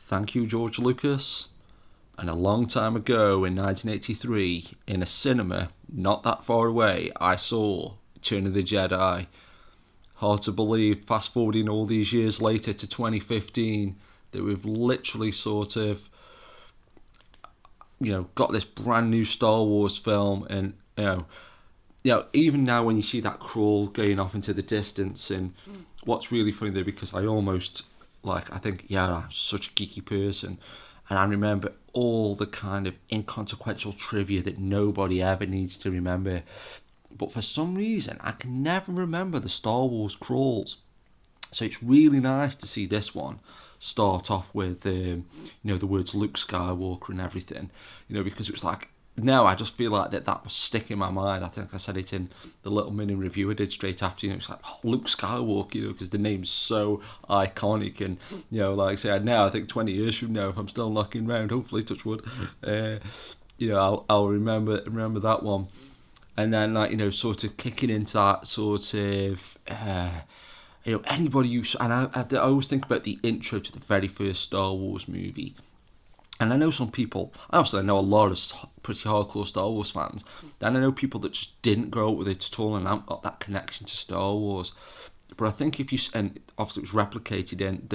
Thank you, George Lucas. And a long time ago in 1983, in a cinema not that far away, I saw Return of the Jedi. Hard to believe, fast forwarding all these years later to 2015, that we've literally sort of, got this brand new Star Wars film. And, even now when you see that crawl going off into the distance, and what's really funny there, because I almost, I'm such a geeky person, and I remember all the kind of inconsequential trivia that nobody ever needs to remember. But for some reason, I can never remember the Star Wars crawls. So it's really nice to see this one start off with, the words Luke Skywalker and everything. Because it was like, now I just feel like that was sticking in my mind. I think I said it in the little mini review I did straight after. It was like, Luke Skywalker, because the name's so iconic. And, like I said, now I think 20 years from now, if I'm still knocking around, hopefully, touch wood, I'll remember that one. And then, sort of kicking into that sort of, anybody who... And I always think about the intro to the very first Star Wars movie. And I know some people... Obviously, I know a lot of pretty hardcore Star Wars fans. And I know people that just didn't grow up with it at all and haven't got that connection to Star Wars. But I think if you... And obviously, it was replicated in...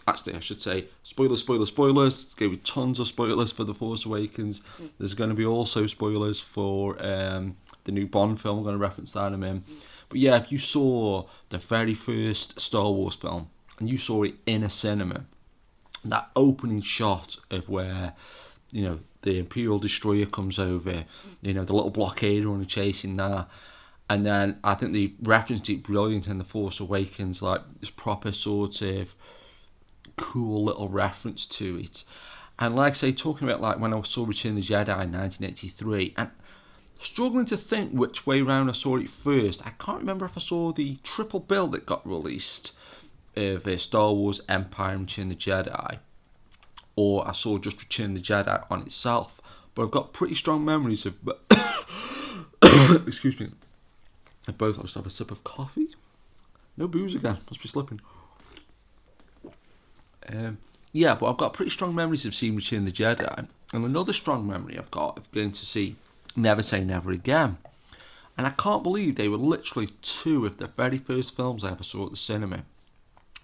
I should say, spoilers. There's going to be tons of spoilers for The Force Awakens. There's going to be also spoilers for the new Bond film. I'm going to reference that in a minute. But yeah, if you saw the very first Star Wars film, and you saw it in a cinema, that opening shot of where, the Imperial Destroyer comes over, the little blockade runner chasing that, and then I think they referenced it brilliant in The Force Awakens, like this proper sort of cool little reference to it. And like I say, talking about like when I saw Return of the Jedi in 1983, and struggling to think which way round I saw it first. I can't remember if I saw the triple bill that got released of Star Wars Empire and Return of the Jedi, or I saw just Return of the Jedi on itself. But I've got pretty strong memories of excuse me, of both. I'll just have a sip of coffee. No booze again, must be slipping. But I've got pretty strong memories of seeing Return of the Jedi, and another strong memory I've got of going to see Never Say Never Again. And I can't believe they were literally two of the very first films I ever saw at the cinema.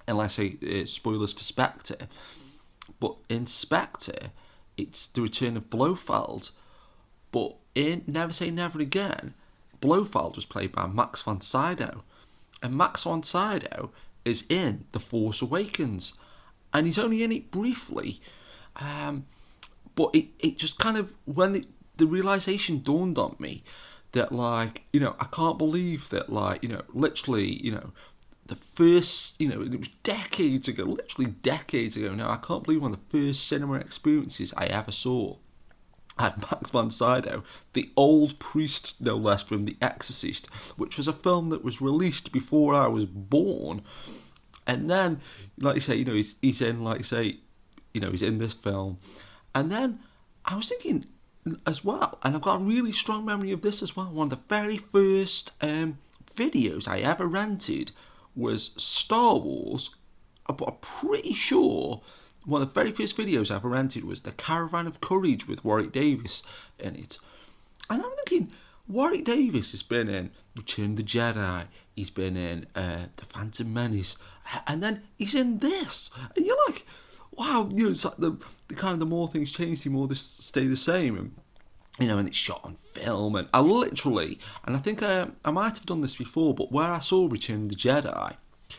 And like I say, spoilers for Spectre, but in Spectre, it's the return of Blofeld, but in Never Say Never Again, Blofeld was played by Max von Sydow, and Max von Sydow is in The Force Awakens, and he's only in it briefly, but it just kind of, when the realisation dawned on me that, I can't believe that, literally, the first, it was decades ago, literally decades ago now, I can't believe one of the first cinema experiences I ever saw had Max von Sydow, the old priest, no less, from The Exorcist, which was a film that was released before I was born. And then, like you say, he's in, he's in this film. And then I was thinking as well, and I've got a really strong memory of this as well, one of the very first videos I ever rented was Star Wars, but I'm pretty sure one of the very first videos I ever rented was The Caravan of Courage with Warwick Davis in it. And I'm thinking, Warwick Davis has been in Return of the Jedi, he's been in The Phantom Menace, and then he's in this. And you're like, wow, it's like the kind of the more things change, the more this stay the same. And, and it's shot on film. And I literally, and I think I might have done this before, but where I saw Return of the Jedi,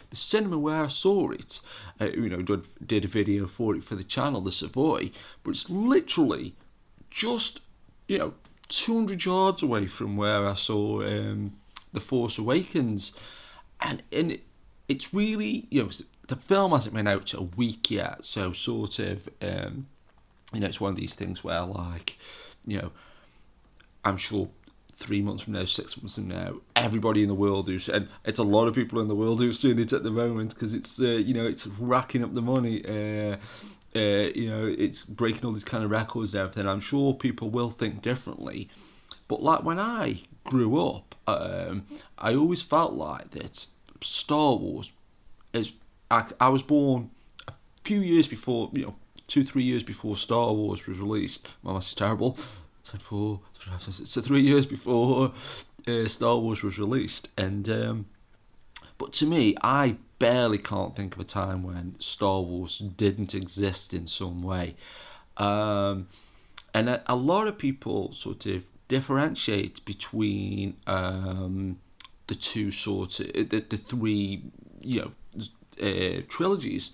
the cinema where I saw it, did a video for it for the channel, the Savoy, but it's literally just, 200 yards away from where I saw The Force Awakens. And it's really, the film hasn't been out a week yet, so sort of, it's one of these things where, I'm sure 3 months from now, 6 months from now, everybody in the world and it's a lot of people in the world who've seen it at the moment, because it's, it's racking up the money, it's breaking all these kind of records and everything. I'm sure people will think differently, but when I grew up, I always felt like that Star Wars is, I was born a few years before, 2-3 years before Star Wars was released. My maths is terrible. So 3 years before Star Wars was released, and but to me, I barely can't think of a time when Star Wars didn't exist in some way. And a lot of people sort of differentiate between the two sort of the three, trilogies.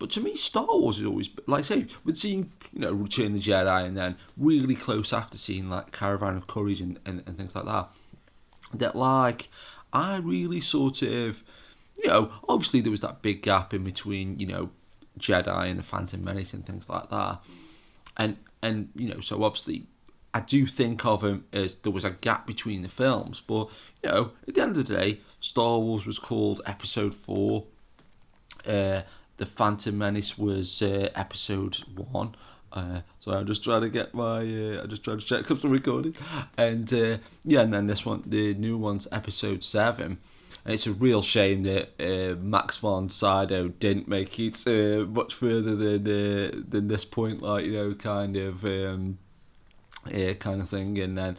But to me, Star Wars is always, like I say, with seeing, Return of the Jedi, and then really close after seeing like Caravan of Courage and things like that. That like I really sort of, obviously there was that big gap in between, Jedi and the Phantom Menace and things like that, and so obviously I do think of him as there was a gap between the films, but at the end of the day, Star Wars was called Episode 4. The Phantom Menace was Episode 1. So I'm just trying to get my, I'm just trying to check up the recording, and and then this one, the new one's Episode 7. And it's a real shame that Max von Sydow didn't make it much further than this point, like kind of thing, and then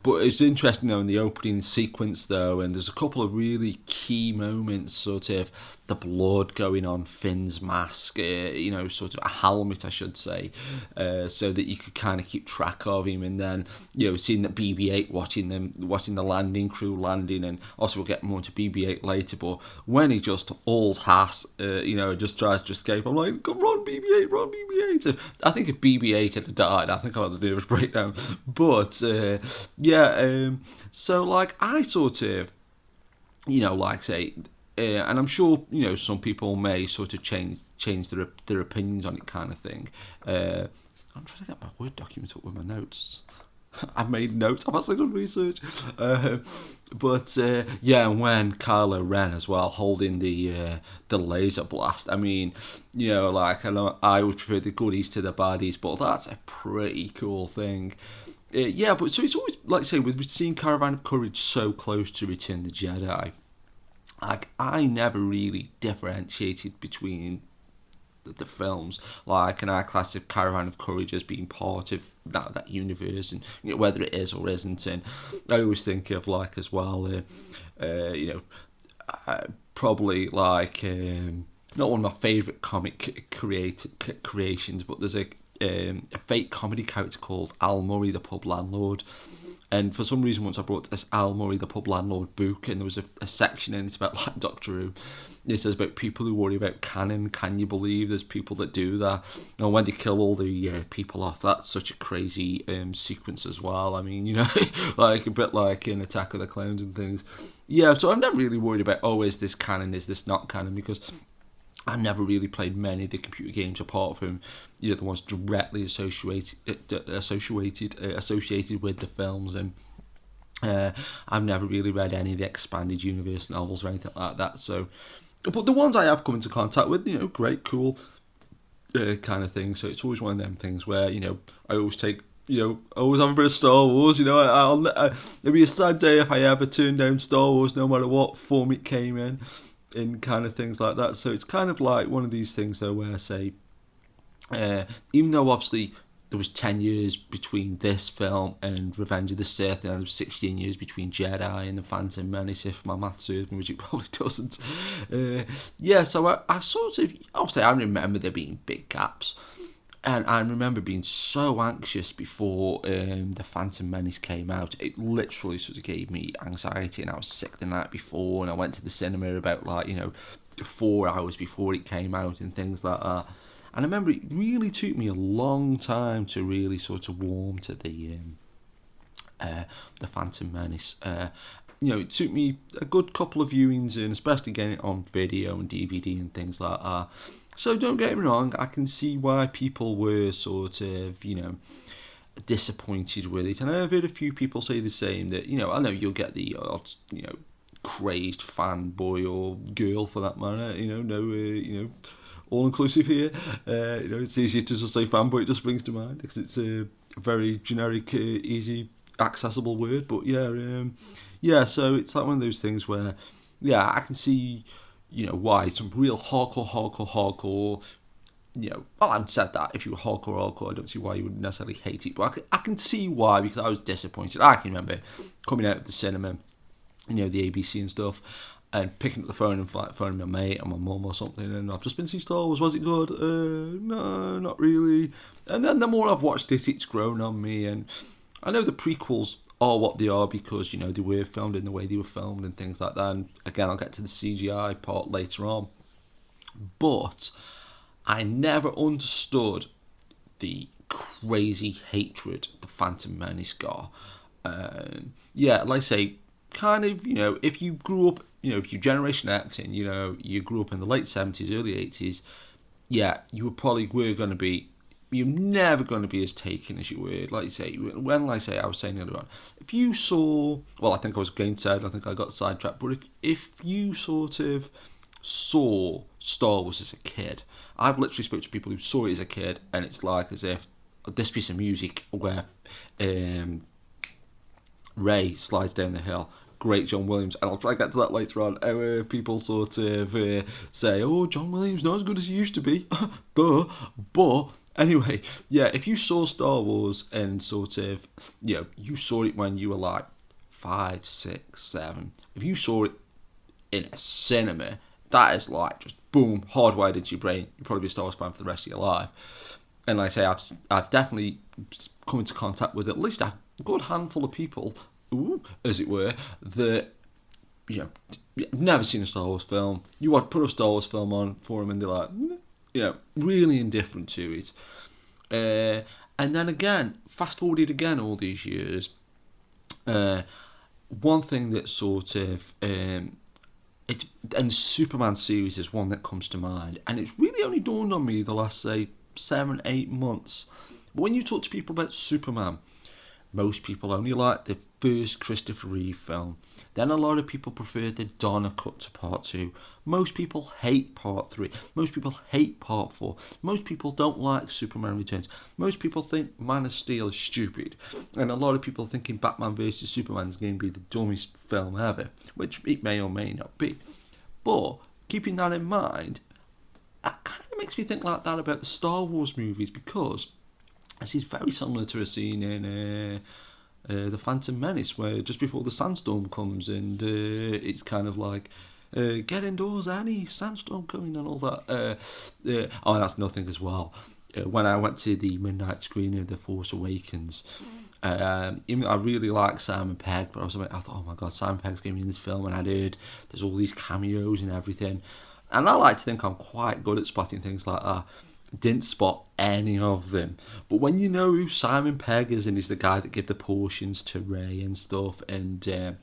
But it's interesting though in the opening sequence though, and there's a couple of really key moments, sort of the blood going on Finn's mask, sort of a helmet I should say, so that you could kind of keep track of him, and then seeing that BB-8 watching the landing crew landing, and also we'll get more into BB-8 later, but when he just hauls ass, just tries to escape, I'm like, come run BB-8, run BB-8. So I think if BB-8 had died, I think I'd have to do a breakdown, but so like I sort of, like say, and I'm sure some people may sort of change their opinions on it, kind of thing. I'm trying to get my Word document up with my notes. I've made notes. I've actually done research. But and when Kylo Ren as well holding the laser blast, I mean, like I know I would prefer the goodies to the baddies, but that's a pretty cool thing. But so it's always, like I say, with seeing Caravan of Courage so close to Return of the Jedi, like I never really differentiated between the films, like, and I class of Caravan of Courage as being part of that universe, and whether it is or isn't. And I always think of like as well, probably like not one of my favourite comic creations, but there's a fake comedy character called Al Murray, the pub landlord. And for some reason, once I brought this Al Murray, the pub landlord book, and there was a section in it about like Doctor Who. It says about people who worry about canon. Can you believe there's people that do that? When they kill all the people off, that's such a crazy sequence as well. I mean, like a bit like in Attack of the Clones and things. Yeah, so I'm not really worried about, is this canon, is this not canon, because I never really played many of the computer games apart from the ones directly associated with the films, and I've never really read any of the expanded universe novels or anything like that. So, but the ones I have come into contact with, great, cool, kind of thing. So it's always one of them things where I always take. I always have a bit of Star Wars. It'll be a sad day if I ever turn down Star Wars, no matter what form it came in kind of things like that. So it's kind of like one of these things though where I say, even though obviously there was 10 years between this film and Revenge of the Sith, and there was 16 years between Jedi and the Phantom Menace, if my math serves me, which it probably doesn't. So I sort of, obviously I remember there being big gaps, and I remember being so anxious before the Phantom Menace came out. It literally sort of gave me anxiety, and I was sick the night before, and I went to the cinema about 4 hours before it came out and things like that. And I remember it really took me a long time to really sort of warm to the Phantom Menace. It took me a good couple of viewings, and especially getting it on video and DVD and things like that. So don't get me wrong, I can see why people were sort of, disappointed with it. And I've heard a few people say the same, that, I know you'll get the odd, crazed fanboy or girl for that matter, all-inclusive here. It's easier to just say fanboy, it just brings to mind, because it's a very generic, easy, accessible word. But so it's like one of those things where, I can see, why some real hardcore well, I haven't said that. If you were hardcore, I don't see why you would necessarily hate it. But I can see why, because I was disappointed. I can remember coming out of the cinema, the ABC and stuff, and picking up the phone and phoning my mate and my mum or something, and I've just been to see Star Wars. Was it good? No, not really. And then the more I've watched it, it's grown on me. And I know the prequels are what they are because they were filmed in the way they were filmed and things like that. And again, I'll get to the CGI part later on, but I never understood the crazy hatred the Phantom Menace got. Like I say, kind of, if you grew up, if you Generation X and, you grew up in the late 70s, early 80s, you you're never going to be as taken as you were. Like you say, I was saying earlier on, if you saw, well, I think I was going to say, I think I got sidetracked, but if you sort of saw Star Wars as a kid, I've literally spoke to people who saw it as a kid, and it's like as if this piece of music where Rey slides down the hill, great John Williams, and I'll try to get to that later on, where people sort of say, oh, John Williams not as good as he used to be, but anyway, if you saw Star Wars and sort of, you saw it when you were like 5, 6, 7, if you saw it in a cinema, that is like just boom, hardwired into your brain. You'll probably be a Star Wars fan for the rest of your life. And like I say, I've definitely come into contact with at least a good handful of people, as it were, that never seen a Star Wars film. You want put a Star Wars film on for them, and they're like, really indifferent to it. And then again, fast forwarded again all these years. One thing that sort of and Superman series is one that comes to mind, and it's really only dawned on me the last, say, 7-8 months. But when you talk to people about Superman, most people only like the first Christopher Reeve film. Then a lot of people prefer the Donner cut to part 2. Most people hate part 3. Most people hate part 4. Most people don't like Superman Returns. Most people think Man of Steel is stupid. And a lot of people thinking Batman vs Superman is going to be the dumbest film ever, which it may or may not be. But keeping that in mind, that kind of makes me think like that about the Star Wars movies, because this is very similar to a scene in The Phantom Menace, where just before the sandstorm comes, and it's kind of like, get indoors, Annie, sandstorm coming, and all that. That's nothing as well. When I went to the midnight screening of The Force Awakens, I really like Simon Pegg, but I thought, oh my god, Simon Pegg's going to be in this film, and I'd heard there's all these cameos and everything. And I like to think I'm quite good at spotting things like that. Didn't spot any of them. But when you know who Simon Pegg is, and he's the guy that gave the portions to Rey and stuff, and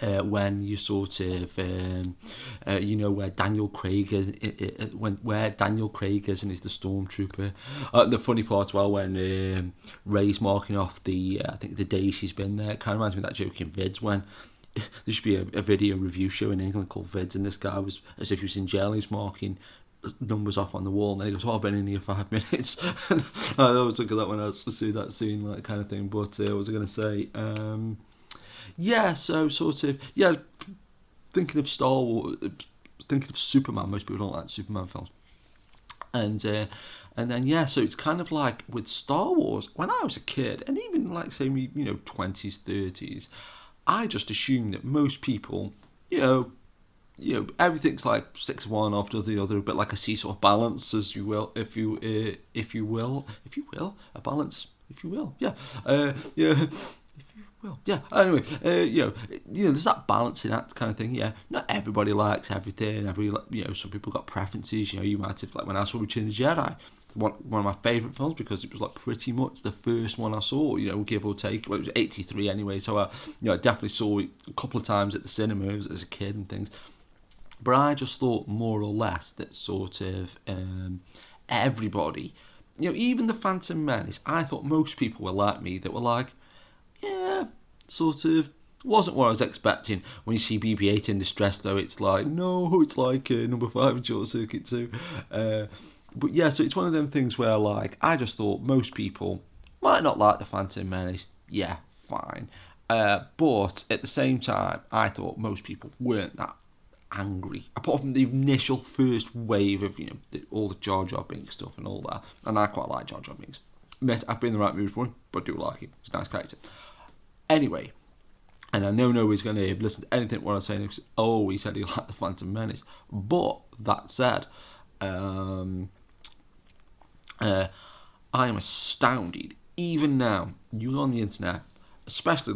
when you sort of where Daniel Craig is, where Daniel Craig is, and he's the stormtrooper. The funny part as well, when Rey's marking off the I think the day she's been there, it kind of reminds me of that joke in Vids when there should be a video review show in England called Vids, and this guy was as if he was in jail. He's marking numbers off on the wall, and then he goes, I've been in here 5 minutes. And I always look at that when I see that scene, like kind of thing. But what was I going to say? So sort of, thinking of Star Wars, thinking of Superman, most people don't like Superman films. And then, so it's kind of like with Star Wars, when I was a kid, and even like, say, me, 20s, 30s, I just assumed that most people, everything's like 6 of one after the other, a bit like a seesaw balance, as you will, if you will, a balance, if you will, Anyway, there's that balancing act kind of thing. Yeah, not everybody likes everything. Some people got preferences. You might have, like when I saw Return of the Jedi, one of my favourite films, because it was like pretty much the first one I saw, give or take. Well, it was 83 anyway, so I definitely saw it a couple of times at the cinema as a kid and things. But I just thought more or less that sort of everybody, even the Phantom Menace, I thought most people were like me, that were like, sort of wasn't what I was expecting. When you see BB-8 in distress, though, it's like, no, it's like number 5 in Short Circuit 2. So it's one of them things where, like, I just thought most people might not like the Phantom Menace. Yeah, fine. But at the same time, I thought most people weren't that angry, apart from the initial first wave of, all the Jar Jar Binks stuff and all that. And I quite like Jar Jar Binks. Admit, I've been in the right mood for him, but I do like him. He's a nice character. Anyway, and I know nobody's going to listen to anything what I'm saying because, he said he liked the Phantom Menace. But that said, I am astounded. Even now, you go on the internet, especially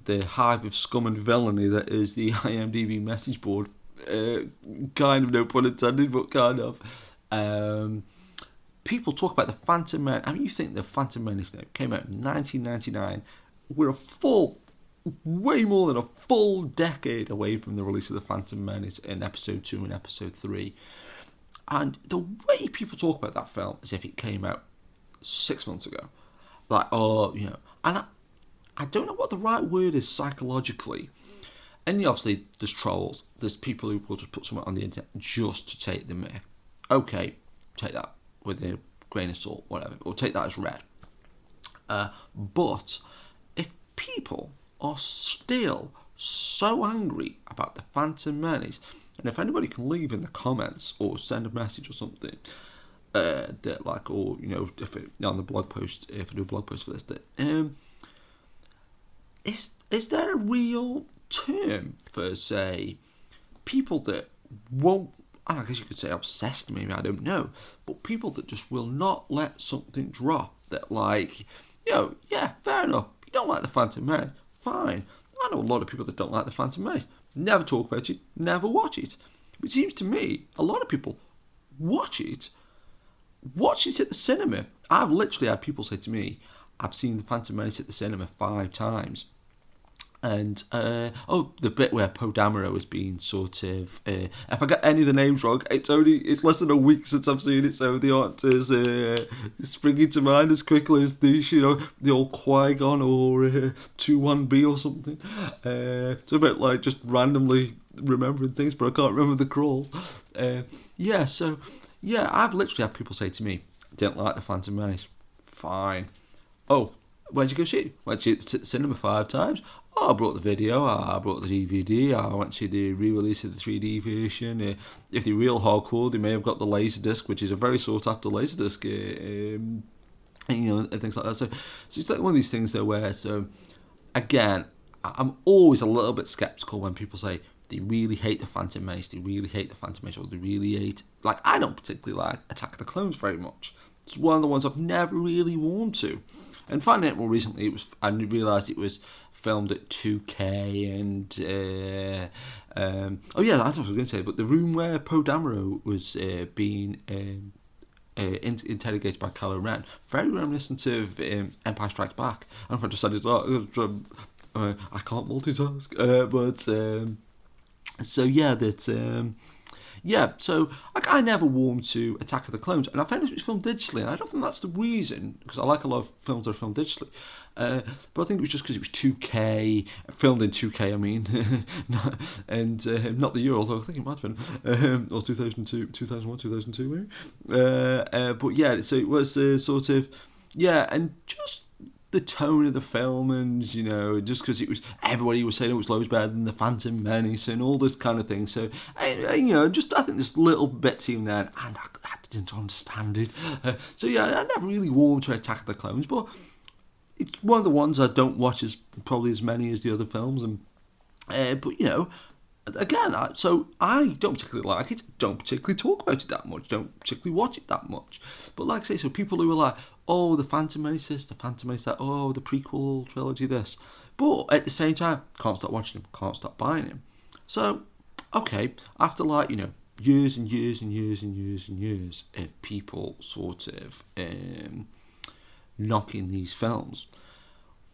the hive of scum and villainy that is the IMDb message board, kind of, no pun intended, but kind of. People talk about the Phantom Menace. I mean, you think the Phantom Menace came out in 1999. We're way more than a full decade away from the release of the Phantom Menace in Episode 2 and Episode 3. And the way people talk about that film as if it came out 6 months ago. And I don't know what the right word is psychologically. And obviously, there's trolls. There's people who will just put something on the internet just to take the mick. Okay, take that with a grain of salt, whatever. We'll take that as read. But if people are still so angry about the Phantom Menace, and if anybody can leave in the comments or send a message or something, if on the blog post, if I do a blog post for this, is there a real term for, say, people that won't, I guess you could say obsessed, maybe, I don't know, but people that just will not let something drop, that yeah, fair enough, you don't like the Phantom Menace, fine. I know a lot of people that don't like the Phantom Menace, never talk about it, never watch it. It seems to me, a lot of people watch it at the cinema. I've literally had people say to me, I've seen the Phantom Menace at the cinema 5 times. And, the bit where Poe Dameron has been sort of, if I get any of the names wrong, it's less than a week since I've seen it, so they aren't as springing to mind as quickly as the old Qui-Gon or 2-1B or something. It's a bit like just randomly remembering things, but I can't remember the crawls. I've literally had people say to me, didn't like the Phantom Menace. Fine. Oh, where'd you go see it? Went to see it at the cinema 5 times. I brought the video, I brought the DVD, I went to the re-release of the 3D version. If they're real hardcore, they may have got the Laserdisc, which is a very sought-after Laserdisc, and things like that. So it's like one of these things, though, where, again, I'm always a little bit sceptical when people say they really hate the Phantom Menace, or they really hate... I don't particularly like Attack of the Clones very much. It's one of the ones I've never really warmed to. And finding out more recently, I realised it was filmed at 2K and... that's what I was going to say, but the room where Poe Dameron was being interrogated by Kylo Ren, very reminiscent of Empire Strikes Back. I don't know if I just said it, I can't multitask, I never warmed to Attack of the Clones, and I found it was filmed digitally, and I don't think that's the reason, because I like a lot of films that are filmed digitally, but I think it was just because it was 2K, filmed in 2K, I mean, and not the year, although I think it might have been, or 2002, 2001, 2002 maybe, but yeah, so it was and just the tone of the film, and just because it was, everybody was saying it was loads better than the Phantom Menace and all this kind of thing. So I think there's little bits in there, and I didn't understand it. I never really warmed to Attack of the Clones, but it's one of the ones I don't watch probably as many as the other films, and again, so I don't particularly like it, don't particularly talk about it that much, don't particularly watch it that much. But like I say, so people who are like, oh, the Phantom Menace this, the Phantom Menace that, oh, the prequel trilogy this. But at the same time, can't stop watching them, can't stop buying them. So, okay, after years and years and years and years and years of people sort of knocking these films,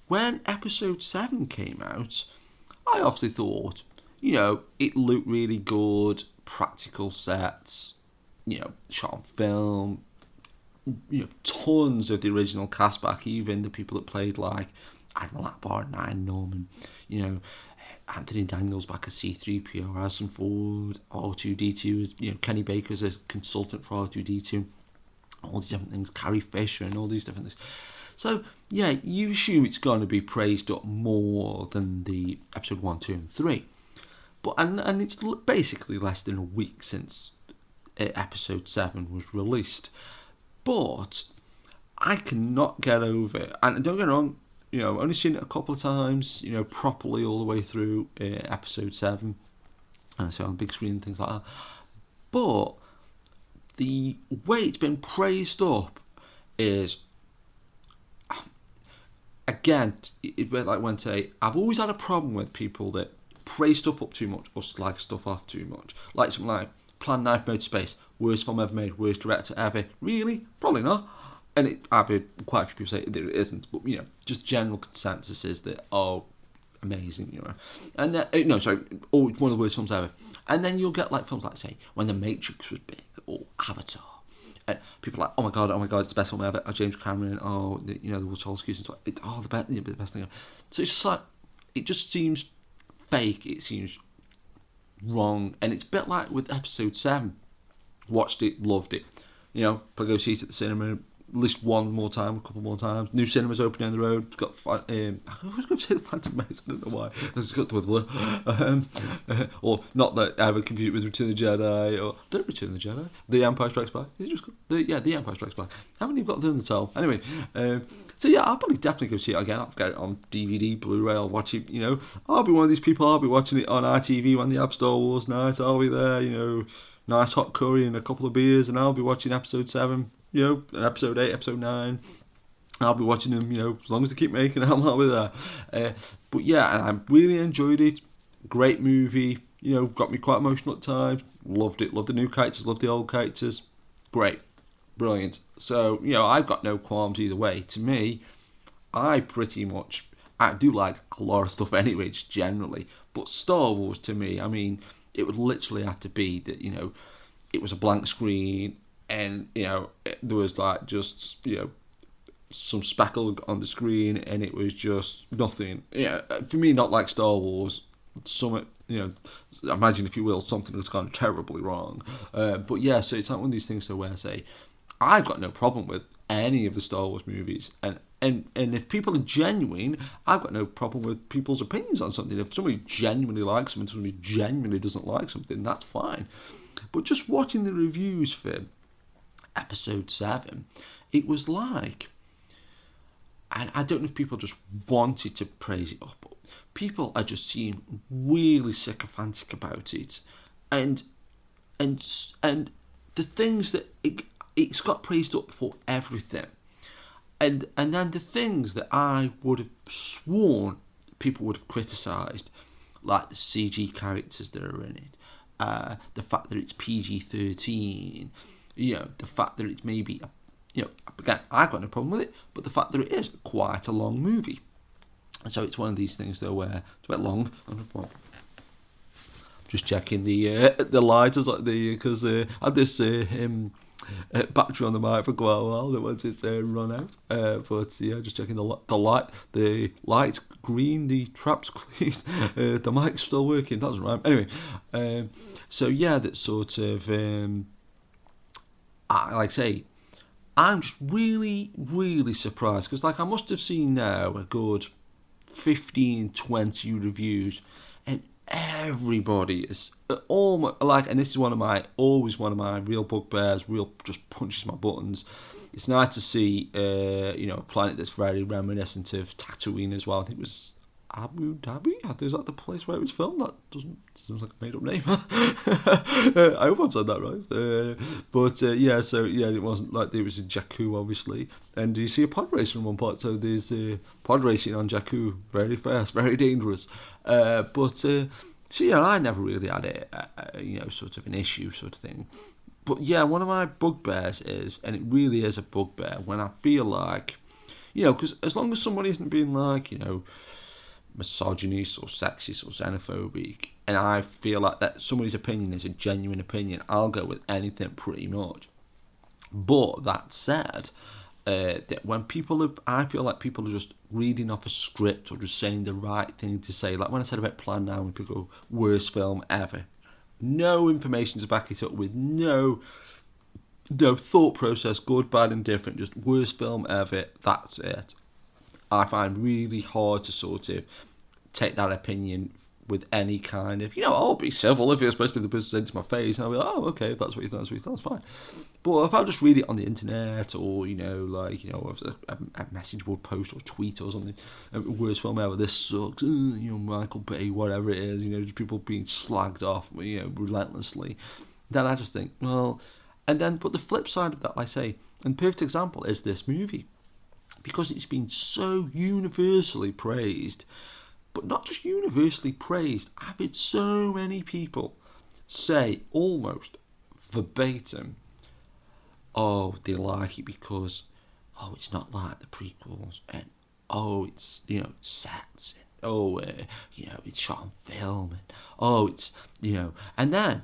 when Episode 7 came out, I obviously thought, it looked really good, practical sets, shot on film, tons of the original cast back, even the people that played Admiral Akbar and Nine Norman, Anthony Daniels back as C-3PO, Harrison Ford, R2-D2, Kenny Baker as a consultant for R2-D2, all these different things, Carrie Fisher and all these different things. So, you assume it's going to be praised up more than the Episode 1, 2 and 3. and it's basically less than a week since episode 7 was released. But I cannot get over it. And don't get me wrong, I've only seen it a couple of times, properly all the way through episode 7. And so on big screen and things like that. But the way it's been praised up is, again, it's like when I say, I've always had a problem with people that praise stuff up too much or slag stuff off too much. Like something like Plan 9 from Outer Space, worst film ever made, worst director ever. Really? Probably not. And I've heard quite a few people say that it isn't, but just general consensus is that, amazing, And no, sorry, it's one of the worst films ever. And then you'll get like films like, say, when The Matrix was big, or Avatar. And people are like, oh my god, it's the best film ever. Or James Cameron, the Wachowskis and stuff. The best thing ever. So it's just like, it just seems fake. It seems wrong, and it's a bit like with episode 7. Watched it, loved it. Probably go see it at the cinema at least one more time, a couple more times. New cinemas open down the road. It's got I was going to say the Phantom Menace. I don't know why. It's got the or not that I would confuse it with Return of the Jedi or don't Return of the Jedi. The Empire Strikes Back. Is it just the Empire Strikes Back? Haven't even got the tell. Anyway. So yeah, I'll probably definitely go see it again. I'll get it on DVD, Blu-ray, I'll watch it, I'll be one of these people, I'll be watching it on RTV when they have Star Wars night, I'll be there, nice hot curry and a couple of beers, and I'll be watching episode 7, and episode 8, episode 9, I'll be watching them, as long as they keep making them, I'll be there. But yeah, and I really enjoyed it, great movie, got me quite emotional at times, loved it, loved the new characters, loved the old characters, great. Brilliant. So, I've got no qualms either way. To me, I do like a lot of stuff anyway, just generally. But Star Wars, to me, it would literally have to be that, it was a blank screen and, there was like just, some speckle on the screen and it was just nothing. For me, not like Star Wars, imagine, if you will, something that's gone terribly wrong. But yeah, so it's like one of these things where I say, I've got no problem with any of the Star Wars movies, and if people are genuine, I've got no problem with people's opinions on something. If somebody genuinely likes something, somebody genuinely doesn't like something, that's fine. But just watching the reviews for episode 7, it was like, and I don't know if people just wanted to praise it up, but people are just seem really sycophantic about it, and the things that it's got praised up for everything. And then the things that I would have sworn people would have criticised, like the CG characters that are in it, the fact that it's PG-13, the fact that it's maybe, again, I've got no problem with it, but the fact that it is quite a long movie. And so it's one of these things, though, where it's a bit long. Just checking the light, because I had this battery on the mic for quite a while. That once it's run out. But yeah, just checking the light. The light's green. The trap's clean. The mic's still working. That's right. Anyway, so yeah, that sort of. Like I say, I'm just really, really surprised because I must have seen now a good 15, 20 reviews, and everybody is almost like, and this is always one of my real bugbears, just punches my buttons. It's nice to see, a planet that's very reminiscent of Tatooine as well. I think it was Abu Dhabi. Is that the place where it was filmed? That sounds like a made-up name. I hope I've said that right. But it wasn't like it was in Jakku, obviously. And you see a pod racer in one part, so there's pod racing on Jakku, very fast, very dangerous. So yeah, I never really had a sort of an issue sort of thing. But yeah, one of my bugbears is, and it really is a bugbear, when I feel like, because as long as somebody isn't being like, misogynist or sexist or xenophobic, and I feel like that somebody's opinion is a genuine opinion, I'll go with anything pretty much. But that said, that when I feel like people are just reading off a script or just saying the right thing to say, like when I said about Plan 9, when people go, worst film ever, no information to back it up with, no thought process, good, bad, indifferent, just worst film ever, that's it. I find really hard to sort of take that opinion with any kind of, I'll be civil if, especially if the person said to my face, and I'll be like, oh, okay, if that's what you thought, that's fine. But if I just read it on the internet, or, a message board post or tweet or something, worst film ever, this sucks, Michael Bay, whatever it is, just people being slagged off, relentlessly, then I just think, well, but the flip side of that, like I say, and perfect example is this movie, because it's been so universally praised. But not just universally praised, I've heard so many people say almost verbatim, oh, they like it because, oh, it's not like the prequels, and oh, it's, sets, and oh, it's shot on film, and oh, it's, and then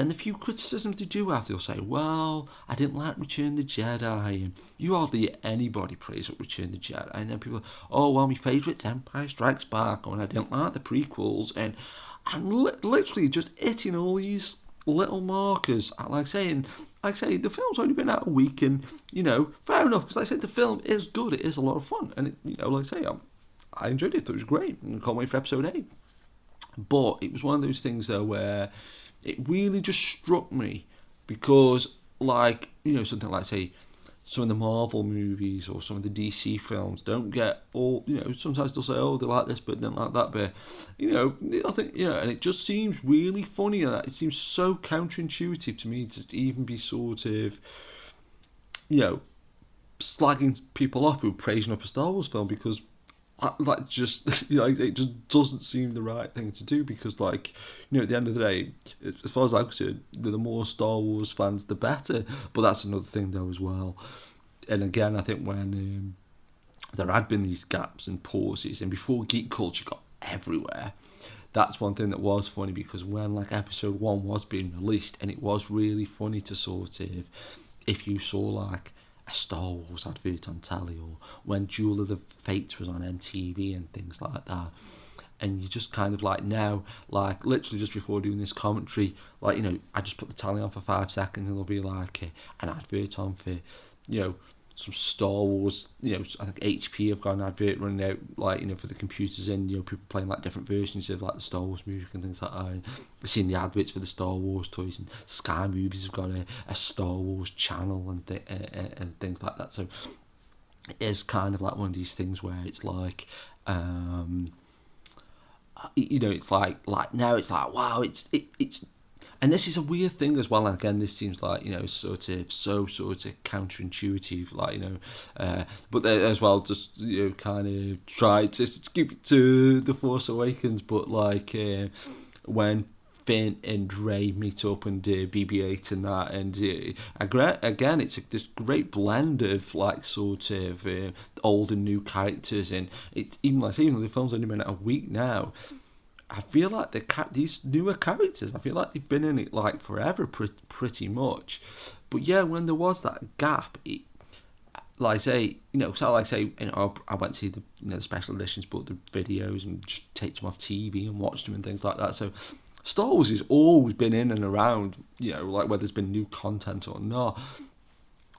the few criticisms they do have, they'll say, well, I didn't like Return of the Jedi, and you hardly hear anybody praise up Return of the Jedi, and then people, oh, well, my favourite's Empire Strikes Back, and I didn't like the prequels, and I'm literally just hitting all these little markers, like I say, the film's only been out a week, and, fair enough, because like I said, the film is good, it is a lot of fun, and, like I say, I enjoyed it, I thought it was great, and I can't wait for episode 8, but it was one of those things, though, where it really just struck me because, something like, say, some of the Marvel movies or some of the DC films don't get all, sometimes they'll say, oh, they like this bit, don't like that bit. I think, and it just seems really funny, and it seems so counterintuitive to me to even be sort of, slagging people off who are praising up a Star Wars film, because it just doesn't seem the right thing to do, because at the end of the day, as far as I'm concerned, the more Star Wars fans the better. But that's another thing though as well. And again, I think when there had been these gaps and pauses, and before geek culture got everywhere, that's one thing that was funny, because when episode 1 was being released, and it was really funny to sort of, if you saw a Star Wars advert on telly, or when Duel of the Fates was on MTV and things like that, and you just kind of now, literally just before doing this commentary, I just put the tally on for 5 seconds, and there'll be an advert on for, some Star Wars, I think HP have got an advert running out, for the computers, and, people playing different versions of the Star Wars music and things like that. And I've seen the adverts for the Star Wars toys, and Sky Movies have got a Star Wars channel and things like that. So it is kind of one of these things where it's it's now it's wow, it's. And this is a weird thing as well. And again, this seems sort of counterintuitive, but they, as well, just kind of try to keep it to The Force Awakens. But when Finn and Rey meet up and BB-8 and that, and again, it's this great blend of sort of old and new characters, and it even though the film's only been out a week now, I feel like these newer characters, I feel like they've been in it forever, pretty much. But yeah, when there was that gap, I went to see the special editions, bought the videos and just taped them off TV and watched them and things like that. So Star Wars has always been in and around, whether there's been new content or not.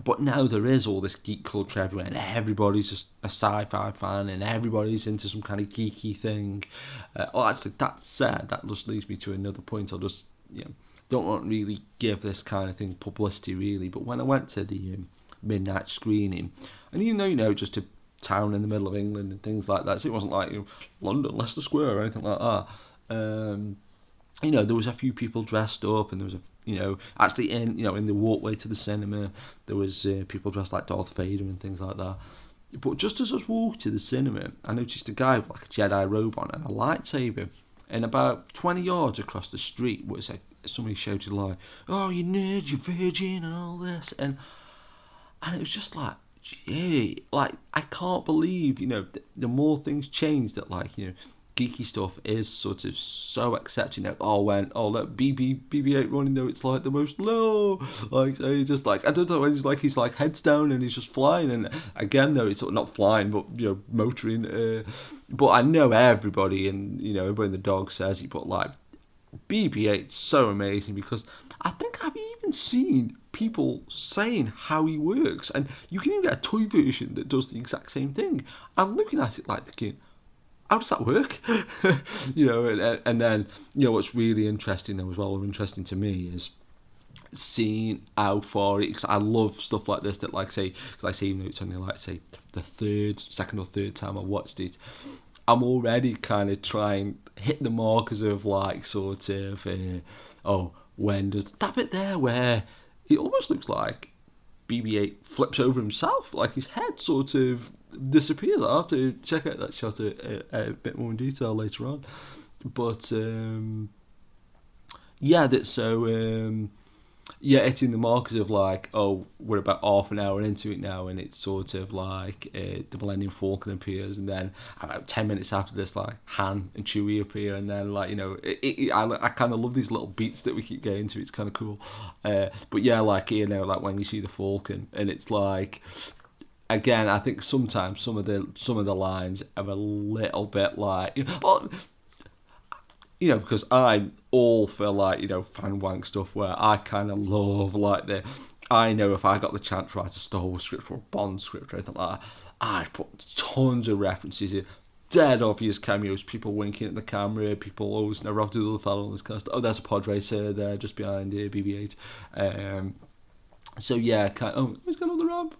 But now there is all this geek culture everywhere, and everybody's just a sci-fi fan, and everybody's into some kind of geeky thing. Actually, that said, that just leads me to another point. I'll just, don't want to really give this kind of thing publicity, really. But when I went to the midnight screening, and even though, just a town in the middle of England and things like that, so it wasn't London, Leicester Square or anything like that. There was a few people dressed up, and there was actually in the walkway to the cinema, there was people dressed like Darth Vader and things like that. But just as I was walking to the cinema, I noticed a guy with a Jedi robe on and a lightsaber, and about 20 yards across the street was somebody shouted "Oh, you nerd, you virgin," and all this, and it was just gee, I can't believe the more things change that geeky stuff is sort of so accepted now. Let BB-8 running though, it's the most low. So just I don't know, he's heads down and he's just flying. And again though, it's not flying, but motoring. But I know everybody, and everybody in the dog says it. But BB-8's so amazing, because I think I've even seen people saying how he works, and you can even get a toy version that does the exact same thing. I'm looking at it thinking, how does that work? And then, what's really interesting though as well, or interesting to me, is seeing how far because I love stuff like this that, like, say, because I say, it's only like, say, the second or third time I watched it, I'm already kind of trying hit the markers of, like, sort of when does that bit there where it almost looks like BB-8 flips over himself, like his head sort of disappears. I'll have to check out that shot a bit more in detail later on, but hitting the markers of, like, we're about half an hour into it now, and it's sort of like the Millennium Falcon appears, and then about 10 minutes after this, like, Han and Chewie appear, and then, like, I kind of love these little beats that we keep getting to. It's kind of cool, but yeah, like, like when you see the Falcon, and it's like, again, I think sometimes some of the lines are a little bit like, because I'm all for, like, fan wank stuff where I kind of love, like, I know if I got the chance to write a Star Wars script or a Bond script or anything like that, I'd put tons of references in, dead obvious cameos, people winking at the camera, people always know Rob Doodle the fellow on this kind of stuff. Oh, there's a pod racer there just behind BB-8. So yeah, he's got on the ramp.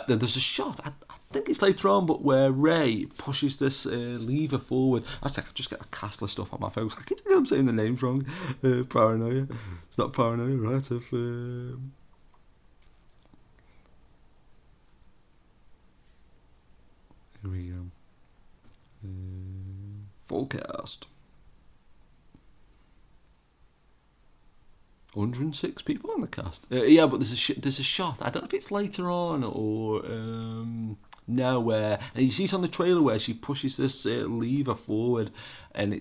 There's a shot, I think it's later on, but where Rey pushes this lever forward. Actually, I can just get the cast list up on my phone. I keep thinking I'm saying the names wrong. Paranoia. It's not Paranoia, right? Here we go. Full cast. 106 people on the cast. Yeah, but there's a shot. I don't know if it's later on or now where, and you see it on the trailer where she pushes this lever forward, and I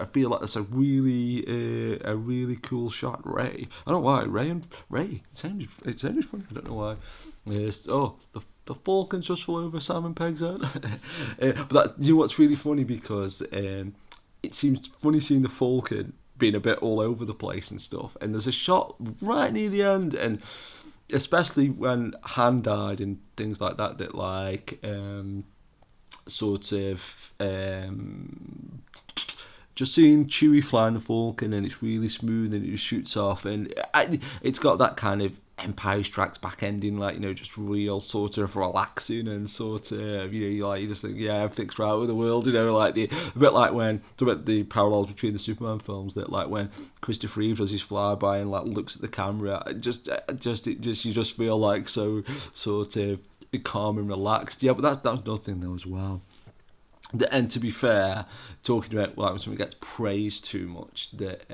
feel like that's a really cool shot. Ray, I don't know why Ray. It sounded funny. I don't know why. The Falcons just flew over Simon Pegg's head. But that, what's really funny, because it seems funny seeing the Falcon being a bit all over the place and stuff, and there's a shot right near the end, and especially when Han died and things like that, that, like, sort of just seeing Chewie flying the Falcon, and it's really smooth, and it just shoots off, and it's got that kind of Empire Strikes Back ending, like, just real sort of relaxing, and sort of, you just think, yeah, everything's right with the world, like a bit like when, about the parallels between the Superman films, that, like, when Christopher Reeve does his flyby and, like, looks at the camera, you just feel like so sort of calm and relaxed. Yeah, but that was nothing though as well. And to be fair, talking about, like, when something gets praised too much, that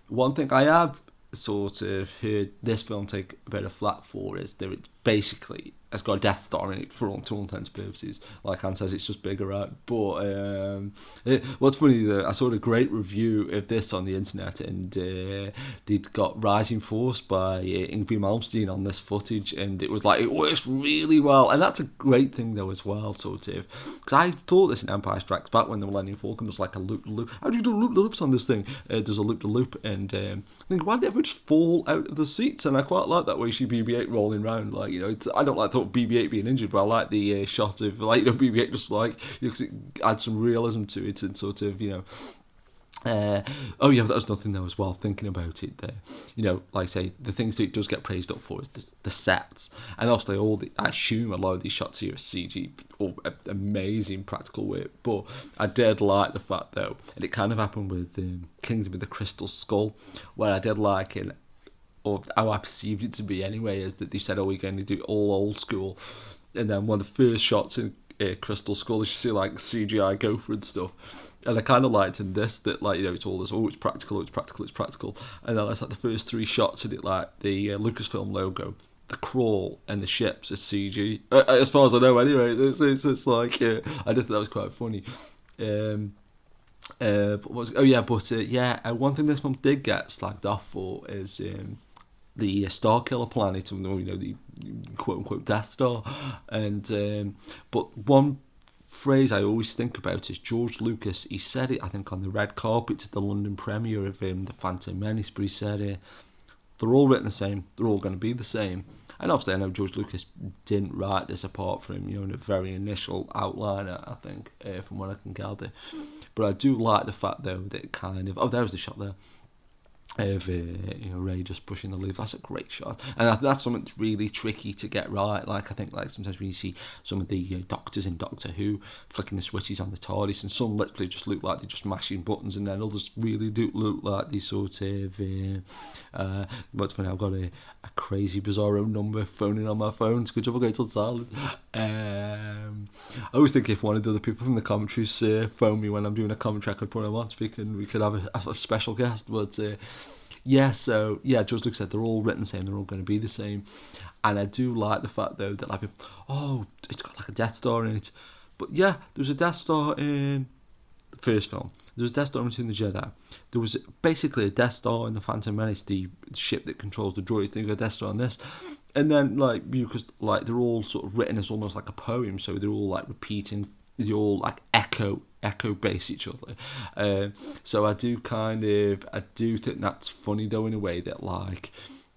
one thing I have sort of heard this film take a bit of flack for is that it basically has got a Death Star in it for all intents and purposes. Like Han says, it's just bigger, right? But what's funny, though, I saw a great review of this on the internet, and they'd got Rising Force by Ingrid Malmsteen on this footage, and it was like, it works really well, and that's a great thing though as well, sort of, because I thought this in Empire Strikes Back when the Millennium Falcon was like a loop. How do you do loop-the-loops on this thing? There's a loop-the-loop, and I think, why did everyone just fall out of the seats? And I quite like that way she BB-8 rolling around, like, I don't like BB-8 being injured, but I like the shot of, like, BB-8 just, like, because it adds some realism to it, and sort of, that was nothing though as well, thinking about it there. Like I say, the things that it does get praised up for is the sets, and obviously I assume a lot of these shots here are CG or amazing practical work, but I did like the fact though, and it kind of happened with Kingdom of the Crystal Skull, where I did like it, or how I perceived it to be anyway, is that they said, we're going to do all old school, and then one of the first shots in Crystal Skull is you see, like, CGI gopher and stuff, and I kind of liked in this that, like, it's all this, it's practical, and then it's like the first three shots in it, like the Lucasfilm logo, the crawl and the ships is CG, as far as I know anyway, it's like, I did think that was quite funny. One thing this one did get slagged off for is the Starkiller planet, the quote-unquote Death Star, and but one phrase I always think about is George Lucas. He said it, I think, on the red carpet at the London premiere of The Phantom Menace, but he said they're all written the same, they're all going to be the same, And obviously I know George Lucas didn't write this apart from, in a very initial outliner, I think, from what I can gather. But I do like the fact, though, that it kind of... Oh, there was the shot there. Of Rey just pushing the leaves. That's a great shot, and that's something that's really tricky to get right. Like, I think, like, sometimes when you see some of the doctors in Doctor Who flicking the switches on the TARDIS, and some literally just look like they're just mashing buttons, and then others really do look like these sort of what's funny, I've got a crazy bizarro number phoning on my phone. Good job I got to silent. I always think if one of the other people from the commentaries phone me when I'm doing a commentary, I could put them on speaker and we could have a special guest. But George Lucas said they're all written the same, they're all going to be the same. And I do like the fact, though, that, like, it's got like a Death Star in it. But yeah, there was a Death Star in the first film. There was a Death Star in Return of the Jedi. There was basically a Death Star in the Phantom Menace, the ship that controls the droids. Then you got a Death Star on this. And then, like, because, like, they're all sort of written as almost like a poem, so they're all, like, repeating, they all, like, echo base each other. So I do think that's funny, though, in a way that, like,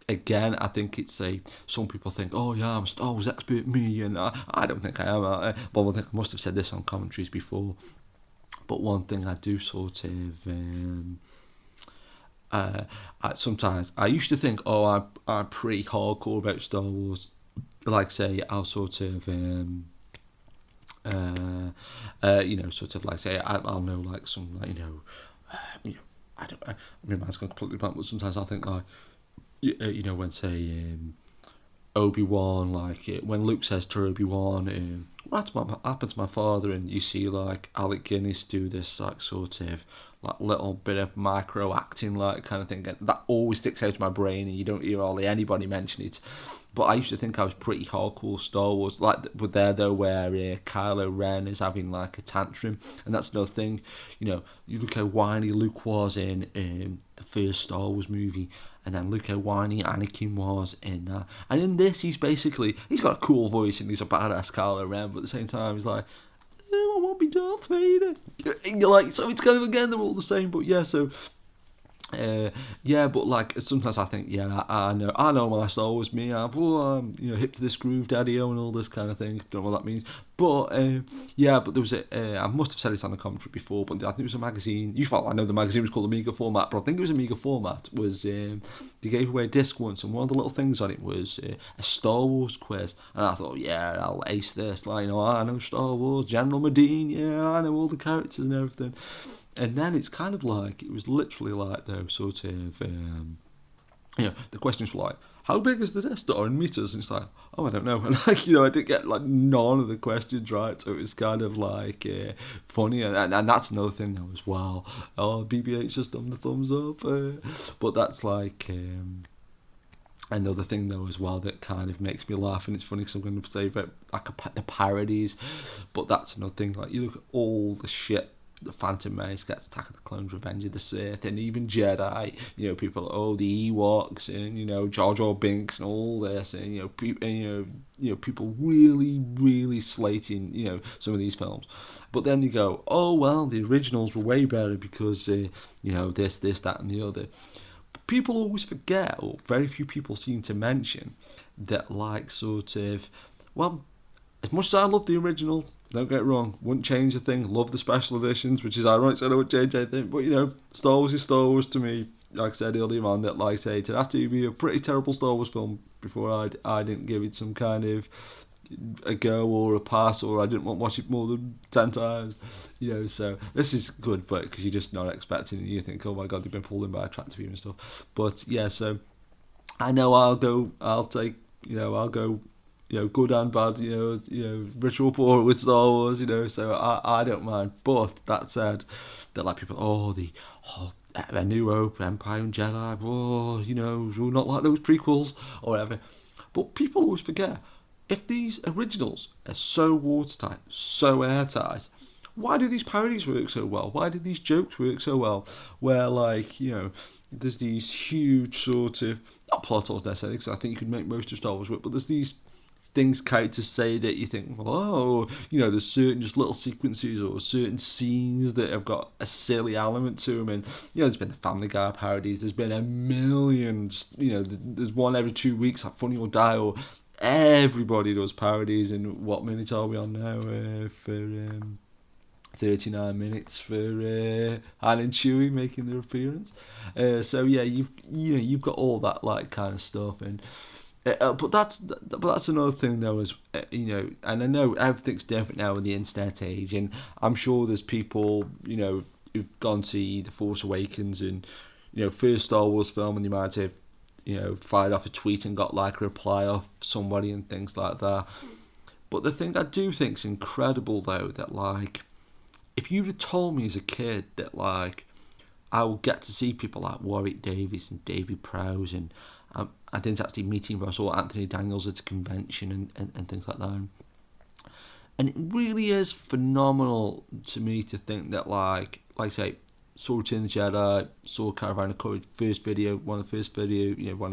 again, I think it's some people think, oh yeah, I'm a Star Wars expert, me, and I don't think I am. Well, I think I must have said this on commentaries before. But one thing I do sort of, sometimes I used to think, I'm pretty hardcore about Star Wars. Like, say, I'll sort of, sort of like, say, I'll know, like, some, like, I don't, my mind's gone completely blank, but sometimes I think, like, when, say, Obi-Wan, like, when Luke says to Obi-Wan, what happened to my father, and you see, like, Alec Guinness do this, like, sort of, like, little bit of micro acting, like, kind of thing, and that always sticks out of my brain, and you don't hear hardly anybody mention it. But I used to think I was pretty hardcore Star Wars, like, with there, though, where Kylo Ren is having, like, a tantrum, and that's another thing. You look how whiny Luke was in the first Star Wars movie, and then look how whiny Anakin was in that. And in this, he's got a cool voice, and he's a badass Kylo Ren, but at the same time, he's like, I want to be Darth Vader. And you're like, so it's kind of, again, they're all the same, but yeah, so... but like sometimes I think, I know my Star Wars me. I'm hip to this groove, daddy-o, and all this kind of thing. Don't know what that means, but but there was I must have said it on the commentary before, but I think it was a magazine. I know the magazine was called Amiga Format, but I think it was Amiga Format. They gave away a disc once, and one of the little things on it was a Star Wars quiz, and I thought, I'll ace this. Like, I know Star Wars, General Medine, I know all the characters and everything. And then it's kind of like, it was literally like, though, sort of, the questions were like, how big is the Death Star in meters? And it's like, I don't know. And, like, I didn't get, like, none of the questions right. So it was kind of, like, funny. And that's another thing, though, as well. BB-8's just done the thumbs up. But that's, like... another thing, though, as well, that kind of makes me laugh, and it's funny because I'm going to say about, like, the parodies, but that's another thing. Like, you look at all the shit the Phantom Menace gets, Attack of the Clones, Revenge of the Sith, and even Jedi, people, the Ewoks, and, Jar Jar Binks, and all this, and, people really, really slating, some of these films. But then you go, the originals were way better because, this, that, and the other. But people always forget, or very few people seem to mention, that, like, sort of, as much as I love the original, don't get it wrong, wouldn't change a thing, love the special editions, which is ironic, so I don't change anything, but, Star Wars is Star Wars to me. Like I said earlier on, that, like I say, it'd have to be a pretty terrible Star Wars film before I didn't give it some kind of a go or a pass, or I didn't want to watch it more than 10 times, so this is good, but because you're just not expecting it, you think, oh my god, they've been pulled in by a tractor beam and stuff. But yeah, so I know I'll go good and bad, ritual poor with Star Wars, so I don't mind. But that said, that, like, people, A New Hope, Empire and Jedi, we're not like those prequels, or whatever. But people always forget, if these originals are so watertight, so airtight, why do these parodies work so well? Why do these jokes work so well? Where, like, there's these huge sort of, not plot holes necessarily, because I think you could make most of Star Wars work, but there's these things characters say that you think, well, oh, there's certain just little sequences or certain scenes that have got a silly element to them. And, there's been the Family Guy parodies, there's been a million, there's one every 2 weeks, like Funny or Die, or everybody does parodies. And what minute are we on now? For 39 minutes for Han and Chewie making their appearance. So yeah, you've got all that like kind of stuff, and but that's another thing though, is and I know everything's different now in the internet age, and I'm sure there's people who've gone to see The Force Awakens and first Star Wars film, and they might have fired off a tweet and got like a reply off somebody and things like that. But the thing I do think's incredible though, that like, if you'd have told me as a kid that like I would get to see people like Warwick Davis and David Prowse, and I didn't actually meet him, but I saw Anthony Daniels at a convention and things like that. And it really is phenomenal to me to think that like I say, saw Return of the Jedi, saw Caravan of Courage, one of the first videos, went to one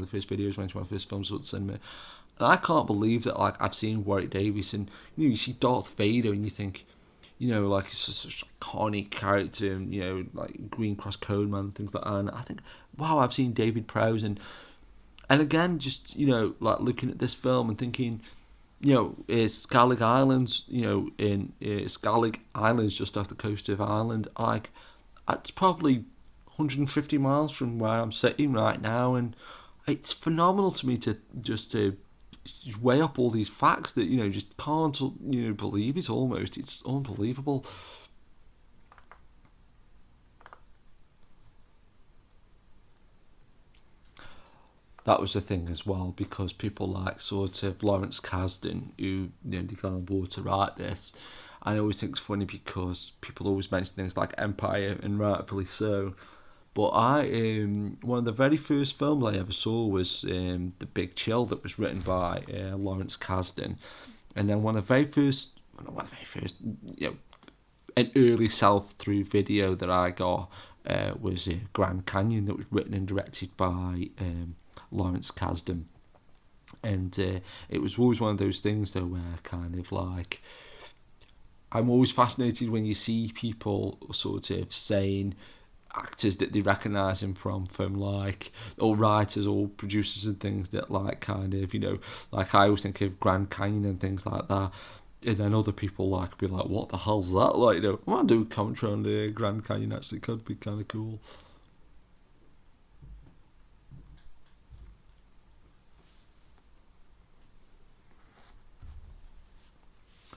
of the first films at the cinema. And I can't believe that like I've seen Warwick Davis, and you see Darth Vader and you think, like it's just such an iconic character, and like Green Cross Code Man and things like that. And I think, wow, I've seen David Prowse, and again, just like looking at this film and thinking, Scalig Islands, in Scalig Islands just off the coast of Ireland, like it's probably 150 miles from where I'm sitting right now, and it's phenomenal to me to weigh up all these facts that just can't believe it. Almost, it's unbelievable. That was the thing as well, because people like sort of Lawrence Kasdan, who they got on board to write this, I always think it's funny because people always mention things like Empire, and rightfully so. But one of the very first films I ever saw was The Big Chill, that was written by Lawrence Kasdan. And then one of the very first, an early sell-through video that I got was Grand Canyon, that was written and directed by Lawrence Kasdan. And it was always one of those things though where kind of like, I'm always fascinated when you see people sort of saying actors that they recognise him from like, or writers or producers and things that like kind of, like I always think of Grand Canyon and things like that, and then other people like be like, what the hell's that, like, I might do a commentary on the Grand Canyon, actually could be kind of cool.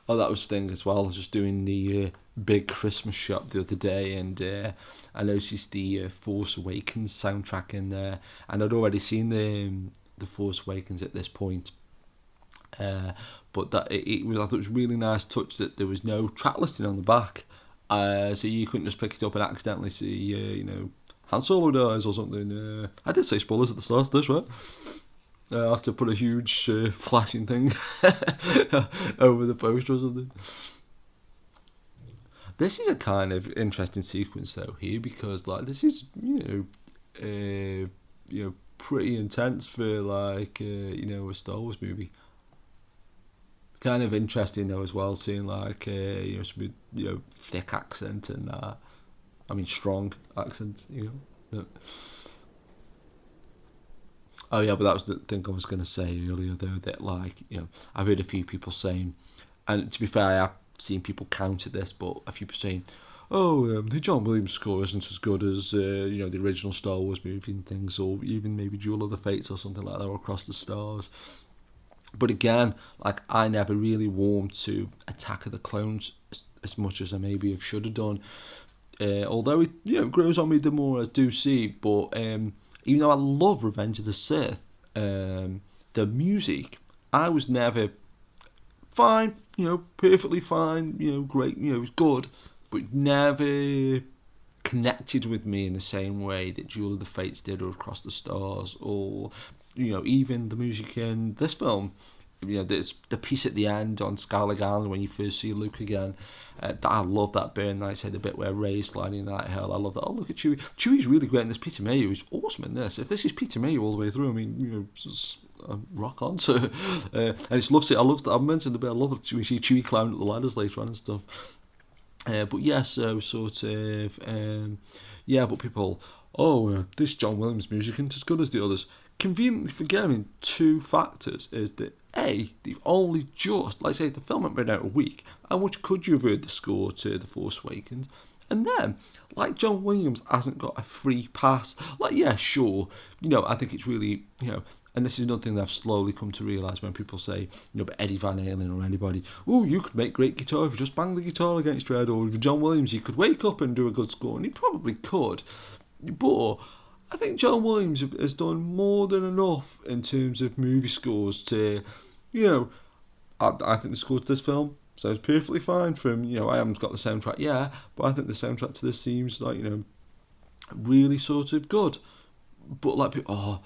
Oh, that was the thing as well. I was just doing the big Christmas shop the other day, and I noticed the Force Awakens soundtrack in there, and I'd already seen the Force Awakens at this point. But that I thought it was a really nice touch that there was no track listing on the back, so you couldn't just pick it up and accidentally see, Han Solo dies or something. I did say spoilers at the start of this, right? I have to put a huge flashing thing over the poster or something. This is a kind of interesting sequence though here, because like this is pretty intense for like a Star Wars movie. Kind of interesting though as well, seeing like some thick accent and I mean strong accent, Oh yeah, but that was the thing I was going to say earlier though, that like, I've heard a few people saying, and to be fair, I have seen people counter this, but a few people saying, the John Williams score isn't as good as, the original Star Wars movie and things, or even maybe Duel of the Fates or something like that, or Across the Stars. But again, like, I never really warmed to Attack of the Clones as much as I maybe have should have done. Although it grows on me the more I do see, but even though I love Revenge of the Sith, the music, I was never fine, perfectly fine, great, it was good, but never connected with me in the same way that Duel of the Fates did, or Across the Stars, or, even the music in this film. There's the piece at the end on Scalig Island when you first see Luke again. I love that bit, and I said the bit where Rey's sliding that hill. I love that. Oh, look at Chewie. Chewie's really great in this. Peter Mayhew is awesome in this. If this is Peter Mayhew all the way through, I mean, rock on. So, and it's lovely. I mentioned the bit. I love it. We see Chewie climbing up the ladders later on and stuff. But yeah, so sort of, but people, this John Williams music isn't as good as the others. Conveniently forgetting two factors is that A, they've only just, like say, the film had been out a week, how much could you have heard the score to The Force Awakens? And then, like John Williams hasn't got a free pass. Like, yeah, sure, I think it's really, and this is nothing that I've slowly come to realise when people say, but Eddie Van Halen or anybody, you could make great guitar if you just bang the guitar against your head, or if John Williams, you could wake up and do a good score, and he probably could. But I think John Williams has done more than enough in terms of movie scores to, I think the score to this film sounds perfectly fine from, I haven't got the soundtrack yet, but I think the soundtrack to this seems like, really sort of good. But like people,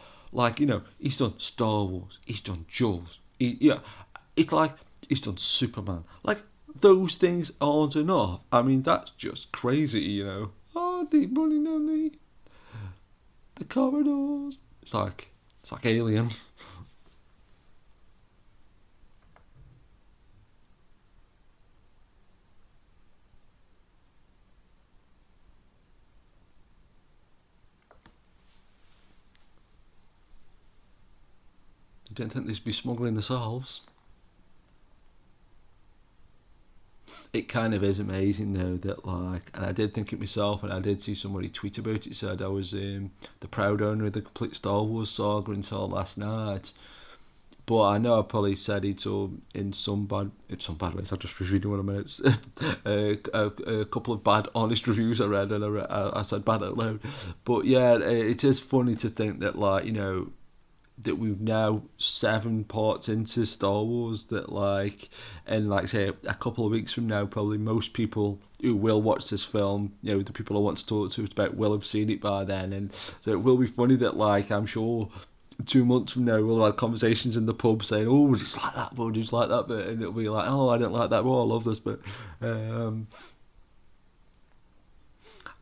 he's done Star Wars, he's done Jaws, it's like he's done Superman. Like, those things aren't enough. I mean, that's just crazy, deep running down the corridors. It's like Alien. You didn't think they'd be smuggling themselves? It kind of is amazing though that and I did think it myself, and I did see somebody tweet about it, said I was the proud owner of the complete Star Wars saga until last night. But I know I probably said it all in some bad ways. I just was reading one of my a couple of bad, honest reviews I read, and I said bad out loud. But yeah, it is funny to think that that we've now 7 parts into Star Wars that and say a couple of weeks from now, probably most people who will watch this film, the people I want to talk to about will have seen it by then, and so it will be funny that I'm sure 2 months from now we'll have conversations in the pub saying, just like that bit, just like that bit, and it'll be like, I didn't like that, I love this bit.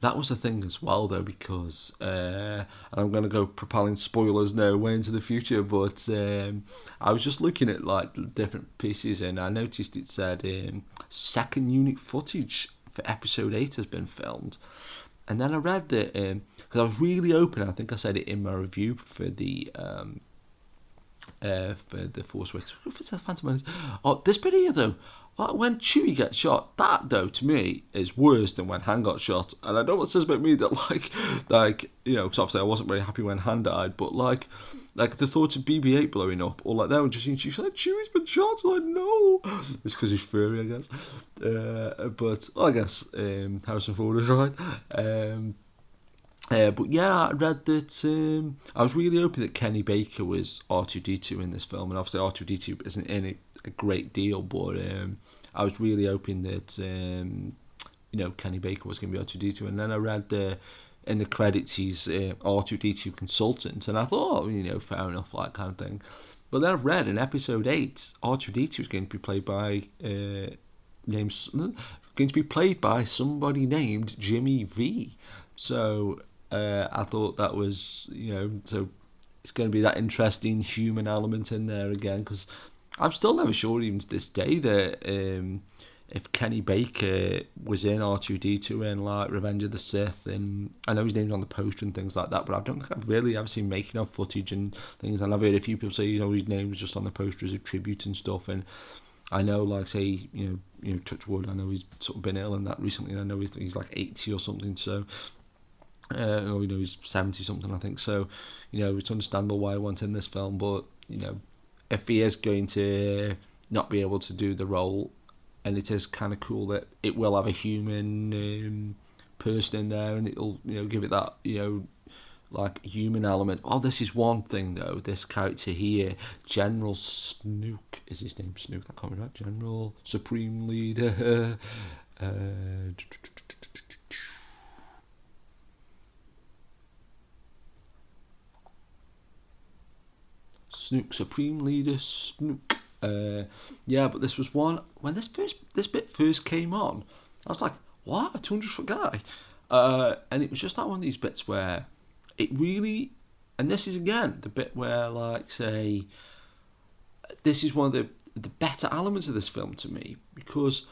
That was a thing as well, though, because and I'm going to go propelling spoilers now way into the future, but I was just looking at different pieces, and I noticed it said second unit footage for episode 8 has been filmed. And then I read that, because I was really open, I think I said it in my review for the Force Awakens. This bit here, though, when Chewie gets shot, that though to me is worse than when Han got shot. And I don't know what it says about me that because obviously I wasn't very happy when Han died, but the thought of BB-8 blowing up, or that when she's like, Chewie's been shot, no, it's because he's furry, I guess. But I guess Harrison Ford is right. But yeah, I read that I was really hoping that Kenny Baker was R2-D2 in this film, and obviously R2-D2 isn't in it a great deal, but I was really hoping that Kenny Baker was going to be R2-D2, and then I read in the credits he's R2-D2 consultant, and I thought, fair enough, that kind of thing. But then I've read in episode 8, R2-D2 is going to be played by somebody named Jimmy V. So I thought that was, so it's going to be that interesting human element in there again, because I'm still never sure even to this day that if Kenny Baker was in R2-D2 in Revenge of the Sith, and I know his name's on the poster and things like that, but I don't think I've really ever seen making of footage and things, and I've heard a few people say his name was just on the poster as a tribute and stuff, and I know touch wood, I know he's sort of been ill and that recently, and I know he's like 80 or something, so he's 70 something, I think, so it's understandable why I want in this film, but if he is going to not be able to do the role, and it is kind of cool that it will have a human person in there, and it'll give it that human element. This is one thing though, this character here, General Snoke is his name. Snoke, that can't be right. General Supreme Leader Snoke, Supreme Leader Snoke. But this was one when this bit first came on. I was like, "What? A 200-foot guy?" And it was just like one of these bits where it really And this is, again, the bit where, like, say, this is one of the better elements of this film to me, because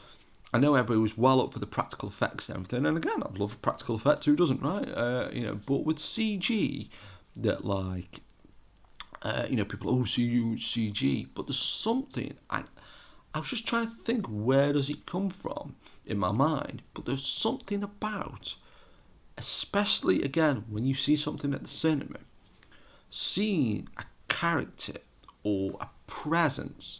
I know everybody was well up for the practical effects and everything, and again, I love practical effects, who doesn't, right? But with CG, that, like, people, CG, but there's something, I was just trying to think, where does it come from in my mind, but there's something about, especially, again, when you see something at the cinema, seeing a character or a presence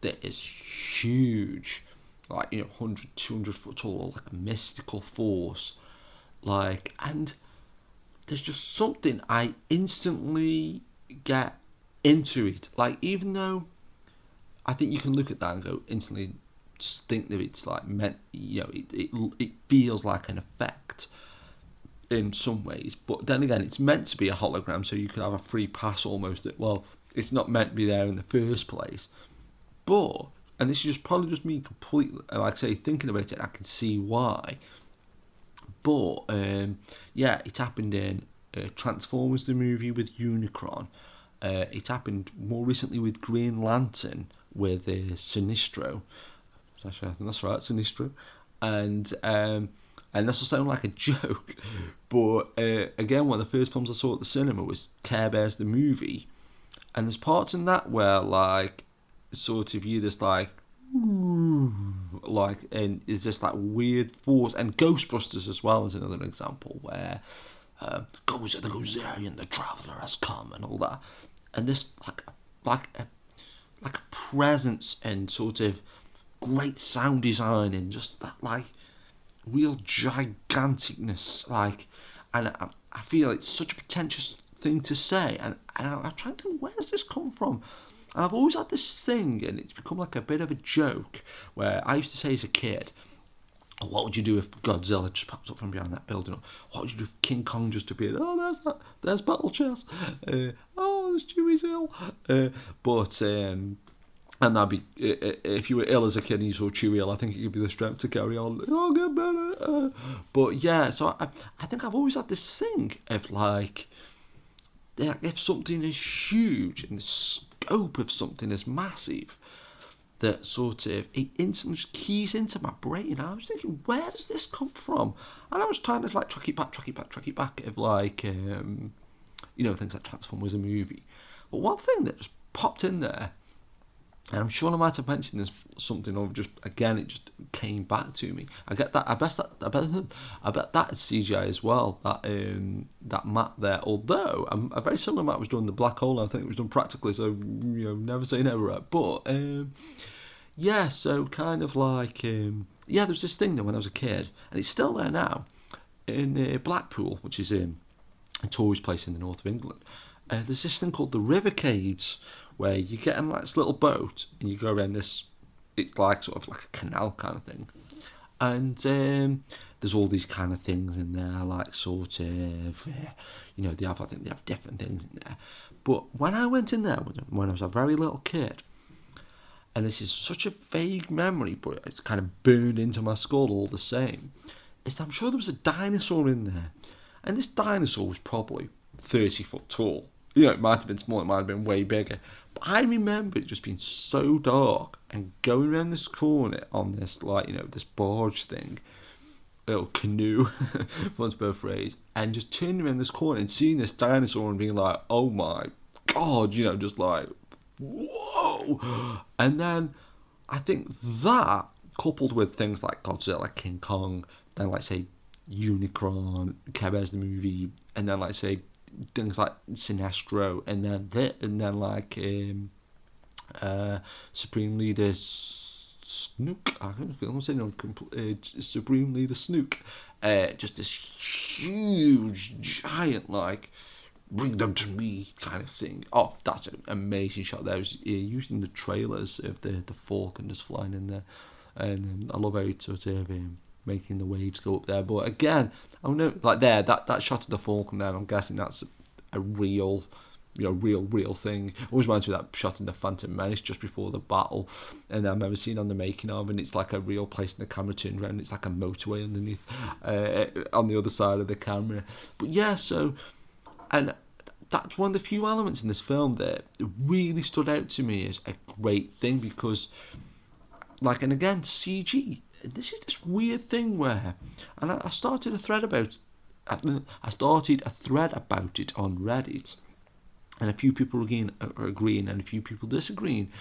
that is huge, like, 100, 200 foot tall, like a mystical force, like, and there's just something, I instantly get into it. Like, even though I think you can look at that and go instantly, just think that it's like meant, it feels like an effect in some ways, but then again, it's meant to be a hologram, so you could have a free pass almost that, well, it's not meant to be there in the first place. But, and this is just probably just me completely, like I say, thinking about it, I can see why. But it happened in Transformers the movie with Unicron. It happened more recently with Green Lantern with Sinestro. Actually, I think that's right, Sinestro. And this will sound like a joke, but again, one of the first films I saw at the cinema was Care Bears the movie, and there's parts in that where, like, sort of you just like, and is this like weird force, and Ghostbusters as well is another example where goes there and the traveller has come and all that, and this like a presence and sort of great sound design and just that like real giganticness, like, and I feel it's such a pretentious thing to say, and I'm trying to think, where does this come from? And I've always had this thing, and it's become like a bit of a joke, where I used to say as a kid, oh, what would you do if Godzilla just popped up from behind that building? Or what would you do if King Kong just appeared? Oh, there's Battle Chess. Oh, there's Chewie's ill. And that'd be, if you were ill as a kid and you saw Chewie ill, I think it could be the strength to carry on. I'll get better. But yeah, so I think I've always had this thing of like, if something is huge and the scope of something is massive, that sort of, it instantly just keys into my brain. I was thinking, where does this come from? And I was trying to like track it back of like, things like Transformers a movie. But one thing that just popped in there, and I'm sure I might have mentioned this something, or just again it just came back to me. I bet that is CGI as well. That map there, although a very similar map was done in the Black Hole, and I think it was done practically. So never say never, right? But so kind of like there was this thing there when I was a kid, and it's still there now in Blackpool, which is a tourist place in the north of England. There's this thing called the River Caves, where you get in like this little boat and you go around this, it's like sort of like a canal kind of thing, and there's all these kind of things in there, like sort of, I think they have different things in there. But when I went in there when I was a very little kid, and this is such a vague memory, but it's kind of burned into my skull all the same, is that I'm sure there was a dinosaur in there, and this dinosaur was probably 30 foot tall. It might have been small, it might have been way bigger. But I remember it just being so dark and going around this corner on this, like, this barge thing, little canoe, for the phrase, and just turning around this corner and seeing this dinosaur and being like, oh my God, just like, whoa. And then I think that, coupled with things like Godzilla, King Kong, then, like, say, Unicron, Care Bears the movie, and then, like, say, things like Sinestro, and then like Supreme Leader Snoke. I don't feel I'm saying Supreme Leader Snoke. Just this huge, giant, like, bring them to me kind of thing. Oh, that's an amazing shot there. It was used in the trailers of the Falcon just flying in there, and I love how it sort of making the waves go up there. But again, I don't know, like there, that shot of the Falcon there, I'm guessing that's a real thing. Always reminds me of that shot in the Phantom Menace just before the battle, and I remember seeing on the making of, and it's like a real place, and the camera turns around, it's like a motorway underneath, on the other side of the camera. But yeah, so, and that's one of the few elements in this film that really stood out to me as a great thing, because, like, and again, CG. This is this weird thing where, and I started a thread about, I started a thread about it on Reddit, and a few people are agreeing and a few people disagreeing.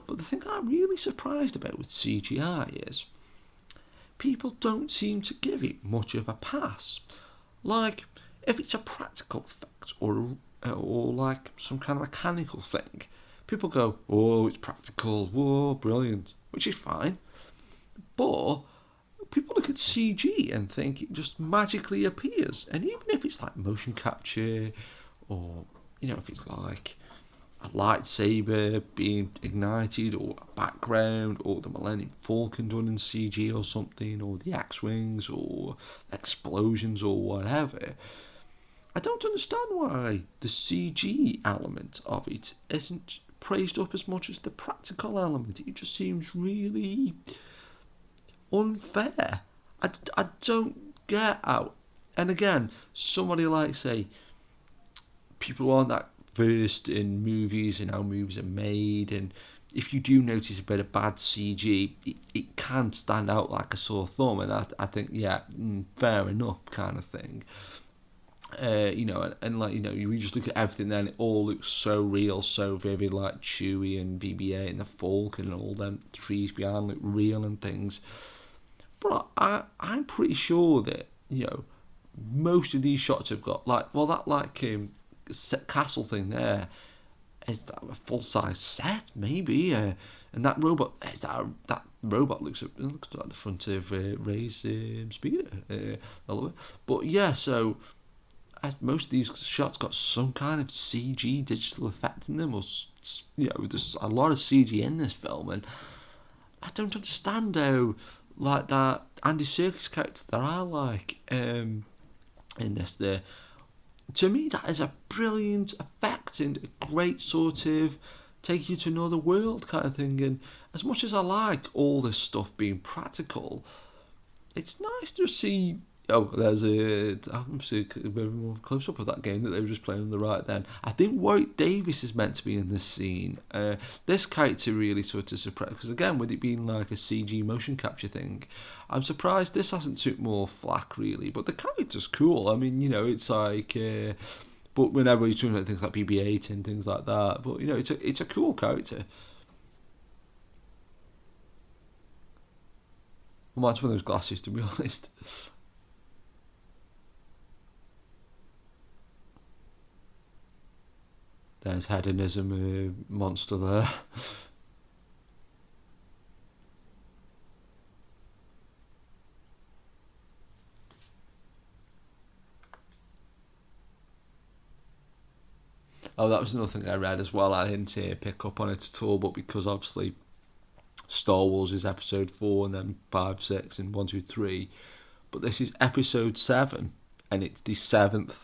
But the thing I'm really surprised about with CGI is people don't seem to give it much of a pass. Like, if it's a practical effect or like some kind of mechanical thing, people go, "Oh, it's practical, whoa, brilliant," which is fine. But people look at CG and think it just magically appears. And even if it's like motion capture, or, you know, if it's like a lightsaber being ignited, or a background, or the Millennium Falcon done in CG or something, or the X-Wings, or explosions, or whatever, I don't understand why the CG element of it isn't praised up as much as the practical element. It just seems really unfair. I don't get how. And again, somebody like, say, people aren't that versed in movies and how movies are made, and if you do notice a bit of bad CG, it can stand out like a sore thumb, and I think, yeah, fair enough kind of thing. You know, and like, you know, you just look at everything then, it all looks so real, so vivid, like Chewie and BB-8 and the Falcon and all them trees behind look real and things. But I'm pretty sure that, you know, most of these shots have got, like, well, that, like, castle thing there, is that a full-size set, maybe? And that robot, that robot looks like the front of Rey's speeder. But yeah, so most of these shots got some kind of CG digital effect in them, or, you know, there's a lot of CG in this film, and I don't understand how, like, that Andy Serkis character that I like in this, to me, that is a brilliant effect and a great sort of take you to another world kind of thing. And as much as I like all this stuff being practical, it's nice to see. Oh, there's I'm seeing a bit more close up of that game that they were just playing on the right then. I think Warwick Davis is meant to be in this scene. This character really sort of surprised, because again, with it being like a CG motion capture thing, I'm surprised this hasn't took more flack really. But the character's cool. I mean, you know, it's like, but whenever he's talking about things like BB-8 and things like that, but you know, it's a cool character. Reminds me of those glasses, to be honest. There's hedonism monster there. Oh, that was another thing I read as well. I didn't pick up on it at all, but because obviously Star Wars is episode 4 and then 5, 6 and 1, 2, 3, but this is episode 7 and it's the 7th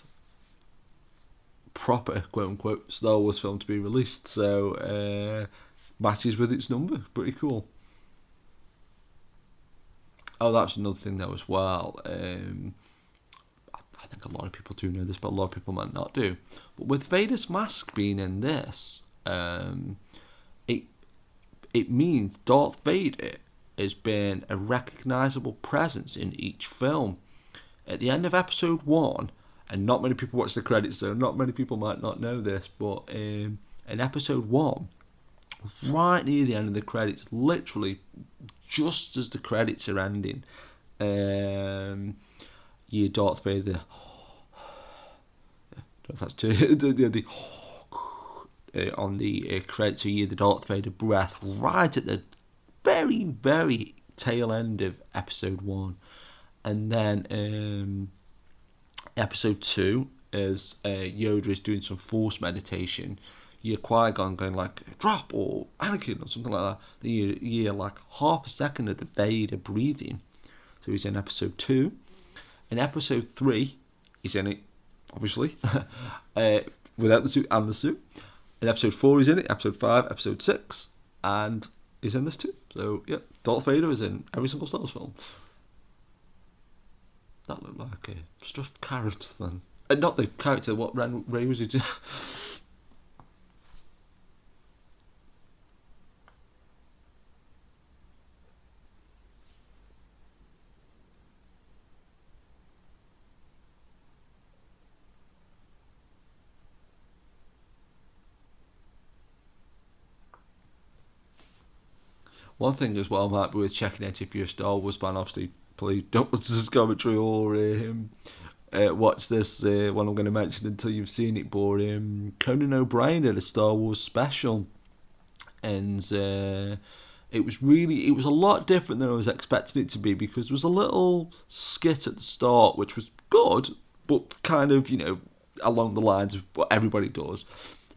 proper quote unquote Star Wars film to be released, so matches with its number. Pretty cool. Oh, that's another thing though as well. I think a lot of people do know this, but a lot of people might not do. But with Vader's mask being in this, it means Darth Vader has been a recognisable presence in each film. At the end of episode 1, and not many people watch the credits, so not many people might not know this, but in episode 1, right near the end of the credits, literally just as the credits are ending, you Darth Vader, I don't know if that's too, on the credits, so you hear the Darth Vader breath right at the very, very tail end of episode 1. And then episode 2 is Yoda is doing some Force meditation. You hear Qui-Gon going like, drop, or Anakin, or something like that. Then you hear like half a second of the Vader breathing. So he's in episode 2. In episode 3, he's in it, obviously, without the suit and the suit. In episode 4, he's in it. Episode 5, episode 6, and he's in this too. So, yeah, Darth Vader is in every single Star Wars film. That looked like a stuffed carrot then. Not the character, what Ray was it? One thing as well might be worth checking out if you're a Star Wars fan. Obviously, please don't watch this commentary or watch this one I'm going to mention until you've seen it. But Conan O'Brien did a Star Wars special, and it was a lot different than I was expecting it to be, because there was a little skit at the start which was good, but kind of, along the lines of what everybody does.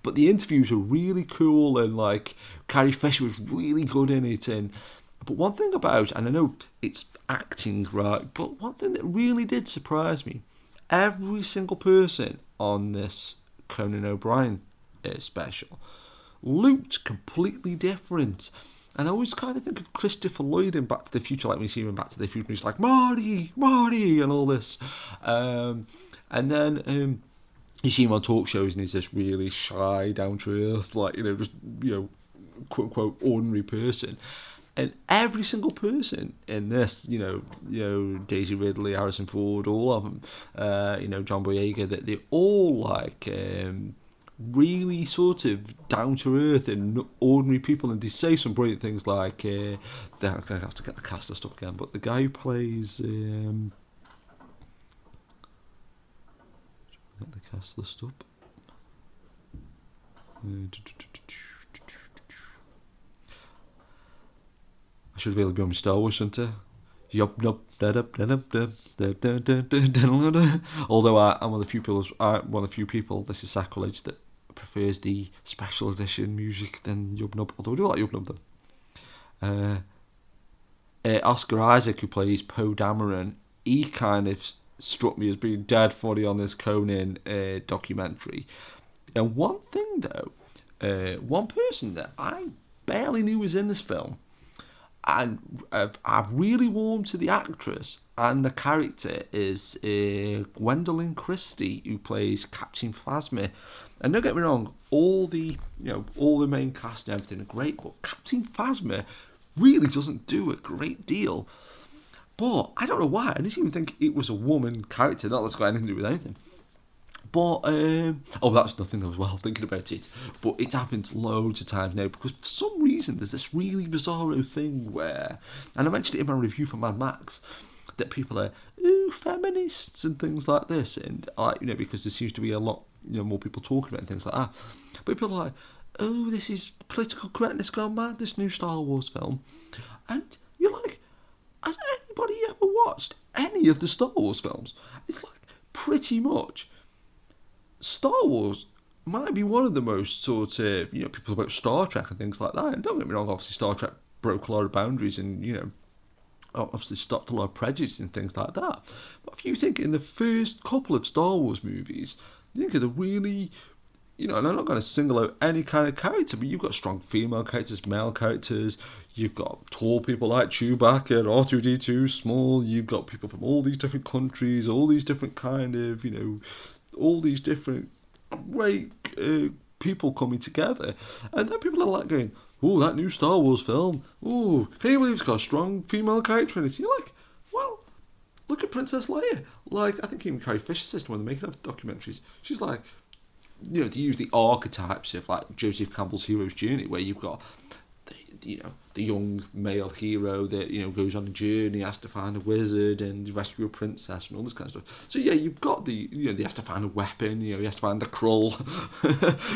But the interviews were really cool, and like Carrie Fisher was really good in it. But one thing about, and I know it's acting, right, but one thing that really did surprise me, every single person on this Conan O'Brien special looked completely different. And I always kind of think of Christopher Lloyd in Back to the Future, like when you see him in Back to the Future, he's like, Marty, and all this. And then you see him on talk shows, and he's this really shy, down to earth, like, just, quote unquote, ordinary person. And every single person in this, Daisy Ridley, Harrison Ford, all of them, John Boyega, that they're all like really sort of down to earth and ordinary people, and they say some brilliant things like, I'm going to have to get the cast list up again, but the guy who plays, get the cast list up. I should really be on Star Wars, shouldn't I? Although I'm one of the few people, this is sacrilege, that prefers the special edition music than Yub Nub. Although I do like Yub Nub though. Oscar Isaac, who plays Poe Dameron, he kind of struck me as being dead funny on this Conan documentary. And one thing though, one person that I barely knew was in this film, and I've really warmed to the actress and the character, is Gwendolyn Christie, who plays Captain Phasma. And don't get me wrong, all the main cast and everything are great, but Captain Phasma really doesn't do a great deal. But I don't know why, I didn't even think it was a woman character, not that's got anything to do with anything. But, that's nothing as well, thinking about it. But it happens loads of times now, because for some reason there's this really bizarro thing where, and I mentioned it in my review for Mad Max, that people are, feminists and things like this, and because there seems to be a lot, more people talking about it and things like that. But people are like, this is political correctness gone mad, this new Star Wars film. And you're like, has anybody ever watched any of the Star Wars films? It's like, pretty much, Star Wars might be one of the most sort of, people talk about Star Trek and things like that. And don't get me wrong, obviously Star Trek broke a lot of boundaries and, obviously stopped a lot of prejudice and things like that. But if you think in the first couple of Star Wars movies, you think of the really, and I'm not going to single out any kind of character, but you've got strong female characters, male characters, you've got tall people like Chewbacca, R2-D2, small, you've got people from all these different countries, all these different kind of, all these different great people coming together, and then people are like going, that new Star Wars film, can you believe it's got a strong female character in it? You're like, well, look at Princess Leia. Like, I think even Carrie Fisher says to when they're making up documentaries, she's like, to use the archetypes of like Joseph Campbell's hero's journey, where you've got the young male hero that goes on a journey, has to find a wizard and rescue a princess and all this kind of stuff. So yeah, you've got the he has to find a weapon, he has to find the Krull,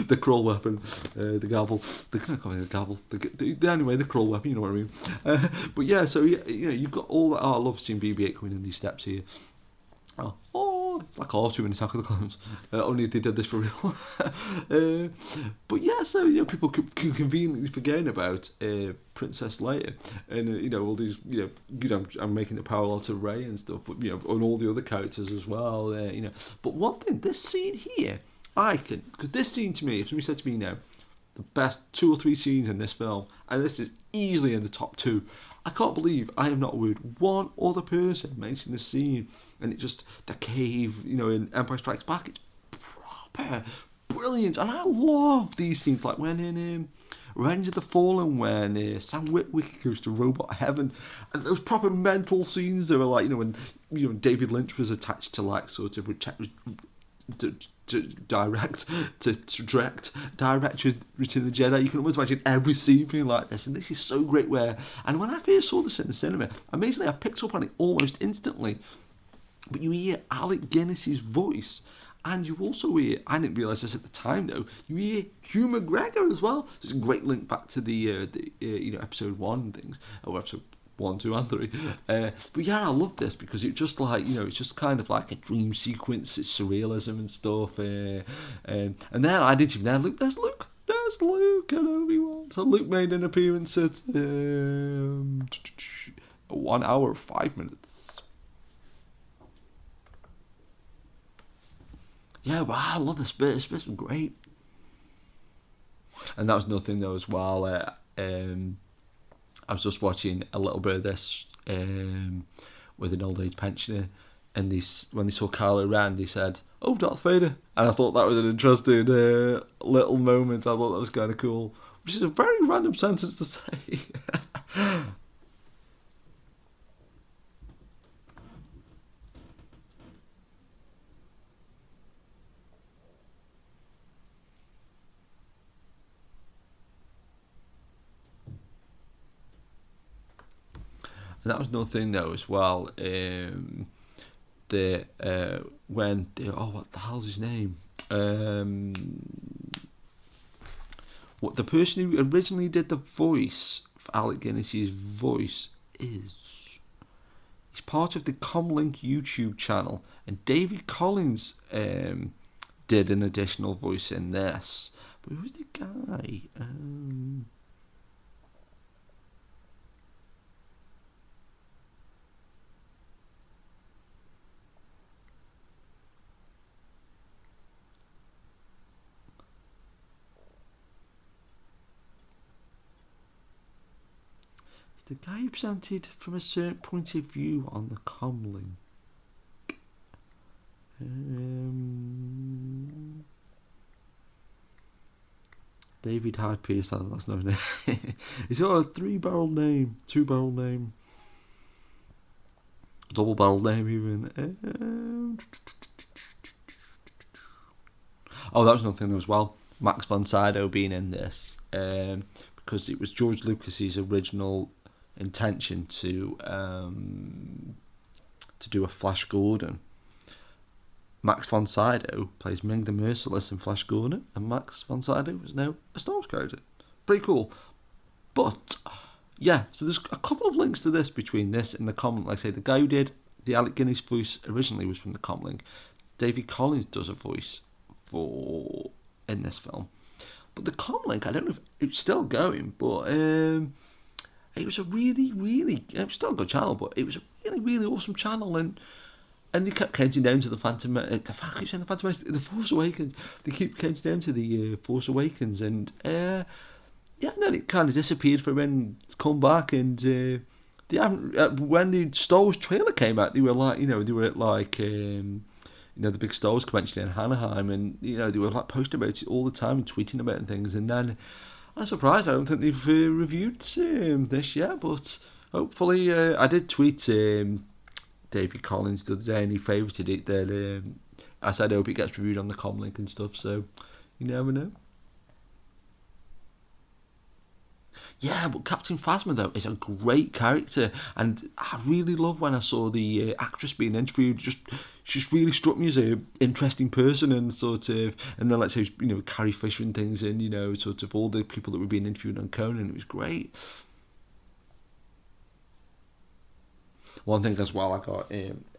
the Krull weapon, the gavel, the anyway, the Krull weapon, you know what I mean. But yeah, so you've got all that. I love seeing BB-8 coming in these steps here. Like R2 in Attack of the Clones. Only they did this for real. But yeah, so people can conveniently forget about Princess Leia, and all these I'm making a parallel to Rey and stuff, but on all the other characters as well. But one thing, this scene here, because this scene to me, if somebody said to me now, the best 2 or 3 scenes in this film, and this is easily in the top 2, I can't believe I have not heard one other person mention the scene, and it just, the cave, in Empire Strikes Back, it's proper brilliant, and I love these scenes, like when in Revenge of the Fallen, when Sam Witwicky goes to robot heaven, and those proper mental scenes that were like, when David Lynch was attached to like sort of direct Return of the Jedi. You can almost imagine every scene being like this, and this is so great. And when I first saw this in the cinema, amazingly, I picked up on it almost instantly. But you hear Alec Guinness's voice, and you also hear, I didn't realise this at the time though, you hear Hugh McGregor as well. There's a great link back to the episode 1 and things, or episode 1, 2 and 3. But yeah, I love this because it's just like, it's just kind of like a dream sequence, it's surrealism and stuff. And then I didn't even know, look, there's Luke and Obi-Wan. So Luke made an appearance at 1 hour 5 minutes. Yeah, but I love this bit. This bit's great. And that was nothing though as well. I was just watching a little bit of this with an old age pensioner, and when they saw Kylo Ren, they said, "Oh, Darth Vader," and I thought that was an interesting little moment. I thought that was kind of cool, which is a very random sentence to say. And that was another thing though as well. When what the hell's his name? What the person who originally did the voice for Alec Guinness's voice is? He's part of the Comlink YouTube channel, and David Collins did an additional voice in this. But who's the guy? The guy who presented from a certain point of view on the Comlink. David Hyde Pierce, that's no name. He's got a 3-barrel name, 2-barrel name, double-barrel name even. Oh, that was nothing as well. Max von Sydow being in this, because it was George Lucas's original intention to do a Flash Gordon. Max von Sydow plays Ming the Merciless in Flash Gordon, and Max von Sydow is now a Star Wars character. Pretty cool. But yeah, so there's a couple of links to this between this and the Comlink. Like I say, the guy who did the Alec Guinness voice originally was from the Comlink. David Collins does a voice in this film. But the Comlink, I don't know if it's still going, but it was a really, really, it was still a good channel, but it was a really, really awesome channel, and they kept counting down to the Phantom, the Force Awakens. They keep counting down to the Force Awakens, and and then it kind of disappeared for a minute and come back, and they haven't. When the Star Wars trailer came out, they were like, they were at like, the big Star Wars convention in Anaheim, and they were like posting about it all the time and tweeting about it and things, and then. I'm surprised. I don't think they've reviewed this yet, but hopefully, I did tweet David Collins the other day, and he favoured it. That I said, I hope it gets reviewed on the Comlink and stuff. So you never know. Yeah, but Captain Phasma though is a great character, and I really love when I saw the actress being interviewed. She just really struck me as an interesting person, and sort of, and then let's say Carrie Fisher and things, and sort of all the people that were being interviewed on Conan. It was great. One thing as well, I got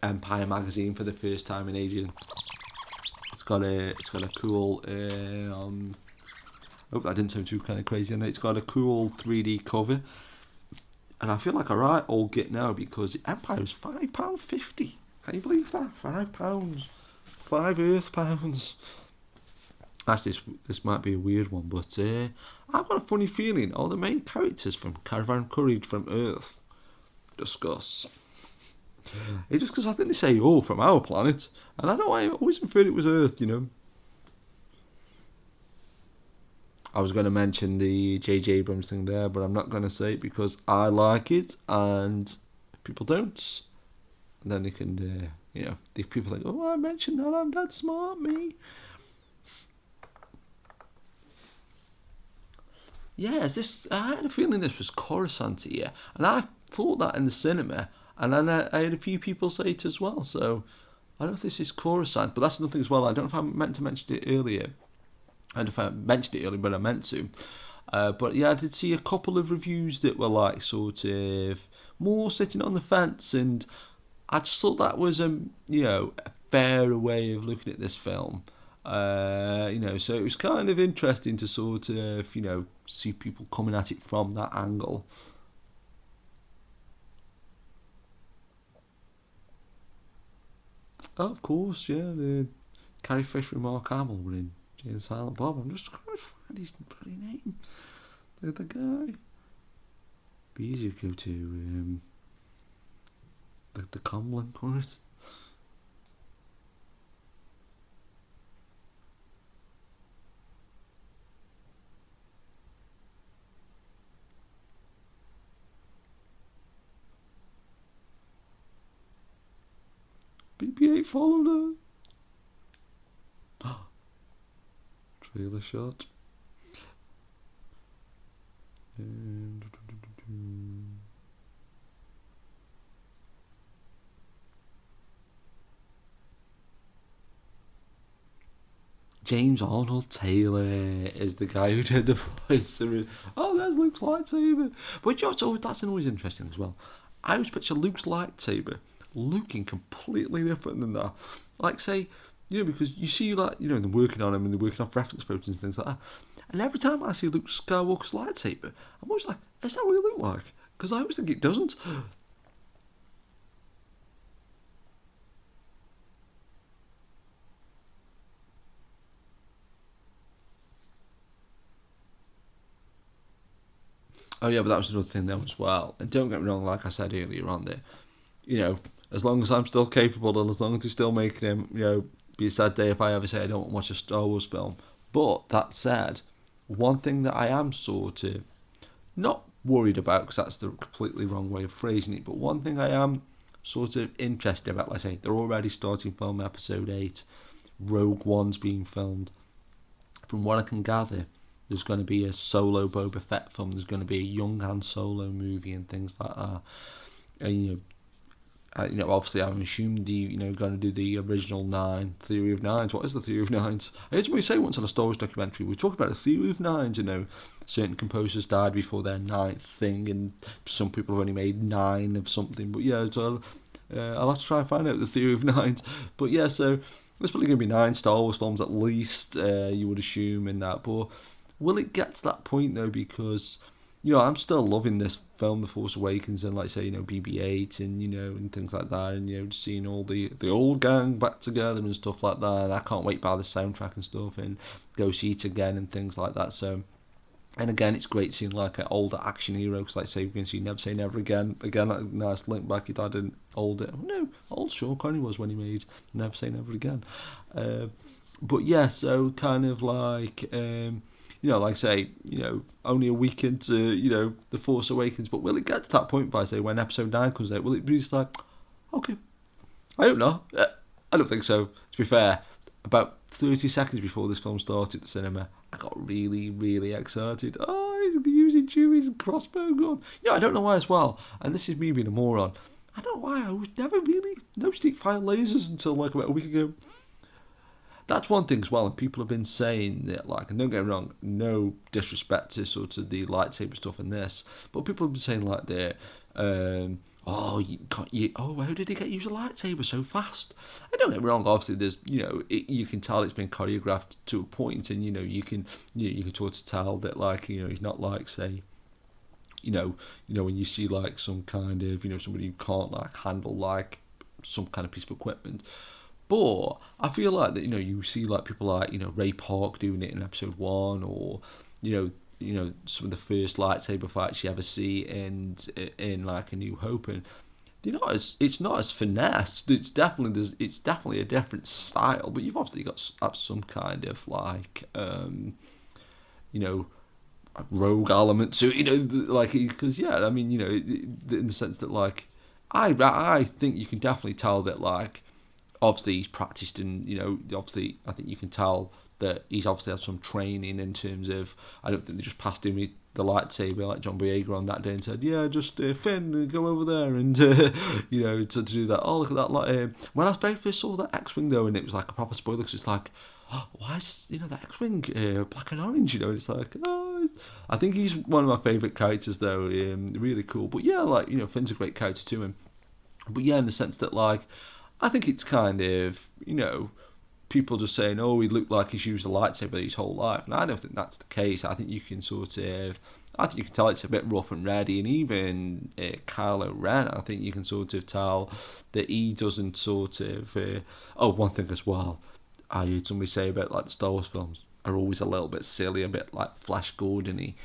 Empire magazine for the first time in ages. It's got a cool. I hope that didn't sound too kind of crazy. And it's got a cool 3D cover, and I feel like a right old git now because Empire is £5.50. Can you believe that? £5, 5 Earth pounds. That's this might be a weird one, but I've got a funny feeling all the main characters from Caravan of Courage from Earth Discuss. It's just because I think they say, oh, from our planet. And I know I always inferred it was Earth, you know. I was going to mention the J.J. Abrams thing there, but I'm not going to say it because I like it and people don't. And then they can, if people think, oh, I mentioned that, I'm that smart, me. Yeah, I had a feeling this was Coruscant here. And I thought that in the cinema. And then I had a few people say it as well. So I don't know if this is Coruscant, but that's another thing as well. I don't know if I meant to mention it earlier. I don't know if I mentioned it earlier, but I meant to. But yeah, I did see a couple of reviews that were like sort of more sitting on the fence, and I just thought that was a fairer way of looking at this film. So it was kind of interesting to sort of see people coming at it from that angle. Oh, of course, yeah, the Carrie Fisher and Mark Hamill were in Jay and Silent Bob. I'm just trying to find his bloody name. The other guy. Be easier to go to the com link on it. BB-8 followed her. Trailer shot. James Arnold Taylor is the guy who did the voice. Oh, there's Luke's lightsaber. But that's always interesting as well. I always picture Luke's lightsaber looking completely different than that. Like, say, because you see, like, they're working on him and they're working off reference photos and things like that. And every time I see Luke Skywalker's lightsaber, I'm always like, is that what it look like? Because I always think it doesn't. Oh yeah, but that was another thing there as well. And don't get me wrong, like I said earlier on there, as long as I'm still capable and as long as they're still making him, be a sad day if I ever say I don't watch a Star Wars film. But that said, one thing that I am sort of not worried about, because that's the completely wrong way of phrasing it, but one thing I am sort of interested about, like I say, they're already starting film episode 8, Rogue One's being filmed. From what I can gather, there's going to be a solo Boba Fett film, there's going to be a young Han Solo movie and things like that. And, obviously I'm assuming going to do the original 9 theory of nines. What is the theory of nines? I heard somebody say once on a Star Wars documentary, we talk about the theory of nines. Certain composers died before their 9th thing, and some people have only made 9 of something. But yeah, so I'll have to try and find out the theory of nines. But yeah, so there's probably going to be 9 Star Wars films at least. You would assume in that, but will it get to that point though? Because I'm still loving this film, The Force Awakens, and like I say, BB-8 and and things like that, and just seeing all the old gang back together and stuff like that. And I can't wait to buy the soundtrack and stuff and go see it again and things like that. So, and again, it's great seeing like an older action hero, because like I say, we're going to see Never Say Never Again. Again, a nice link back. He died in old Sean Connery was when he made Never Say Never Again. But yeah, so kind of like. Like I say, only a week into, The Force Awakens, but will it get to that point by, say, when episode 9 comes out? Will it be just like, okay, I don't know. I don't think so. To be fair, about 30 seconds before this film started at the cinema, I got really, really excited. Oh, he's using Chewie's crossbow gun. I don't know why as well, and this is me being a moron. I don't know why, I was never really noticed it fire lasers until like about a week ago. That's one thing as well, and people have been saying that, like, and don't get me wrong, no disrespect to sort of the lightsaber stuff in this, but people have been saying like that, how did he get use a lightsaber so fast? And don't get me wrong, obviously there's, you can tell it's been choreographed to a point, and you can sort of tell that, like, he's not like, say, when you see like some kind of, somebody who can't like handle like some kind of piece of equipment. But I feel like that, you see like people like, Ray Park doing it in episode 1, or, some of the first lightsaber fights you ever see in like A New Hope, and it's not as finessed. It's definitely a different style, but you've obviously got to have some kind of like rogue element to like, because I mean in the sense that like I think you can definitely tell that like obviously he's practiced, and obviously I think you can tell that he's obviously had some training in terms of, I don't think they just passed him the lightsaber like John Boyega on that day and said, yeah, just Finn, go over there and to do that. Oh, look at that! Like, when I very first saw that X-wing though, and it was like a proper spoiler, because it's like, oh, why is that X-wing black and orange? It's like, oh, I think he's one of my favourite characters though. Really cool. But yeah, like Finn's a great character too, but yeah, in the sense that like I think it's kind of people just saying, oh, he looked like he's used a lightsaber his whole life. And I don't think that's the case. I think you can tell it's a bit rough and ready. And even Kylo Ren, I think you can sort of tell that he doesn't sort of... one thing as well, I heard somebody say about like the Star Wars films are always a little bit silly, a bit like Flash Gordon-y.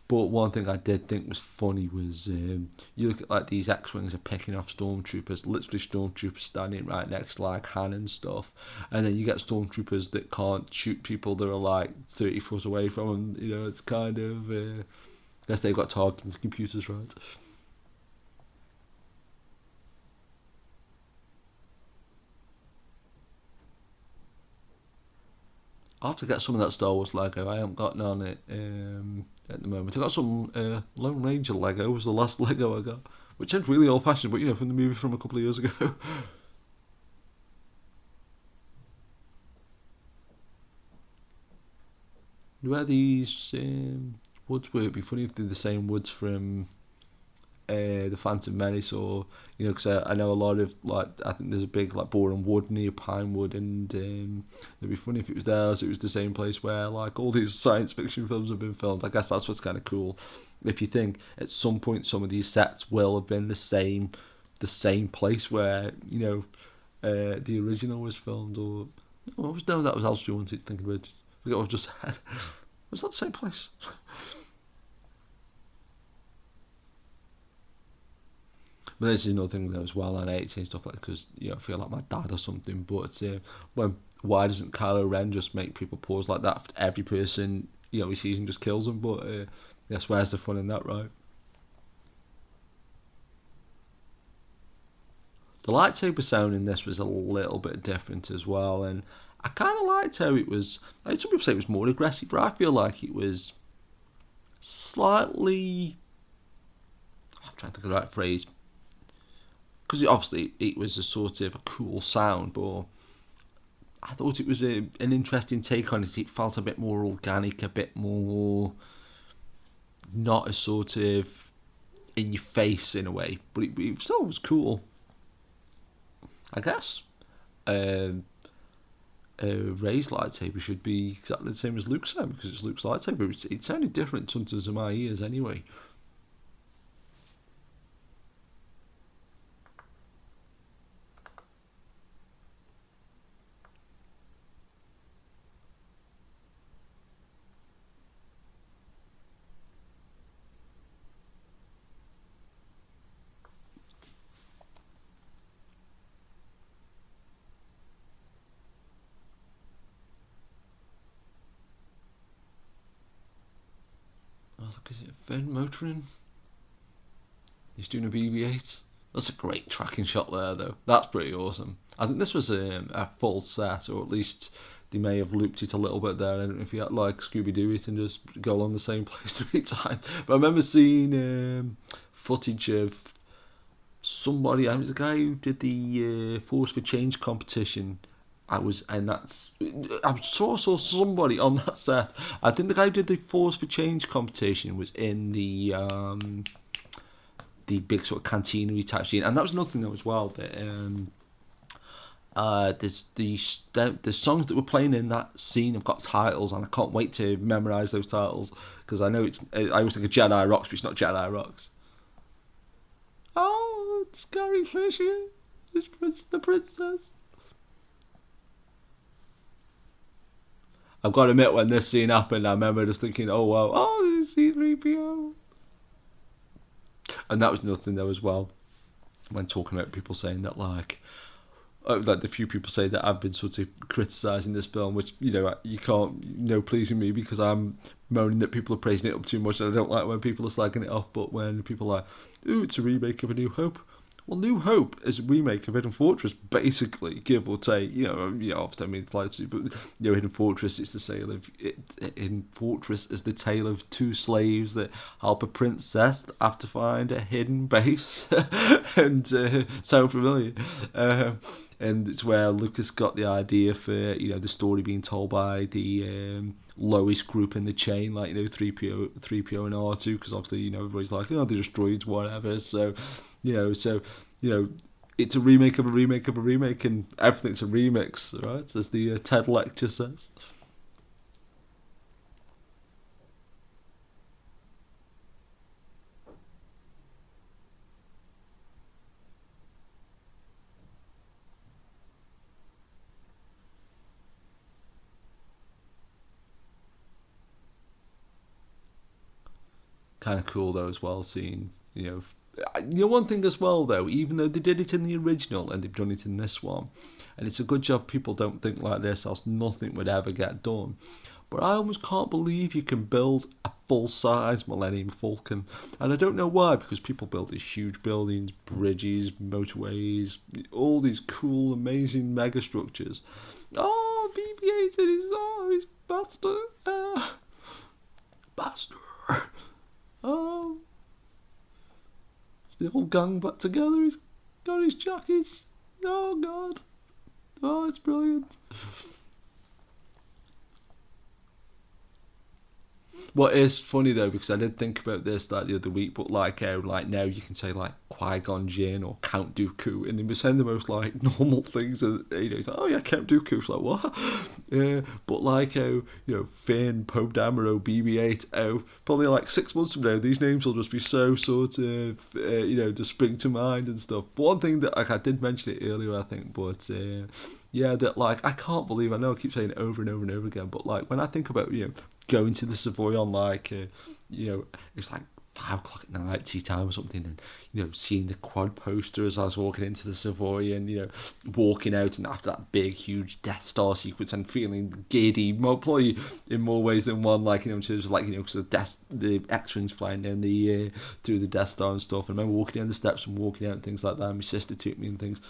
But one thing I did think was funny was you look at like these X-Wings are picking off stormtroopers, literally stormtroopers standing right next to like Han and stuff, and then you get stormtroopers that can't shoot people that are like 30 foot away from them. It's kind of I guess they've got targeting computers, right? I'll have to get some of that Star Wars Lego. I haven't gotten on it at the moment. I got some Lone Ranger Lego. Was the last Lego I got, which sounds really old-fashioned, but from the movie from a couple of years ago. Where these woods were, it'd be funny if they're the same woods from the Phantom Menace, or because I know a lot of like, I think there's a big like Boreham Wood near Pinewood, and it'd be funny if it was theirs. It was the same place where like all these science fiction films have been filmed. I guess that's what's kind of cool. If you think at some point some of these sets will have been the same place where the original was filmed, or that was else you wanted thinking about. I forget what I've just said. Was that the same place? But this is another thing though as well, and I hate saying stuff like, because I feel like my dad or something. But why doesn't Kylo Ren just make people pause like that for every person he sees and just kills them? But yes, where's the fun in that, right? The lightsaber sound in this was a little bit different as well, and I kind of liked how it was. Like, some people say it was more aggressive, but I feel like it was slightly. I'm trying to think of the right phrase. Because obviously it was a sort of a cool sound, but I thought it was an interesting take on it. It felt a bit more organic, a bit more not as sort of in your face in a way, but it still was cool. I guess Rey's lightsaber should be exactly the same as Luke's saber, because it's Luke's lightsaber. It sounded different sometimes in my ears anyway. Is it Finn motoring? He's doing a BB-8. That's a great tracking shot there, though. That's pretty awesome. I think this was a full set, or at least they may have looped it a little bit there. I don't know if you had like Scooby-Doo it and just go along the same place every time. But I remember seeing footage of somebody. I was the guy who did the Force for Change competition. I saw somebody on that set. I think the guy who did the Force for Change competition was in the big sort of cantinery type scene, and that was another thing though as well. That there's the songs that were playing in that scene have got titles, and I can't wait to memorise those titles, because I know I always think of Jedi Rocks, but it's not Jedi Rocks. Oh, it's Carrie Fisher. It's the princess. I've got to admit, when this scene happened, I remember just thinking, oh wow, oh, this is C-3PO. And that was nothing though as well, when talking about people saying that, like the few people say that I've been sort of criticising this film, which, you know, you can't, pleasing me, because I'm moaning that people are praising it up too much, and I don't like when people are slagging it off. But when people are like, ooh, it's a remake of A New Hope. Well, New Hope is a remake of Hidden Fortress, basically, give or take. Often I mean slightly, but Hidden Fortress is Hidden Fortress is the tale of two slaves that help a princess have to find a hidden base, and sound familiar. And it's where Lucas got the idea for the story being told by the lowest group in the chain, like 3PO and R2, because obviously everybody's like, oh, they're just droids, whatever. So it's a remake of a remake of a remake, and everything's a remix, right? As the TED lecture says. Kind of cool though as well, seeing one thing as well though, even though they did it in the original and they've done it in this one, and it's a good job people don't think like this, else nothing would ever get done. But I almost can't believe you can build a full-size Millennium Falcon, and I don't know why, because people build these huge buildings, bridges, motorways, all these cool, amazing mega structures. Oh, BB-8 he's bastard, bastard. Oh, the whole gang back together. He's got his jackets. Oh God! Oh, it's brilliant. What is funny though, because I did think about this the other week, but like now you can say like Qui-Gon Jinn or Count Dooku, and they were saying the most like normal things. It's like, oh yeah, Count Dooku. It's like, what? But like Finn, Poe Dameron, BB-8. Probably like 6 months from now, these names will just be so sort of just spring to mind and stuff. But one thing that, like, I did mention it earlier, I think, but that like I can't believe, I know I keep saying it over and over and over again, but like when I think about going to the Savoy on like it's like 5 o'clock at night, tea time or something, and seeing the quad poster as I was walking into the Savoy, and walking out, and after that big huge Death Star sequence, and feeling giddy, probably in more ways than one, like in terms of like because the X-wings flying down the through the Death Star and stuff, and I remember walking down the steps and walking out and things like that, and my sister took me and things.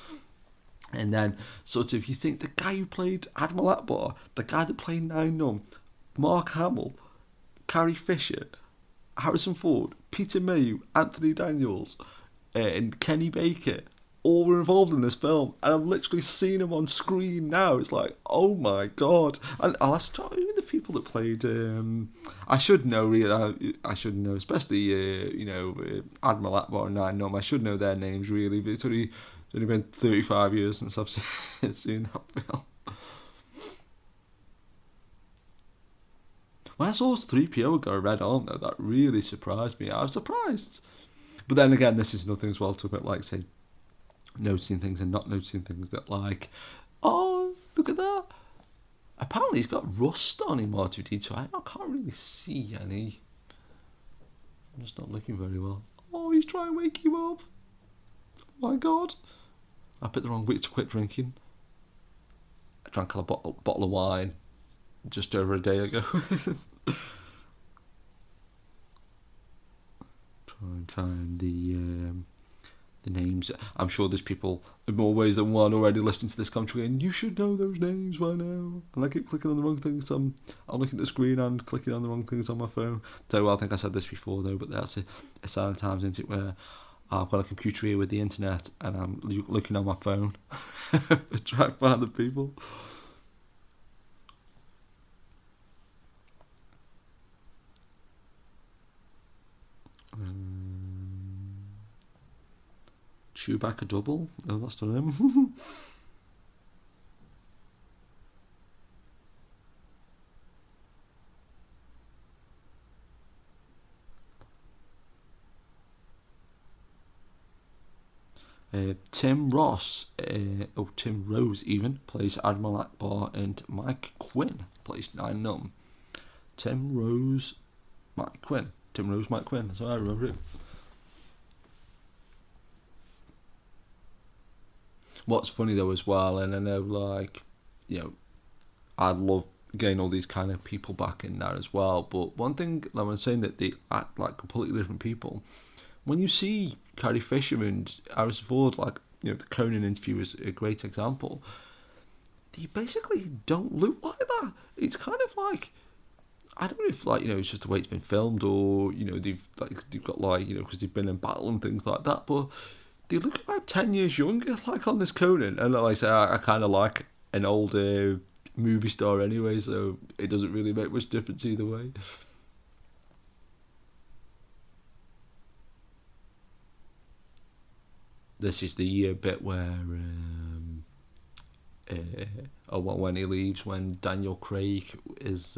And then, sort of, you think the guy who played Admiral Akbar, the guy that played Nine Nunn, Mark Hamill, Carrie Fisher, Harrison Ford, Peter Mayhew, Anthony Daniels, and Kenny Baker, all were involved in this film. And I've literally seen them on screen now. It's like, oh my God. And I'll have to try, who are the people that played... I should know, really. I should know, especially, Admiral Akbar and Nine Nunn. I should know their names, really, but it's only been 35 years since I've seen that film. When I saw 3PO got a red arm, though, that really surprised me. I was surprised. But then again, this is nothing as well to about, like, say, noticing things and not noticing things that, like, oh, look at that. Apparently he's got rust on him, R2-D2. I can't really see any. I'm just not looking very well. Oh, he's trying to wake you up. Oh my God. I picked the wrong week to quit drinking. I drank a bottle of wine just over a day ago. Try and find the names. I'm sure there's people in more ways than one already listening to this commentary and you should know those names by now. And I keep clicking on the wrong things. I'm looking at the screen and clicking on the wrong things on my phone. So I think I said this before though, but that's a sign of times, isn't it, where I've got a computer here with the internet and I'm looking on my phone to try and find the people. Chewbacca double? Oh, that's not him. Tim Rose even, plays Admiral Akbar, and Mike Quinn plays Nine Num. Tim Rose Mike Quinn. That's how I remember it. What's funny though as well, and I know like, I'd love getting all these kind of people back in there as well, but one thing that I'm saying that they act like completely different people. When you see Carrie Fisher and Harrison Ford, like, the Conan interview is a great example, they basically don't look like that. It's kind of like, I don't know if like, it's just the way it's been filmed, or they've got like, because they've been in battle and things like that, but they look about 10 years younger, like on this Conan. And like I say, I kind of like an older movie star anyway, so it doesn't really make much difference either way. This is the bit where when he leaves, when Daniel Craig is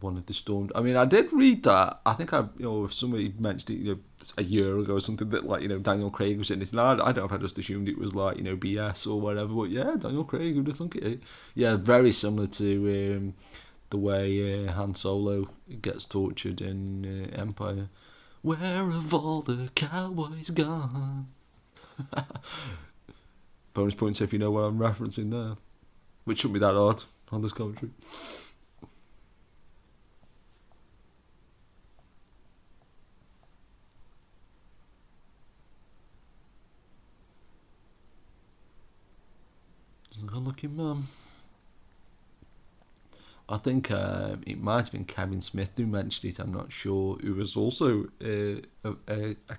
one of the storm. I mean, I did read that. I think if somebody mentioned it a year ago or something, that like Daniel Craig was in it, and I don't know if I just assumed it was like BS or whatever. But yeah, Daniel Craig, who'd have thunk it? Yeah, very similar to the way Han Solo gets tortured in Empire. Where have all the cowboys gone? Bonus points if you know what I'm referencing there, which shouldn't be that hard on this commentary. Good looking man. I think it might have been Kevin Smith who mentioned it, I'm not sure, who was also a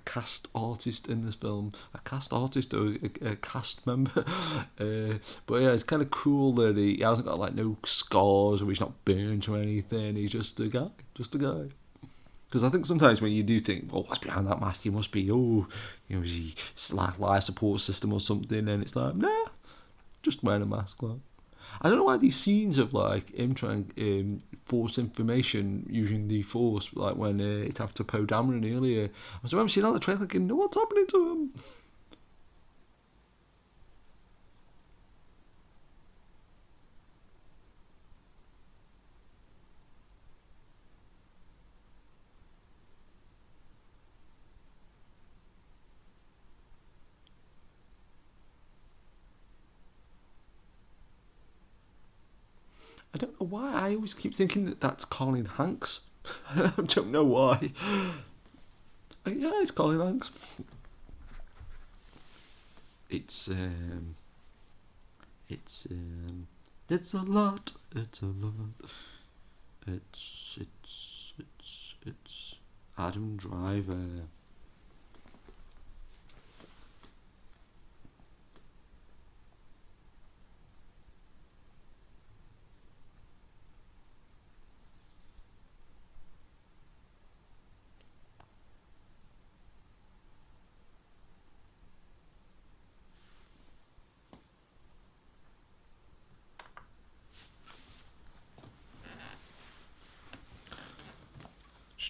cast artist in this film. A cast artist or a cast member. But yeah, it's kind of cool that he hasn't got like no scars, or he's not burnt or anything. He's just a guy. Because I think sometimes when you do think, well, what's behind that mask? He must be, is he like life support system or something? And it's like, nah, just wearing a mask, like. I don't know why these scenes of like him trying force information using the force, like when it happened to Poe Dameron earlier. I remember seeing that in the trailer thinking, no, what's happening to him? I don't know why. I always keep thinking that that's Colin Hanks. I don't know why. Yeah, it's Colin Hanks. It's a lot. It's a lot. It's Adam Driver.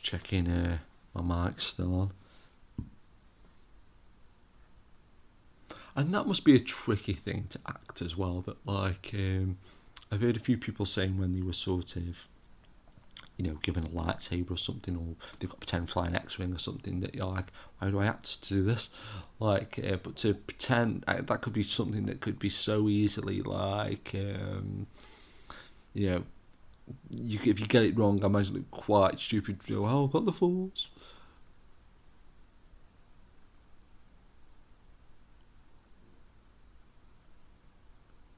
Checking my mic's still on. And that must be a tricky thing to act as well, but like I've heard a few people saying when they were sort of given a lightsaber or something, or they've got to pretend flying X-wing or something, that you're like, how do I act to do this? Like but to pretend, that could be something that could be so easily like if you get it wrong, I imagine it quite stupid. I've got the Force.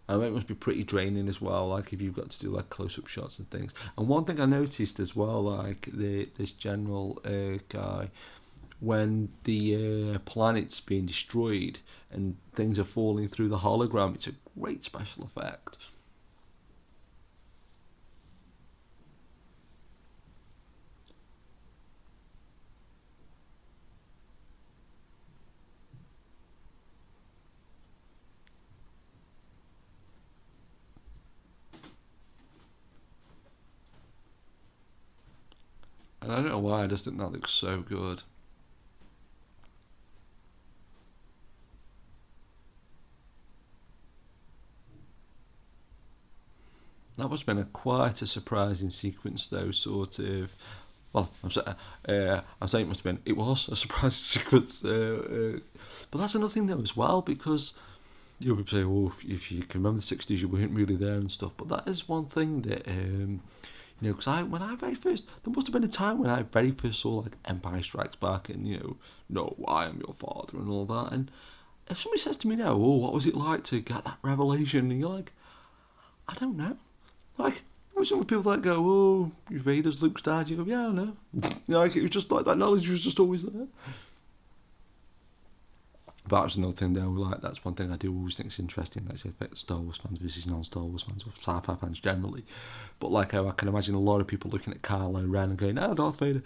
I mean, it must be pretty draining as well, like if you've got to do like close-up shots and things. And one thing I noticed as well, like this general guy, when the planet's being destroyed and things are falling through the hologram, it's a great special effect. And I don't know why, I just think that looks so good. That must have been quite a surprising sequence, though, sort of. Well, I'm saying it must have been. It was a surprising sequence. But that's another thing, though, as well, because you would say, oh, if you can remember the 60s, you weren't really there and stuff. But that is one thing that, because there must have been a time when I very first saw, like, Empire Strikes Back and, no, I am your father and all that. And if somebody says to me now, oh, what was it like to get that revelation? And you're like, I don't know. Like, some people that go, oh, Vader's Luke's dad. You go, yeah, I know. Like, it was just like that knowledge was just always there. But that's another thing, though. Like, that's one thing I do always think is interesting. Like, about Star Wars fans versus non-Star Wars fans, or sci-fi fans generally. But like, I can imagine a lot of people looking at Kylo Ren and going, "Oh, Darth Vader."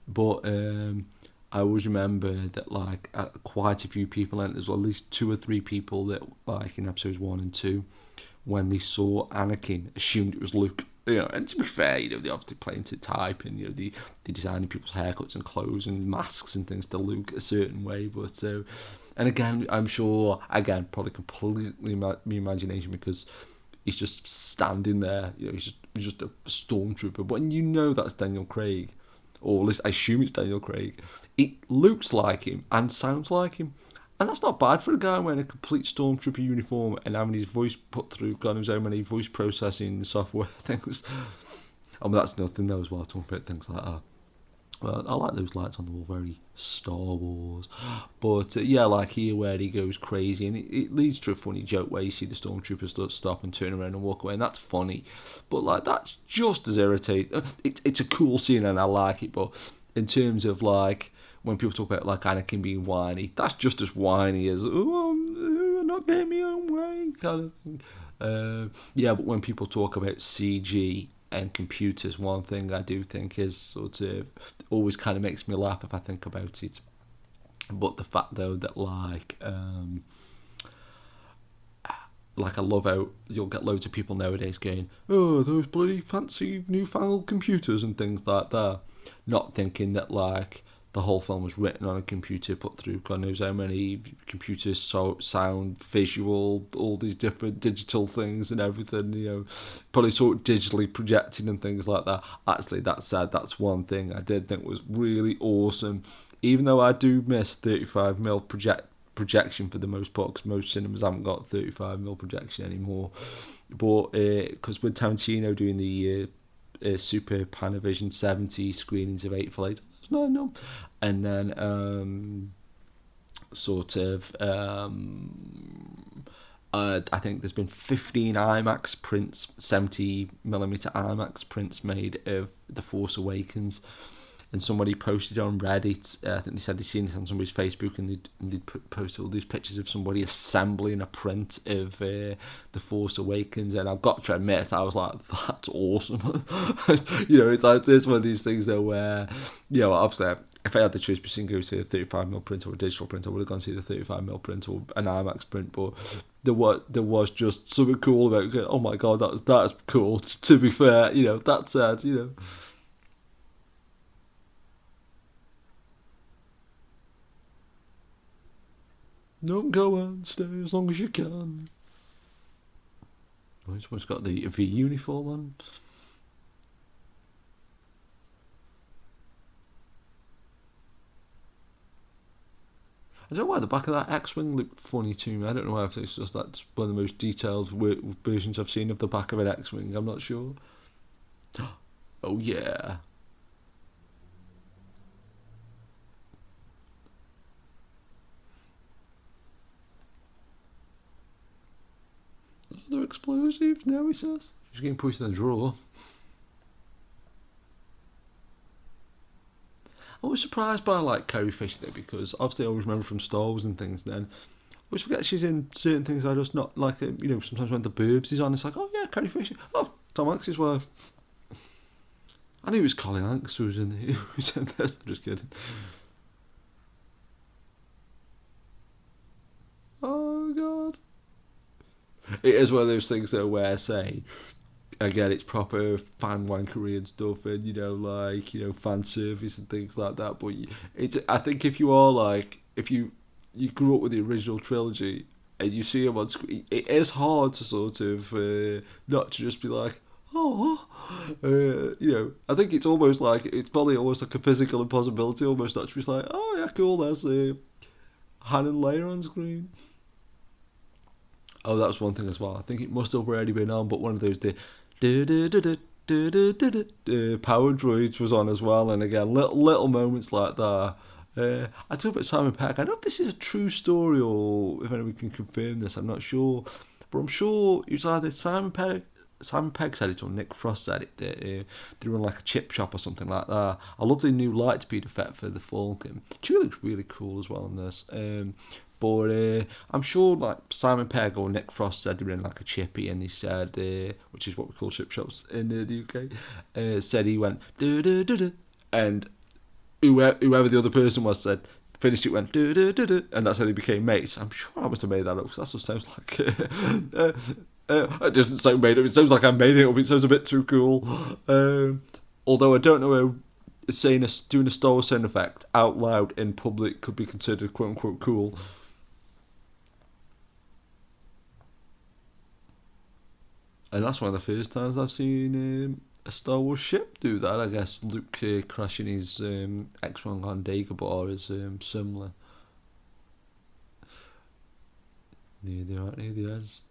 But I always remember that, like, quite a few people, and there's at least 2 or 3 people that, like, in episodes 1 and 2, when they saw Anakin, assumed it was Luke. And to be fair, they obviously playing to type, and they designing people's haircuts and clothes and masks and things to look a certain way. But and again, I'm sure, probably completely my imagination, because he's just standing there. He's just a stormtrooper. But when that's Daniel Craig, or at least I assume it's Daniel Craig, it looks like him and sounds like him. And that's not bad for a guy wearing a complete stormtrooper uniform and having his voice put through God knows how many voice processing software things. But that's nothing though as well, talking about things like that. Well, I like those lights on the wall, very Star Wars. But like here where he goes crazy, and it leads to a funny joke where you see the stormtroopers stop and turn around and walk away, and that's funny. But like, that's just as irritating. It's a cool scene and I like it, but in terms of like, when people talk about like Anakin being whiny, that's just as whiny as, oh, I'm not getting my own way kind of thing. But when people talk about CG and computers, one thing I do think is sort of always kind of makes me laugh if I think about it. But the fact though that like I love how you'll get loads of people nowadays going, oh, those bloody fancy newfangled computers and things like that, not thinking that like the whole film was written on a computer, put through God knows how many computers, sound, visual, all these different digital things and everything, probably sort of digitally projecting and things like that. Actually, that said, that's one thing I did think was really awesome, even though I do miss 35mm projection for the most part, because most cinemas haven't got 35mm projection anymore. But because with Tarantino doing the Super Panavision 70 screenings of 8 for 8, no. And then I think there's been 15 IMAX prints, 70mm IMAX prints made of The Force Awakens. And somebody posted on Reddit, I think they said they'd seen this on somebody's Facebook, and they'd posted all these pictures of somebody assembling a print of The Force Awakens. And I've got to admit, I was like, that's awesome. It's like, it's one of these things though where, obviously, if I had the choice between going to see a 35mm print or a digital print, I would have gone to see the 35mm print or an IMAX print. But there was just something cool about it. Oh my God, that's cool. To be fair, that said, Don't go and stay as long as you can. Oh, someone's got the V uniform on. I don't know why the back of that X-Wing looked funny to me. I don't know why, if it's just that's one of the most detailed versions I've seen of the back of an X-Wing. I'm not sure. Oh yeah. They're explosives now, he says. He's getting pushed in the drawer. I was surprised by like Carrie Fisher there, because obviously I always remember from Star Wars and things then. I always forget she's in certain things. I just not like, sometimes when The Burbs is on, it's like, oh yeah, Carrie Fisher. Oh, Tom Hanks' wife. I knew it was Colin Hanks who was in there. Who said this? I'm just kidding. Oh God. It is one of those things though where, say, again, it's proper fan wankery and stuff, and fan service and things like that. But I think if you are like, if you grew up with the original trilogy and you see them on screen, it is hard to sort of not to just be like, oh, I think it's almost like it's probably almost like a physical impossibility, almost not to be like, oh yeah, cool, there's Han and Leia on screen. Oh, that was one thing as well. I think it must have already been on, but one of those power droids was on as well, and again, little moments like that. I talk about Simon Pegg. I don't know if this is a true story or if anyone can confirm this. I'm not sure, but I'm sure it was either Simon Pegg. Simon Pegg said it or Nick Frost said it. They run like a chip shop or something like that. I love the new light speed effect for the Falcon. Chewie looks really cool as well in this. But I'm sure like Simon Pegg or Nick Frost said they were in like a chippy, and he said, which is what we call chip shops in the UK, said he went and whoever the other person was said finished it went and that's how they became mates. I'm sure I must have made that up because that just sounds like it doesn't sound made up. It sounds like I made it up. It sounds a bit too cool. Although I don't know how doing a Star Wars sound effect out loud in public could be considered quote unquote cool. And that's one of the first times I've seen a Star Wars ship do that. I guess Luke crashing his X-Wing on Dagobah is similar. Near the edge.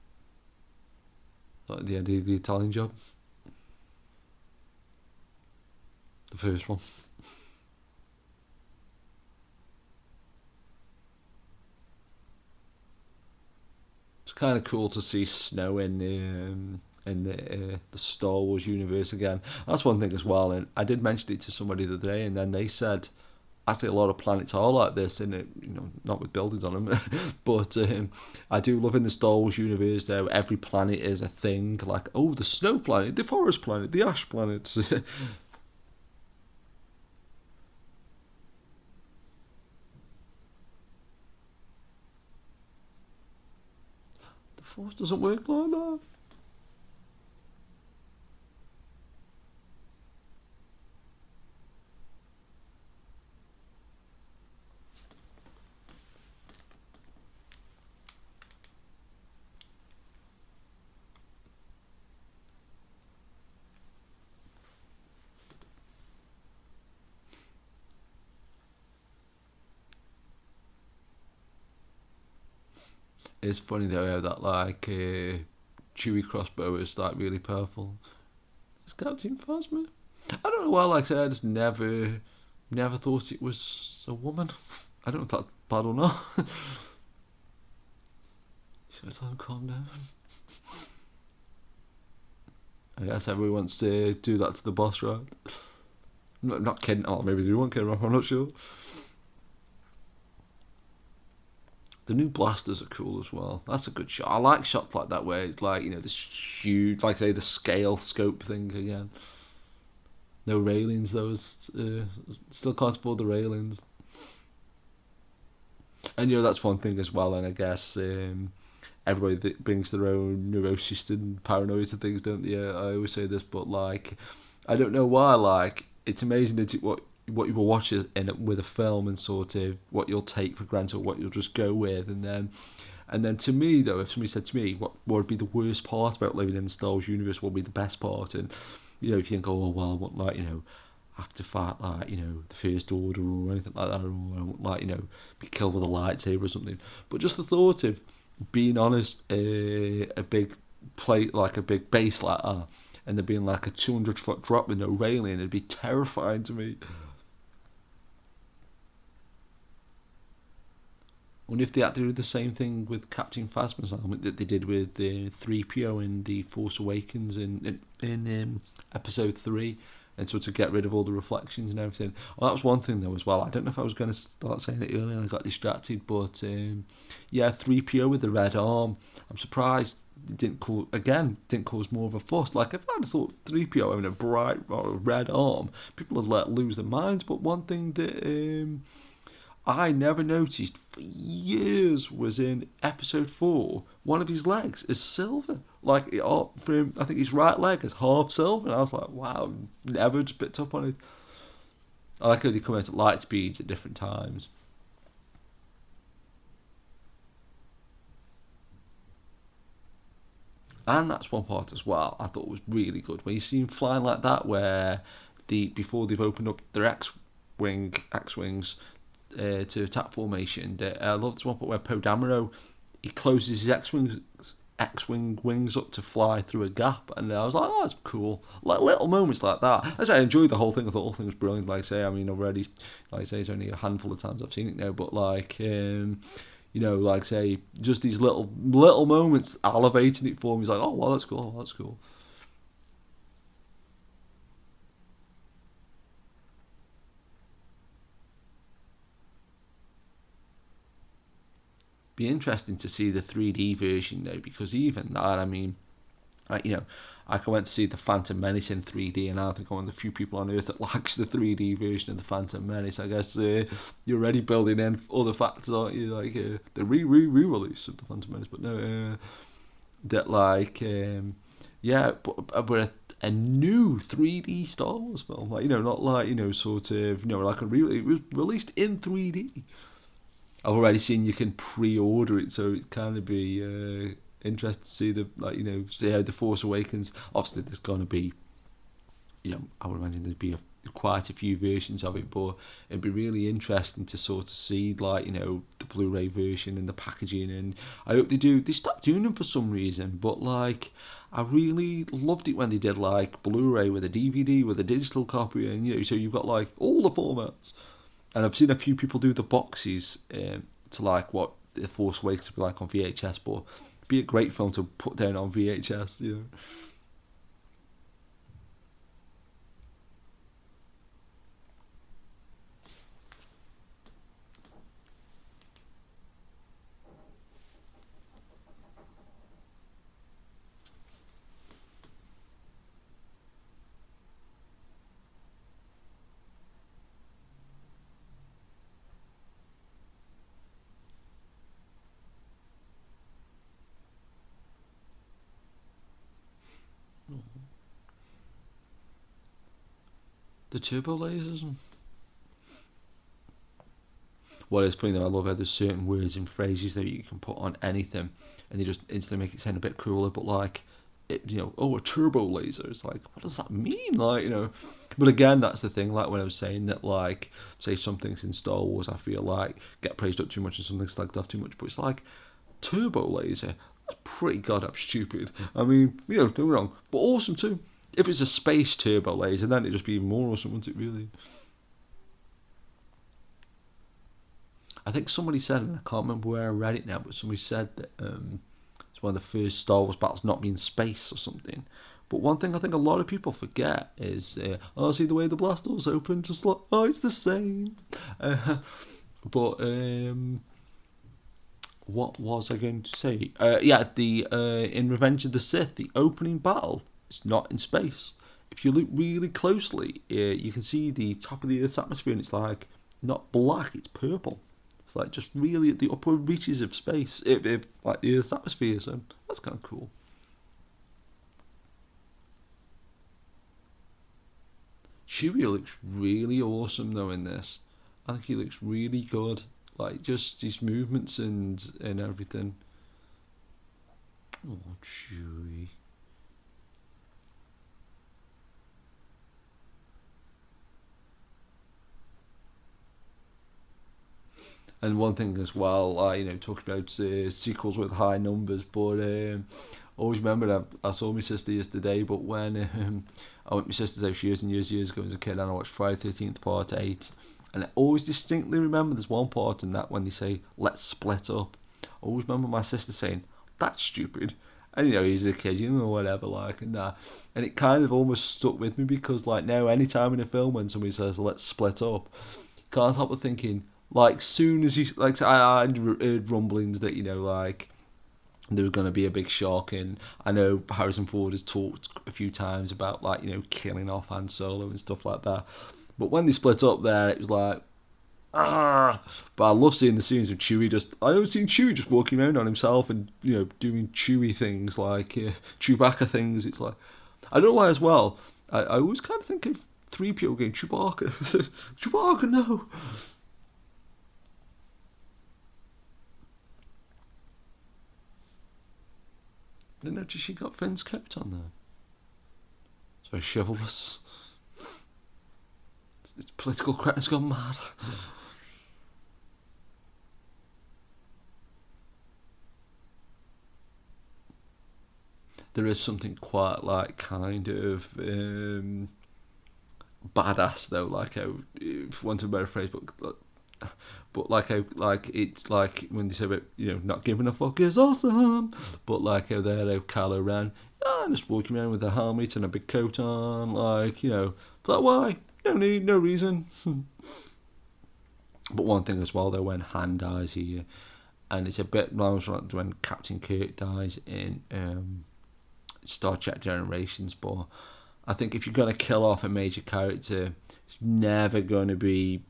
Like the end of the Italian Job. The first one. It's kind of cool to see snow in the Star Wars universe again. That's one thing as well, and I did mention it to somebody the other day, and then they said actually a lot of planets are like this, and not with buildings on them, but I do love in the Star Wars universe though every planet is a thing, like the snow planet, the forest planet, the ash planets. The Force doesn't work like that. It's funny though how that like Chewie crossbow is like really powerful. It's Captain Phasma. I don't know why, like I said, I just never thought it was a woman. I don't know if that's bad or not. So time calm down. I guess everyone wants to do that to the boss, right? Not kidding. Oh, maybe they want kidding. I'm not sure. The new blasters are cool as well. That's a good shot. I like shots like that where it's like, this huge, like say the scale scope thing again. No railings though. Still can't afford the railings. And that's one thing as well. And I guess everybody that brings their own neurosis and paranoia to things, don't they? I always say this, but like, I don't know why. Like, it's amazing what you will watch with a film and sort of what you'll take for granted, or what you'll just go with, and then to me though, if somebody said to me what would be the worst part about living in the Star Wars universe, what would be the best part, and if you think, oh well, I want like have to fight like the First Order or anything like that, or I want like be killed with a lightsaber or something, but just the thought of being honest, a big plate like a big base like that, and there being like a 200-foot drop with no railing, it'd be terrifying to me. I wonder if they had to do the same thing with Captain Phasma's helmet that they did with 3PO in The Force Awakens in Episode 3, and so to get rid of all the reflections and everything. Well, that was one thing though as well. I don't know if I was going to start saying it earlier and I got distracted, but 3PO with the red arm. I'm surprised it didn't cause more of a fuss. Like, if I'd have thought 3PO having a bright red arm, people would let lose their minds. But one thing that I never noticed for years was in Episode 4, one of his legs is silver. Like, for him, I think his right leg is half silver, and I was like, wow, never just picked up on it. I like how they come out at light speeds at different times. And that's one part as well I thought was really good. When you see him flying like that, where before they've opened up their X-wings to attack formation, I love this one part where Poe Dameron, he closes his X-wing wings up to fly through a gap, and I was like, oh, that's cool. Like little moments like that. As I enjoyed the whole thing, I thought the whole thing was brilliant. Like I say, I mean, already, like I say, it's only a handful of times I've seen it now, but like, like say, just these little moments elevating it for me. It's like, oh, well, that's cool. That's cool. Be interesting to see the 3D version though, because even that, I mean, I went to see the Phantom Menace in 3D, and I think I'm one of the few people on Earth that likes the 3D version of the Phantom Menace. I guess you're already building in other factors, aren't you? Like the re-release of the Phantom Menace, but no, that like but a new 3D Star Wars film, like not like sort of like it was released in 3D. I've already seen you can pre-order it, so it kind of be interesting to see see how The Force Awakens. Obviously, there's going to be, I would imagine there'd be quite a few versions of it, but it'd be really interesting to sort of see the Blu-ray version and the packaging. And I hope they do. They stopped doing them for some reason, but I really loved it when they did Blu-ray with a DVD with a digital copy, and so you've got all the formats. And I've seen a few people do the boxes to what The Force Awakens would be like on VHS, but it'd be a great film to put down on VHS, The turbo lasers. Well, it's funny though, I love how there's certain words and phrases that you can put on anything, and they just instantly make it sound a bit cooler. But a turbo laser. It's what does that mean? But again, that's the thing. When I was saying that, say some things in Star Wars, I feel get praised up too much, and some things slagged off too much. But it's turbo laser. That's pretty goddamn stupid. I mean, don't get me wrong, but awesome too. If it's a space turbo laser, then it'd just be even more awesome, wouldn't it, really? I think somebody said, and I can't remember where I read it now, but somebody said that it's one of the first Star Wars battles not being space or something. But one thing I think a lot of people forget is, see the way the blast doors open, just it's the same. What was I going to say? In Revenge of the Sith, the opening battle, it's not in space. If you look really closely, you can see the top of the Earth's atmosphere, and it's not black, it's purple. It's just really at the upper reaches of space, if the Earth's atmosphere. So that's kind of cool. Chewie looks really awesome though in this. I think he looks really good. Just his movements and everything. Oh, Chewie. And one thing as well, talking about sequels with high numbers, but always remember that I saw my sister yesterday, but when I went to my sister's house years and years ago as a kid, and I watched Friday the 13th Part 8, and I always distinctly remember there's one part in that when they say, let's split up. I always remember my sister saying, that's stupid. And he's a kid, whatever, and that. And it kind of almost stuck with me because, now, any time in a film when somebody says, let's split up, you can't help but thinking, soon as he, I heard rumblings that, there was going to be a big shock, and I know Harrison Ford has talked a few times about, killing off Han Solo and stuff like that. But when they split up there, it was ah! But I love seeing the scenes of Chewie seeing Chewie just walking around on himself and, doing Chewie things, Chewbacca things. It's I don't know why as well. I always kind of think of 3PO going, Chewbacca. Chewbacca, no. didn't notice she got Finn's coat on there. It's very chivalrous. It's political correctness gone mad. There is something quite like kind of badass though, like how, if you want a better phrase, but like how, like it's like when they say about, you know, not giving a fuck is awesome, but like how they're how Kylo Ren, just walking around with a helmet and a big coat on, like, you know, like why? No need, no reason. But one thing as well though, when Han dies here, and it's a bit like when Captain Kirk dies in Star Trek Generations, but I think if you're going to kill off a major character, it's never going to be,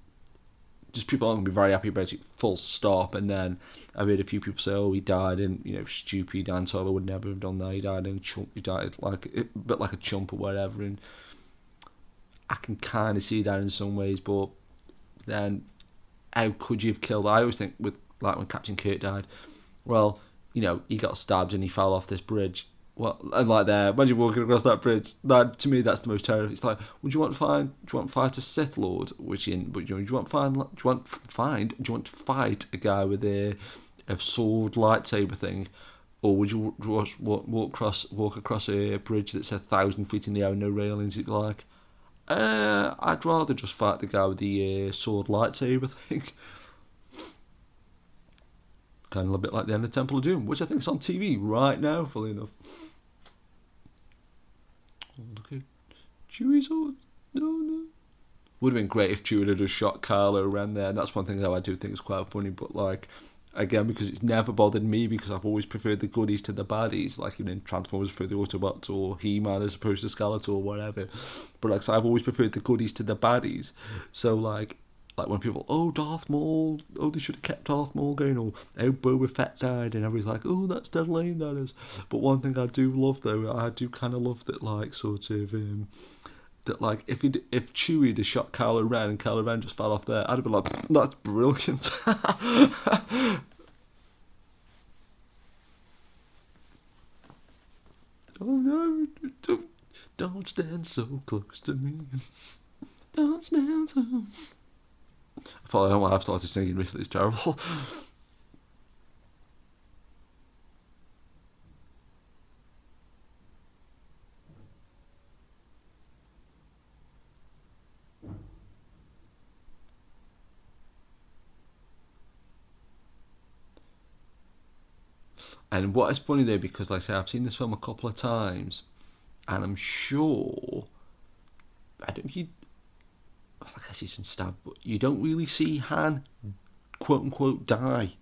just people aren't going to be very happy about it, full stop. And then I've heard a few people say, oh, he died in, you know, stupid, Han Solo would never have done that, he died in a chump, he died like a bit like a chump or whatever, and I can kind of see that in some ways, but then how could you have killed, I always think with, like when Captain Kirk died, well, you know, he got stabbed and he fell off this bridge. Well, and like there, imagine walking across that bridge. That, to me, that's the most terrible. It's like, would you want to fight a Sith Lord? But you know, do you want to fight a guy with a sword lightsaber thing, or would you walk across a bridge that's 1,000 feet in the air, no railings? It's like, I'd rather just fight the guy with the sword lightsaber thing. Kind of a bit like the end of Temple of Doom, which I think is on TV right now, fully enough. Oh, look at Chewie's sword. No. Would have been great if Chewie had just shot Kylo Ren there, and that's one thing that I do think is quite funny, but like, again, because it's never bothered me, because I've always preferred the goodies to the baddies, like even in Transformers for the Autobots or He-Man as opposed to Skeletor or whatever. But like, so I've always preferred the goodies to the baddies. So like when people, oh, Darth Maul, oh, they should have kept Darth Maul going, or oh, Boba Fett died, and everybody's like, oh, that's dead lame, that is. But one thing I do love, though, I do kind of love that, like, sort of, that, like, if Chewie had shot Kylo Ren and Kylo Ren just fell off there, I'd have been like, that's brilliant. Oh, no, don't stand so close to me. Don't stand so... I thought, I don't know why I've started singing recently, it's terrible. And what is funny though, because like I say, I've seen this film a couple of times, and I'm sure, I guess he's been stabbed, but you don't really see Han, quote unquote, die.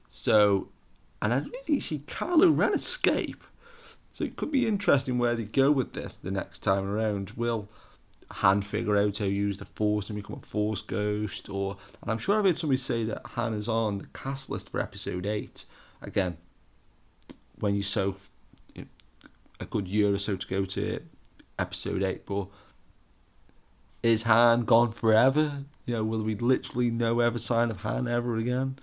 So, and I don't really see Kylo Ren escape. So it could be interesting where they go with this the next time around. Will Han figure out how to use the Force and become a Force ghost? And I'm sure I've heard somebody say that Han is on the cast list for Episode 8. Again, when you a good year or so to go to Episode 8, but is Han gone forever? You know, will we literally no ever sign of Han ever again?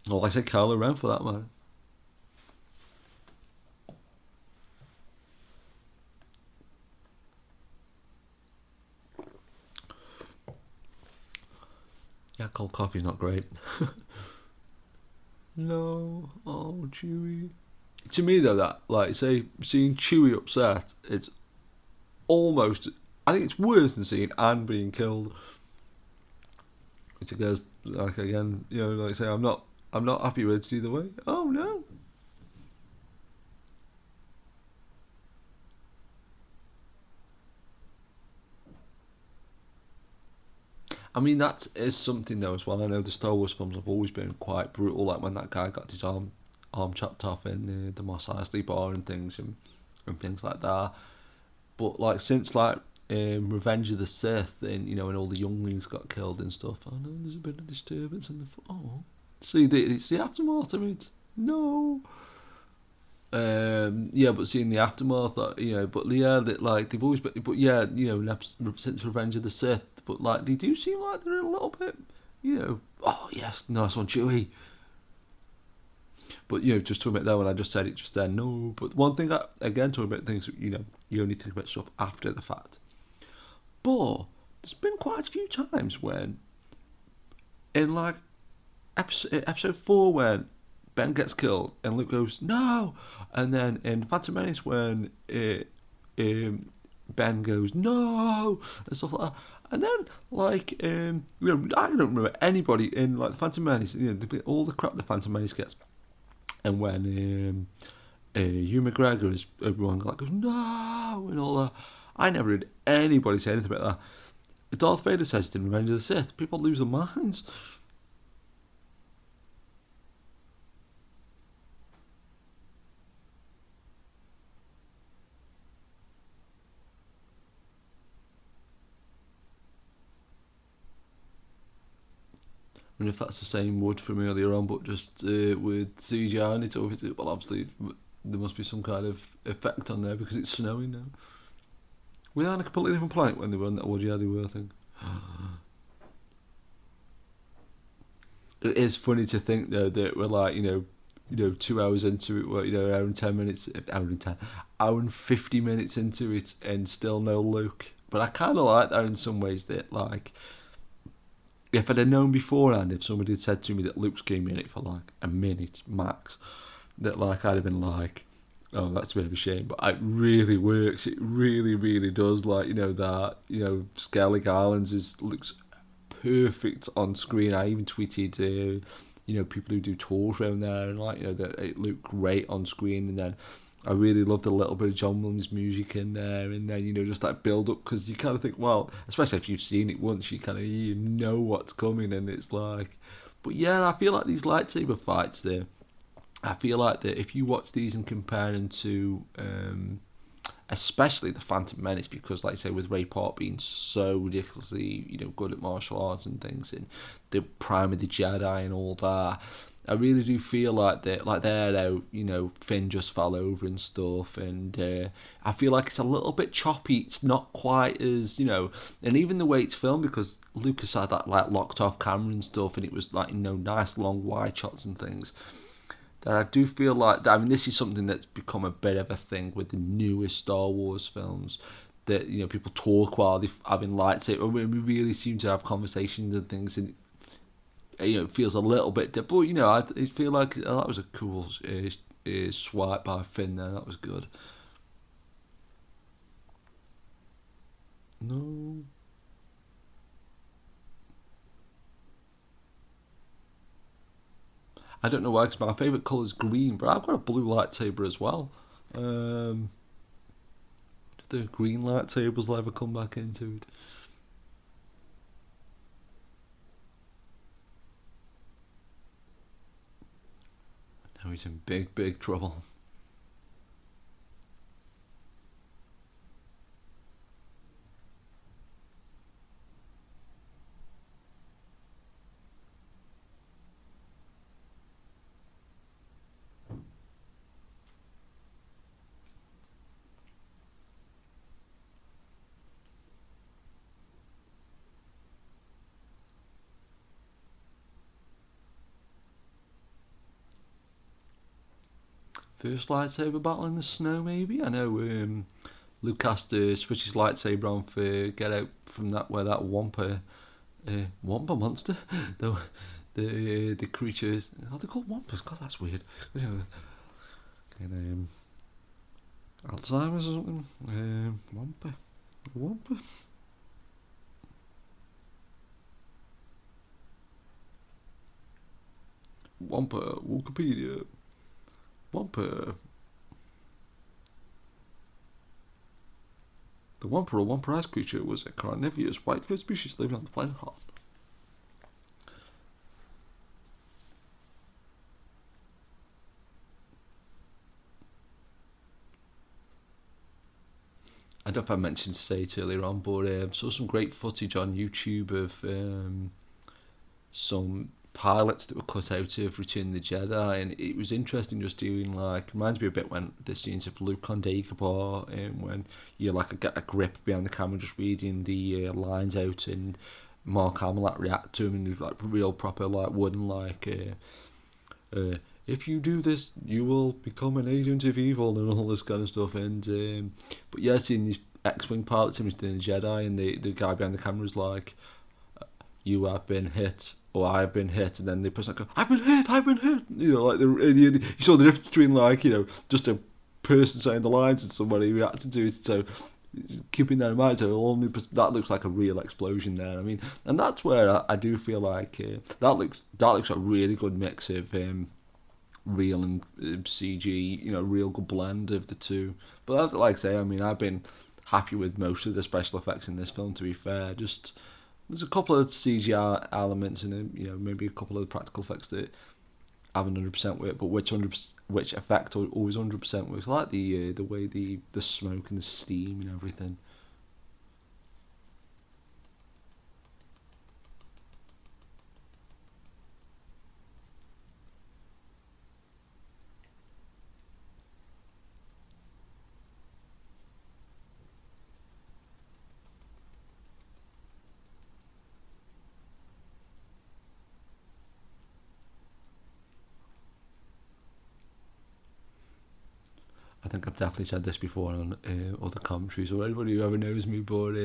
Or like I said, Kylo Ren for that matter. Yeah, cold coffee's not great. No, oh Chewie. To me though, that, like, say, seeing Chewie upset, it's almost, I think it's worse than seeing Anne being killed. Which I guess, like, again, you know, like I say, I'm not happy with it either way. Oh no. I mean, that is something though as well. I know the Star Wars films have always been quite brutal, like when that guy got his arm chopped off in the Mos Eisley bar and things like that. But like since like Revenge of the Sith, and you know, when all the younglings got killed and stuff, I know there's a bit of disturbance in it's the aftermath. I mean, no. Yeah, but seeing the aftermath, you know, but yeah, that like they've always been, but yeah, you know, since Revenge of the Sith, but like they do seem like they're a little bit, you know, oh yes, nice one, Chewie. But just to admit that when I just said it just then, no. But one thing again to admit things, you only think about stuff after the fact. But there's been quite a few times when, in like episode 4, when Ben gets killed and Luke goes no, and then in Phantom Menace when Ben goes no and stuff like that. And then, like, I don't remember anybody in like the Phantom Menace, all the crap the Phantom Menace gets. And when Hugh McGregor is everyone like goes no and all that, I never heard anybody say anything about that. Darth Vader says it in Revenge of the Sith. People lose their minds. I mean, if that's the same word from earlier on, but just with CGI on it, obviously, well, obviously there must be some kind of effect on there because it's snowing now. Were they on a completely different planet when they were on that wood? Yeah, they were, I think. It is funny to think though that we're like 2 hours into it, hour and 10 minutes, hour and 50 minutes into it, and still no Luke. But I kind of like that in some ways. That like, if I'd have known beforehand, if somebody had said to me that Luke's going to be in it for like a minute max, that like I'd have been like, oh, that's a bit of a shame. But it really works. It really, really does. Like Skellig Islands looks perfect on screen. I even tweeted, people who do tours around there, and that it looked great on screen. And then I really loved a little bit of John Williams music in there, and then just that build up, because you kind of think, well, especially if you've seen it once, you kind of know what's coming, and it's like, but yeah, I feel like these lightsaber fights there, I feel like that if you watch these and compare them to especially the Phantom Menace, because like I say, with Ray Park being so ridiculously good at martial arts and things, and the prime of the Jedi and all that, I really do feel like that, like there how Finn just fell over and stuff, and I feel like it's a little bit choppy. It's not quite as and even the way it's filmed, because Lucas had that like locked off camera and stuff, and it was like nice long wide shots and things. That I do feel like, I mean, this is something that's become a bit of a thing with the newest Star Wars films, that people talk while they're having lightsaber. We really seem to have conversations and things, and it feels a little bit different. But I feel like that was a cool swipe by Finn there. That was good. No. I don't know why, because my favourite colour is green, but I've got a blue lightsaber as well. Did the green lightsabers ever come back into it? Now he's in big, big trouble. First lightsaber battle in the snow, maybe? I know Luke has to switch his lightsaber on for get out from that, where that Wampa monster, the creatures, are they called Wampas? God, that's weird. Alzheimer's or something? Wampa. Wampa, Wikipedia. Wampa. The Wampa, or Wampa-esque creature, was a carnivorous white-footed species living on the planet Hoth. I don't know if I mentioned to say it earlier on, but saw some great footage on YouTube of some pilots that were cut out of Return of the Jedi, and it was interesting just doing reminds me a bit when the scenes of Luke on Dagobah, when you get a grip behind the camera just reading the lines out, and Mark Hamill react to him, and real proper wooden if you do this, you will become an agent of evil and all this kind of stuff. And but yeah, seeing these X-wing pilots imitating the Jedi, and the guy behind the camera is like, "You have been hit." Or I've been hit, and then the person go, I've been hit. You know, like you saw the difference between like, you know, just a person saying the lines and somebody reacting to it. So keeping that in mind, so only that looks like a real explosion there. I mean, and that's where I do feel like that looks a really good mix of real and CG. You know, real good blend of the two. But like I say, I mean, I've been happy with most of the special effects in this film. To be fair, just. There's a couple of CGI elements in it, you know, maybe a couple of practical effects that haven't 100% worked, but which effect always 100% works. I like the way the smoke and the steam and everything. I think I've definitely said this before on other commentaries, or anybody who ever knows me, but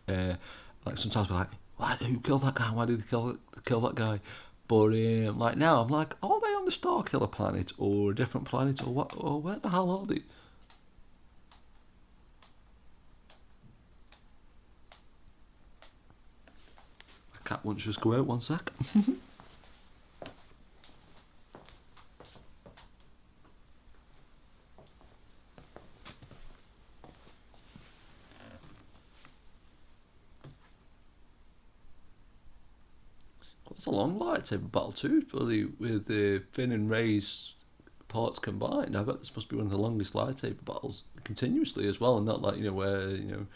like sometimes we're like, who killed that guy? Why did they kill that guy? But like now, I'm like, are they on the Star Killer planet or a different planet, or what? Or where the hell are they? My cat won't just go out. 1 sec. It's a long lightsaber battle too, with Finn and Rey's parts combined. I bet this must be one of the longest lightsaber battles continuously as well, and not like, you know, where, you know.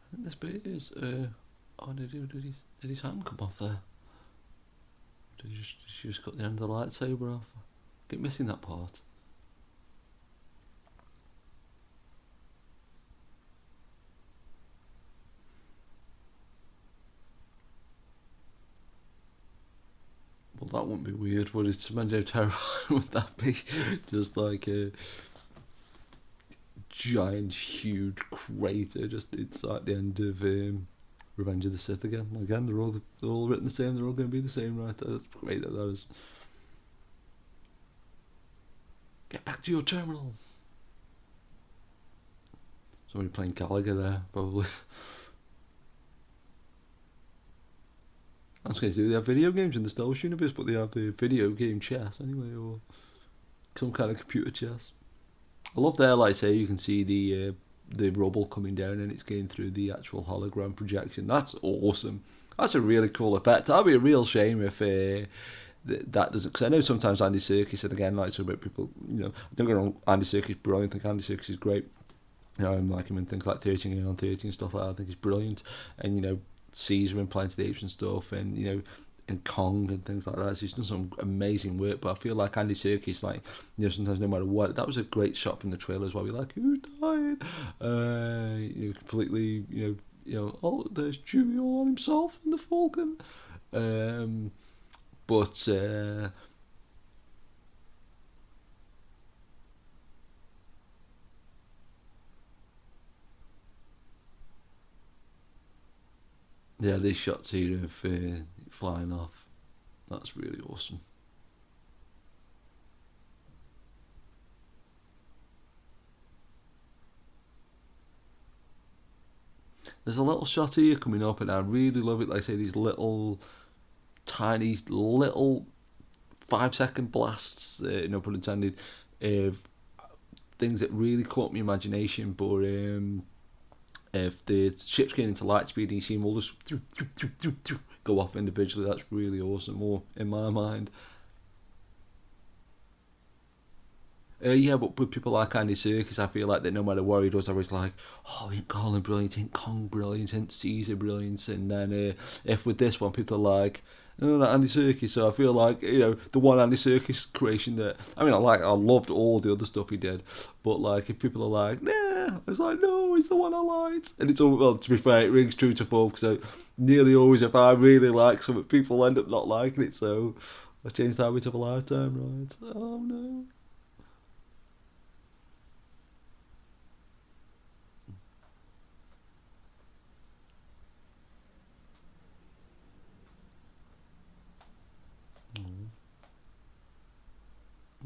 I think this bit is. Oh, did his hand come off there? Did she just cut the end of the lightsaber off? I keep missing that part. Well, that wouldn't be weird, would it? Imagine how terrifying would that be? Just like a giant, huge crater just inside the end of Revenge of the Sith again. Again, they're all written the same. They're all going to be the same, right? That's great. That is. Get back to your terminal. Somebody playing Gallagher there, probably. I was going to say, they have video games in the Star Wars universe, but they have the video game chess anyway, or some kind of computer chess. I love there, like I say, you can see the rubble coming down and it's going through the actual hologram projection. That's awesome. That's a really cool effect. That'd be a real shame if that doesn't. Because I know sometimes Andy Serkis, and again, like so about people, you know, don't get wrong, Andy Serkis is brilliant. I think Andy Serkis is great. You know, I like him in things like 13 on 13 and stuff like that. I think he's brilliant. And, you know, Caesar in Planet of the Apes and stuff, and, you know, and Kong and things like that. So he's done some amazing work, but I feel like Andy Serkis, like, you know, sometimes no matter what, that was a great shot from the trailers where we're like, who died? You know, completely, you know, oh, there's Chewie all on himself in the Falcon. But yeah, these shots here of flying off, that's really awesome. There's a little shot here coming up, and I really love it. Like I say, these little, tiny, little 5 second blasts, no pun intended, of things that really caught my imagination. But if the ship's getting into light speed and you see them all just go off individually, that's really awesome, or in my mind. Yeah, but with people like Andy Serkis, I feel like that no matter what he does, I was like, oh, ain't Colin brilliant, ain't Kong brilliant, ain't Caesar brilliant. And then if with this one, people are like, oh, that Andy Serkis. So I feel like, the one Andy Serkis creation that, I loved all the other stuff he did. But like, if people are like, nah, it's like, no, it's the one I liked. And it's all, well, to be fair, it rings true to form. So nearly always, if I really like something, people end up not liking it. So I changed the habit of a lifetime, right? Oh no.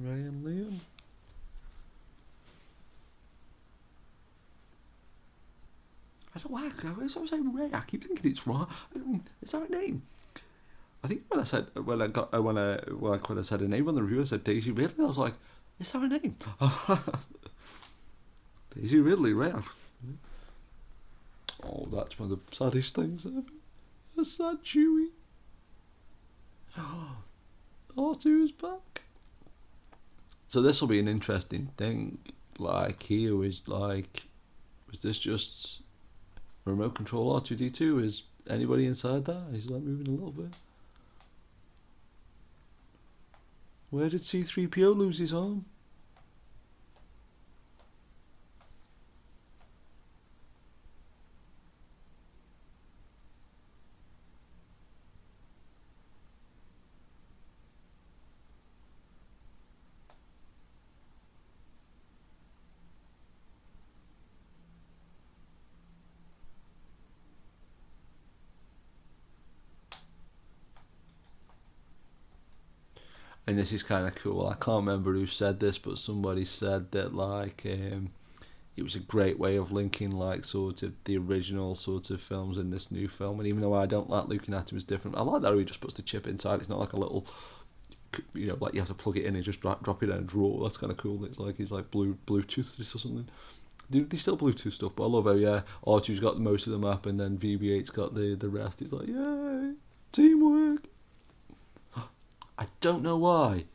Ray and Liam. I don't know why I was saying Ray. I keep thinking it's wrong. Is that her name? I think when I said when I said her name on the review, I said Daisy Ridley. I was like, is that her name? Daisy Ridley, Ray. Oh, that's one of the saddest things ever. A sad Chewie. R2 is back. So this will be an interesting thing. Like, here is like, was this just remote control R2D2? Is anybody inside that? He's like moving a little bit. Where did C-3PO lose his arm? And this is kind of cool. I can't remember who said this, but somebody said that like it was a great way of linking like sort of the original sort of films in this new film. And even though I don't like looking at him as different, I like that he just puts the chip inside. It's not like a little, like you have to plug it in and just drop it in a drawer. That's kind of cool. It's like he's like Bluetooth this or something. They still Bluetooth stuff, but I love how R2's got most of the map and then BB-8's got the rest. It's like, yay, teamwork. I don't know why.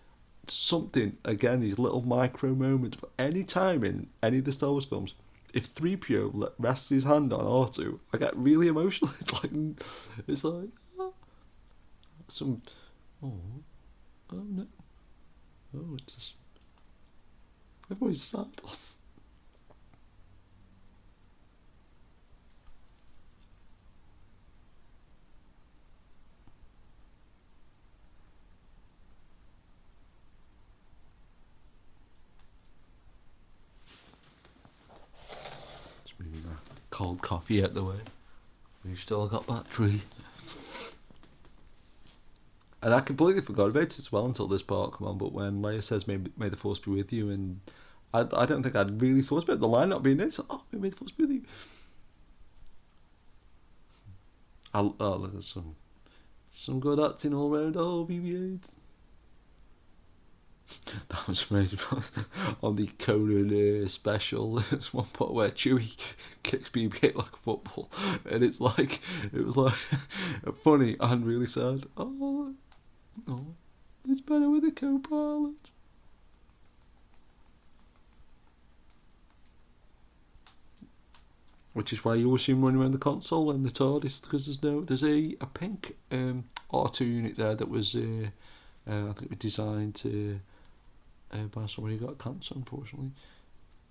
Something, again, these little micro moments, but any time in any of the Star Wars films, if 3PO rests his hand on R2, I get really emotional. It's like some, oh no, oh, it's just, everybody's sad. Cold coffee out the way. We've still got battery. And I completely forgot about it as well until this part come on, but when Leia says, may the Force be with you, and I don't think I'd really thought about the line not being in, so, may the Force be with you. Look at some good acting all round. Oh, BB-8. That was amazing. On the Conan special, there's one part where Chewie kicks BB-8 like a football, and it was like funny and really sad. Oh, it's better with a co-pilot. Which is why you always see him running around the console and the TARDIS, because there's a pink R2 unit there that was I think it was designed to. By somebody who got cancer, unfortunately.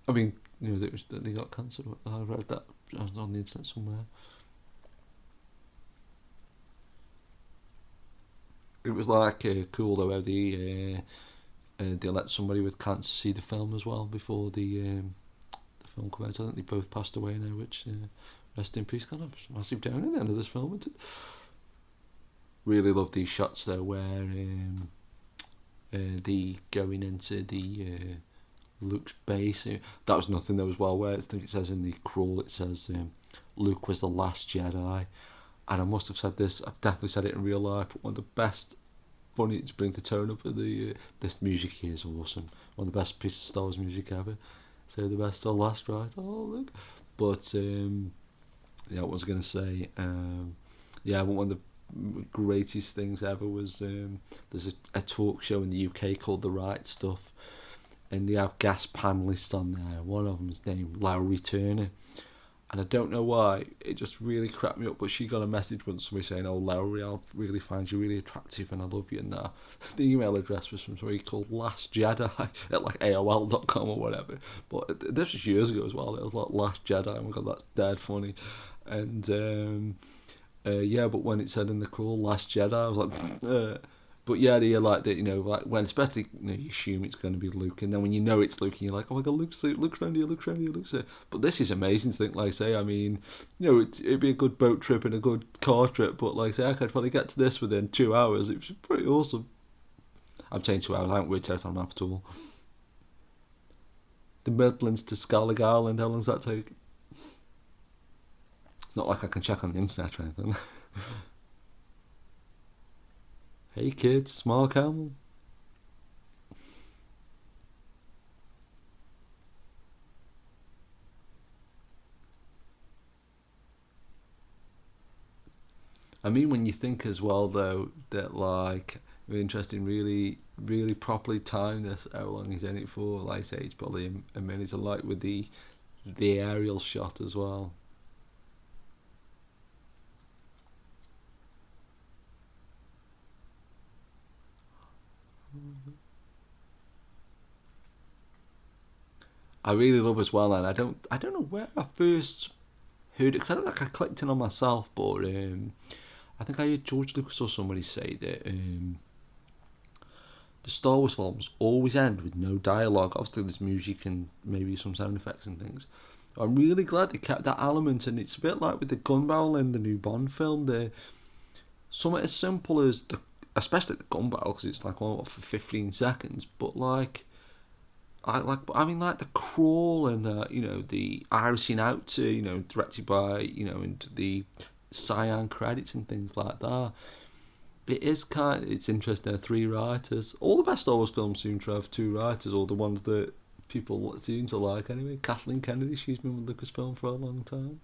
I mean, that they got cancer. I read that on the internet somewhere. It was like cool though how they let somebody with cancer see the film as well before the film came out. I think they both passed away now, which rest in peace. Kind of massive down at the end of this film. Really love these shots though where. The going into the Luke's base. That was nothing that was well where I think it says in the crawl, it says Luke was the last Jedi. And I must have said this, I've definitely said it in real life, but one of the best, funny to bring the tone up of this music here is awesome. One of the best pieces of Star Wars music ever. So the best or last, right? Oh look. But Yeah, what was I going to say? Yeah, one of the greatest things ever was there's a talk show in the UK called The Right Stuff, and they have guest panelists on there. One of them's named Lowry Turner, and I don't know why, it just really cracked me up, but she got a message once, somebody saying, "Oh, Lowry, I really find you really attractive and I love you," and that. The email address was from somebody called Last Jedi at like AOL.com or whatever. But this was years ago as well. It was like Last Jedi, and we got that's dead funny. And yeah, but when it said in the call Last Jedi, I was like, but yeah, you like that, like when especially you assume it's going to be Luke, and then when you know it's Luke, and you're like, oh my god, Luke's round here, Luke's here. But this is amazing to think, like say, I mean, it'd be a good boat trip and a good car trip, but like say, I could probably get to this within 2 hours. It was pretty awesome. I'm saying 2 hours. I haven't worked out on a map at all. The Midlands to Scalig Island, how long's that take? It's not like I can check on the internet or anything. Hey kids, Mark Hamill. I mean, when you think as well, though, that like we're interested in really properly time this, how long he's in it for. Like I say, it's probably a minute. And like with the aerial shot as well. I really love as well, and I don't know where I first heard it, because I don't think I clicked in on myself, but I think I heard George Lucas or somebody say that the Star Wars films always end with no dialogue. Obviously, there's music and maybe some sound effects and things. I'm really glad they kept that element, and it's a bit like with the gun barrel in the new Bond film. They're something as simple as especially the gun barrel, because it's like for 15 seconds, but like. I mean, like the crawl and the irising out to directed by into the cyan credits and things like that. It's interesting. There are 3 writers. All the best Star Wars films seem to have 2 writers, or the ones that people seem to like anyway. Kathleen Kennedy, she's been with Lucasfilm for a long time.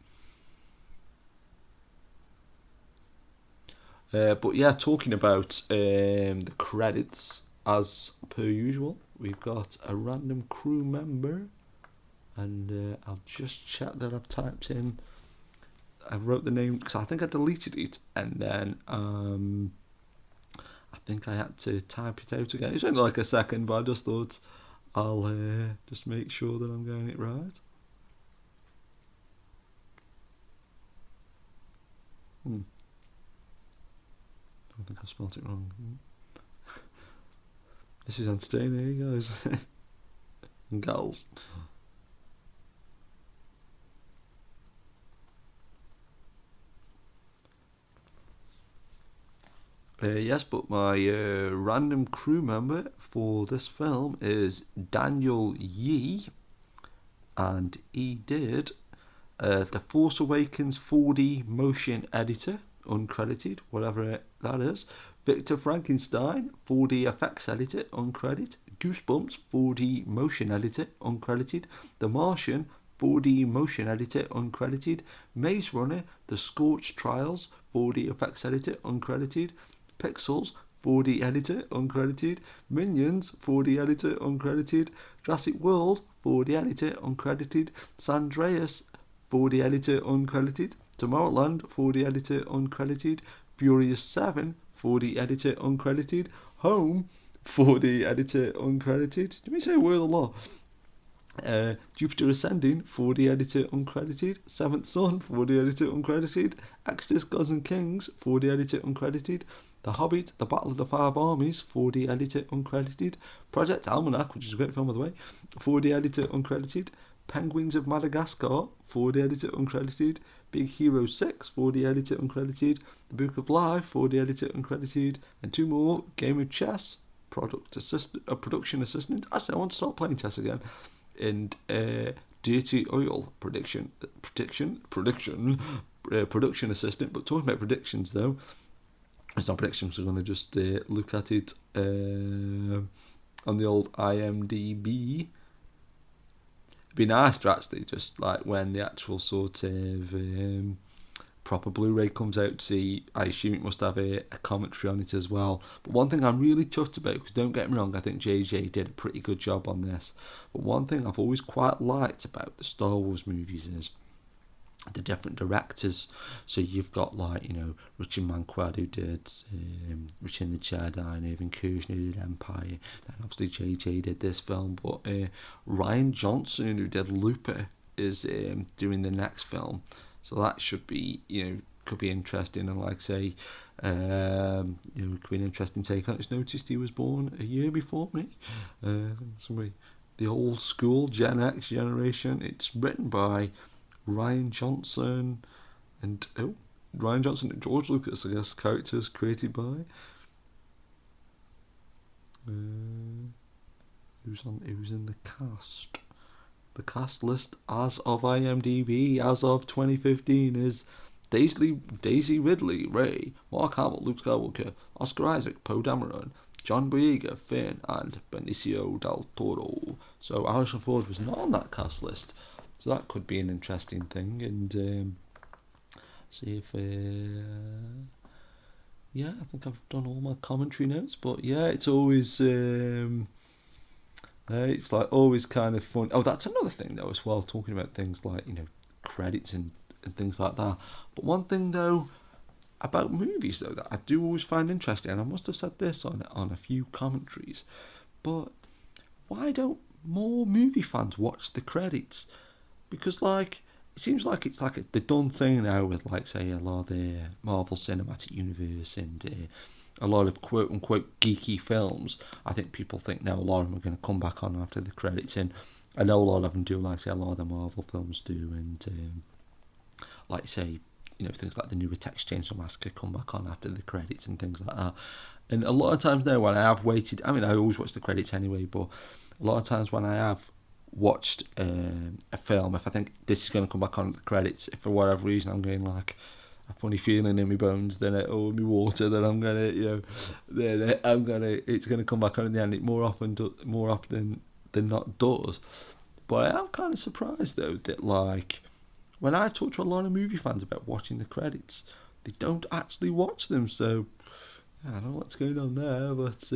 But yeah, talking about the credits, as per usual, we've got a random crew member, and I'll just check that I've typed in. I wrote the name because I think I deleted it, and then I think I had to type it out again. It's only like a second, but I just thought I'll just make sure that I'm getting it right. I think I spelled it wrong. This is entertaining, you guys. And gals. Yes, but my random crew member for this film is Daniel Yee, and he did The Force Awakens 4D motion editor, uncredited, whatever that is. Victor Frankenstein 4D effects editor, uncredited. Goosebumps 4D motion editor, uncredited. The Martian 4D motion editor, uncredited. Maze Runner The Scorched Trials 4D effects editor, uncredited. Pixels 4D editor, uncredited. Minions 4D editor, uncredited. Jurassic World 4D editor, uncredited. San Andreas 4D editor, uncredited. Tomorrowland 4D editor, uncredited. Furious 7 4D editor, uncredited. Home 4D editor, uncredited. Did we say a word a lot? Jupiter Ascending 4D editor, uncredited. Seventh Son 4D editor, uncredited. Exodus Gods and Kings 4D editor, uncredited. The Hobbit, The Battle of the Five Armies 4D editor, uncredited. Project Almanac, which is a great film by the way, 4D editor, uncredited. Penguins of Madagascar 4D editor, uncredited. Big Hero 6 4D editor, uncredited. The Book of Life 4D editor, uncredited. And 2 more, Game of Chess production assistant. Actually, I want to start playing chess again. And Dirty Oil production assistant. But talking about predictions though, it's not predictions. We're going to just look at it on the old IMDb. It'd be nice to actually just like when the actual sort of proper Blu-ray comes out, see, I assume it must have a commentary on it as well. But one thing I'm really chuffed about, because don't get me wrong, I think JJ did a pretty good job on this. But one thing I've always quite liked about the Star Wars movies is the different directors. So you've got, like, you know, Richard Manquad, who did Return of the Jedi, and Irving Kershner, who did Empire. Then obviously JJ did this film, but Rian Johnson, who did Lupita, is doing the next film. So that should be, you know, could be interesting. And like say, you know, it could be an interesting take on it. It's noticed he was born a year before me. Somebody, the old school Gen X generation. It's written by Rian Johnson and George Lucas, I guess. Characters created by. Who's in the cast? The cast list as of IMDb as of 2015 is Daisy Ridley, Rey, Mark Hamill, Luke Skywalker, Oscar Isaac, Poe Dameron, John Boyega, Finn, and Benicio del Toro. So Harrison Ford was not on that cast list, so that could be an interesting thing. And see if yeah, I think I've done all my commentary notes, but yeah, it's always it's like always kind of fun. Oh, that's another thing though as well, talking about things like, you know, credits and things like that. But one thing though about movies though that I do always find interesting, and I must have said this on a few commentaries, but why don't more movie fans watch the credits? Because like it seems like it's like the done thing now with, like, say, a lot of the Marvel Cinematic Universe and a lot of quote unquote geeky films. I think people think now a lot of them are going to come back on after the credits, and I know a lot of them do, like say a lot of the Marvel films do, and like say, you know, things like the newer Texas Chainsaw Massacre come back on after the credits and things like that. And a lot of times now when I have waited, I mean, I always watch the credits anyway, but a lot of times when I have watched a film, if I think this is going to come back on at the credits, if for whatever reason I'm getting like a funny feeling in my bones, then or my water, then I'm gonna, you know, then it's gonna come back on in the end. It more often than not does. But I am kind of surprised though that, like, when I talk to a lot of movie fans about watching the credits, they don't actually watch them. So I don't know what's going on there, but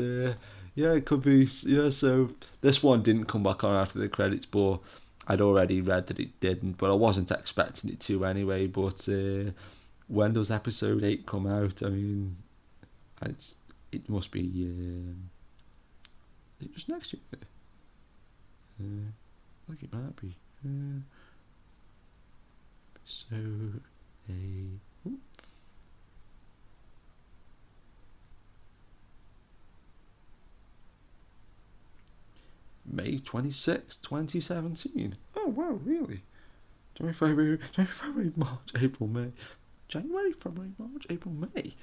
yeah, it could be. Yeah, so this one didn't come back on after the credits, but I'd already read that it didn't. But I wasn't expecting it to anyway. But when does episode 8 come out? I mean, it must be. Is it just next year? I think it might be. May 26th, 2017. Oh wow, really? January, February, March, April, May. January, February, March, April, May.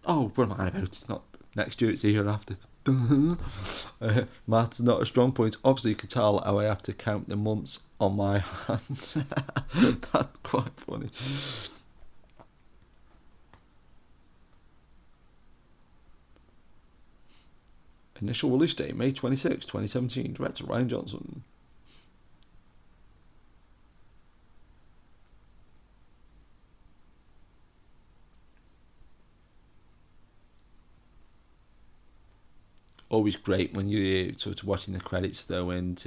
Oh, what am I about? It's not next year, it's the year after. Math's not a strong point. Obviously, you can tell how I have to count the months on my hands. That's quite funny. Initial release date, May 26, 2017. Director Rian Johnson. Always great when you're sort of watching the credits though, and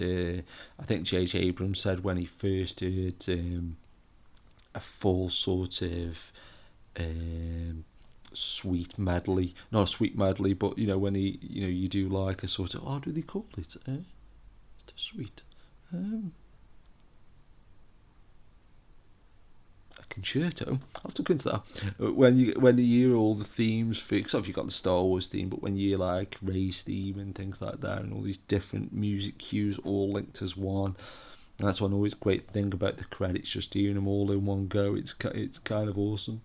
I think J.J. Abrams said when he first heard a full sort of sweet medley, not a sweet medley, but you know when he, you know, you do like a sort of, what do they call it? It's too sweet. A concerto. I'll have to look into that. When you hear all the themes for, because obviously you've got the Star Wars theme, but when you hear like Rey's theme and things like that, and all these different music cues all linked as one. And that's one always great thing about the credits, just hearing them all in one go. It's kind of awesome.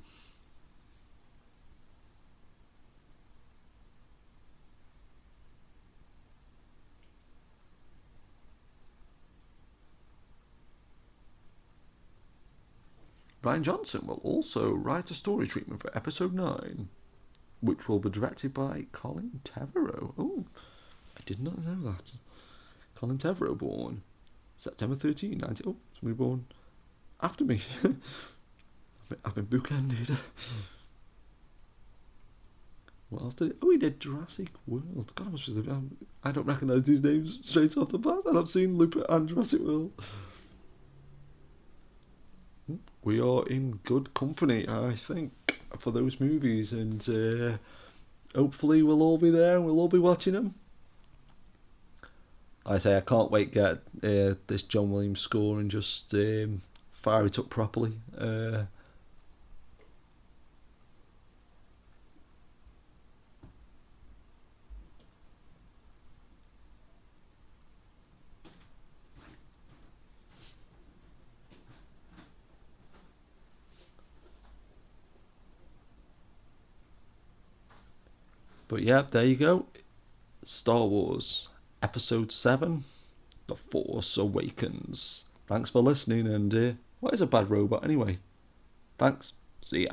Rian Johnson will also write a story treatment for episode 9, which will be directed by Colin Trevorrow. Oh, I did not know that. Colin Trevorrow, born September 13, 19... Oh, somebody born after me. I I've been bookended. What else did he? Oh, he did Jurassic World. God, I don't recognise these names straight off the bat, and I've seen Lupita and Jurassic World. We are in good company, I think, for those movies, and hopefully we'll all be there and we'll all be watching them. I say I can't wait to get this John Williams score and just fire it up properly. But yeah, there you go. Star Wars Episode 7, The Force Awakens. Thanks for listening, and what is a bad robot anyway? Thanks. See ya.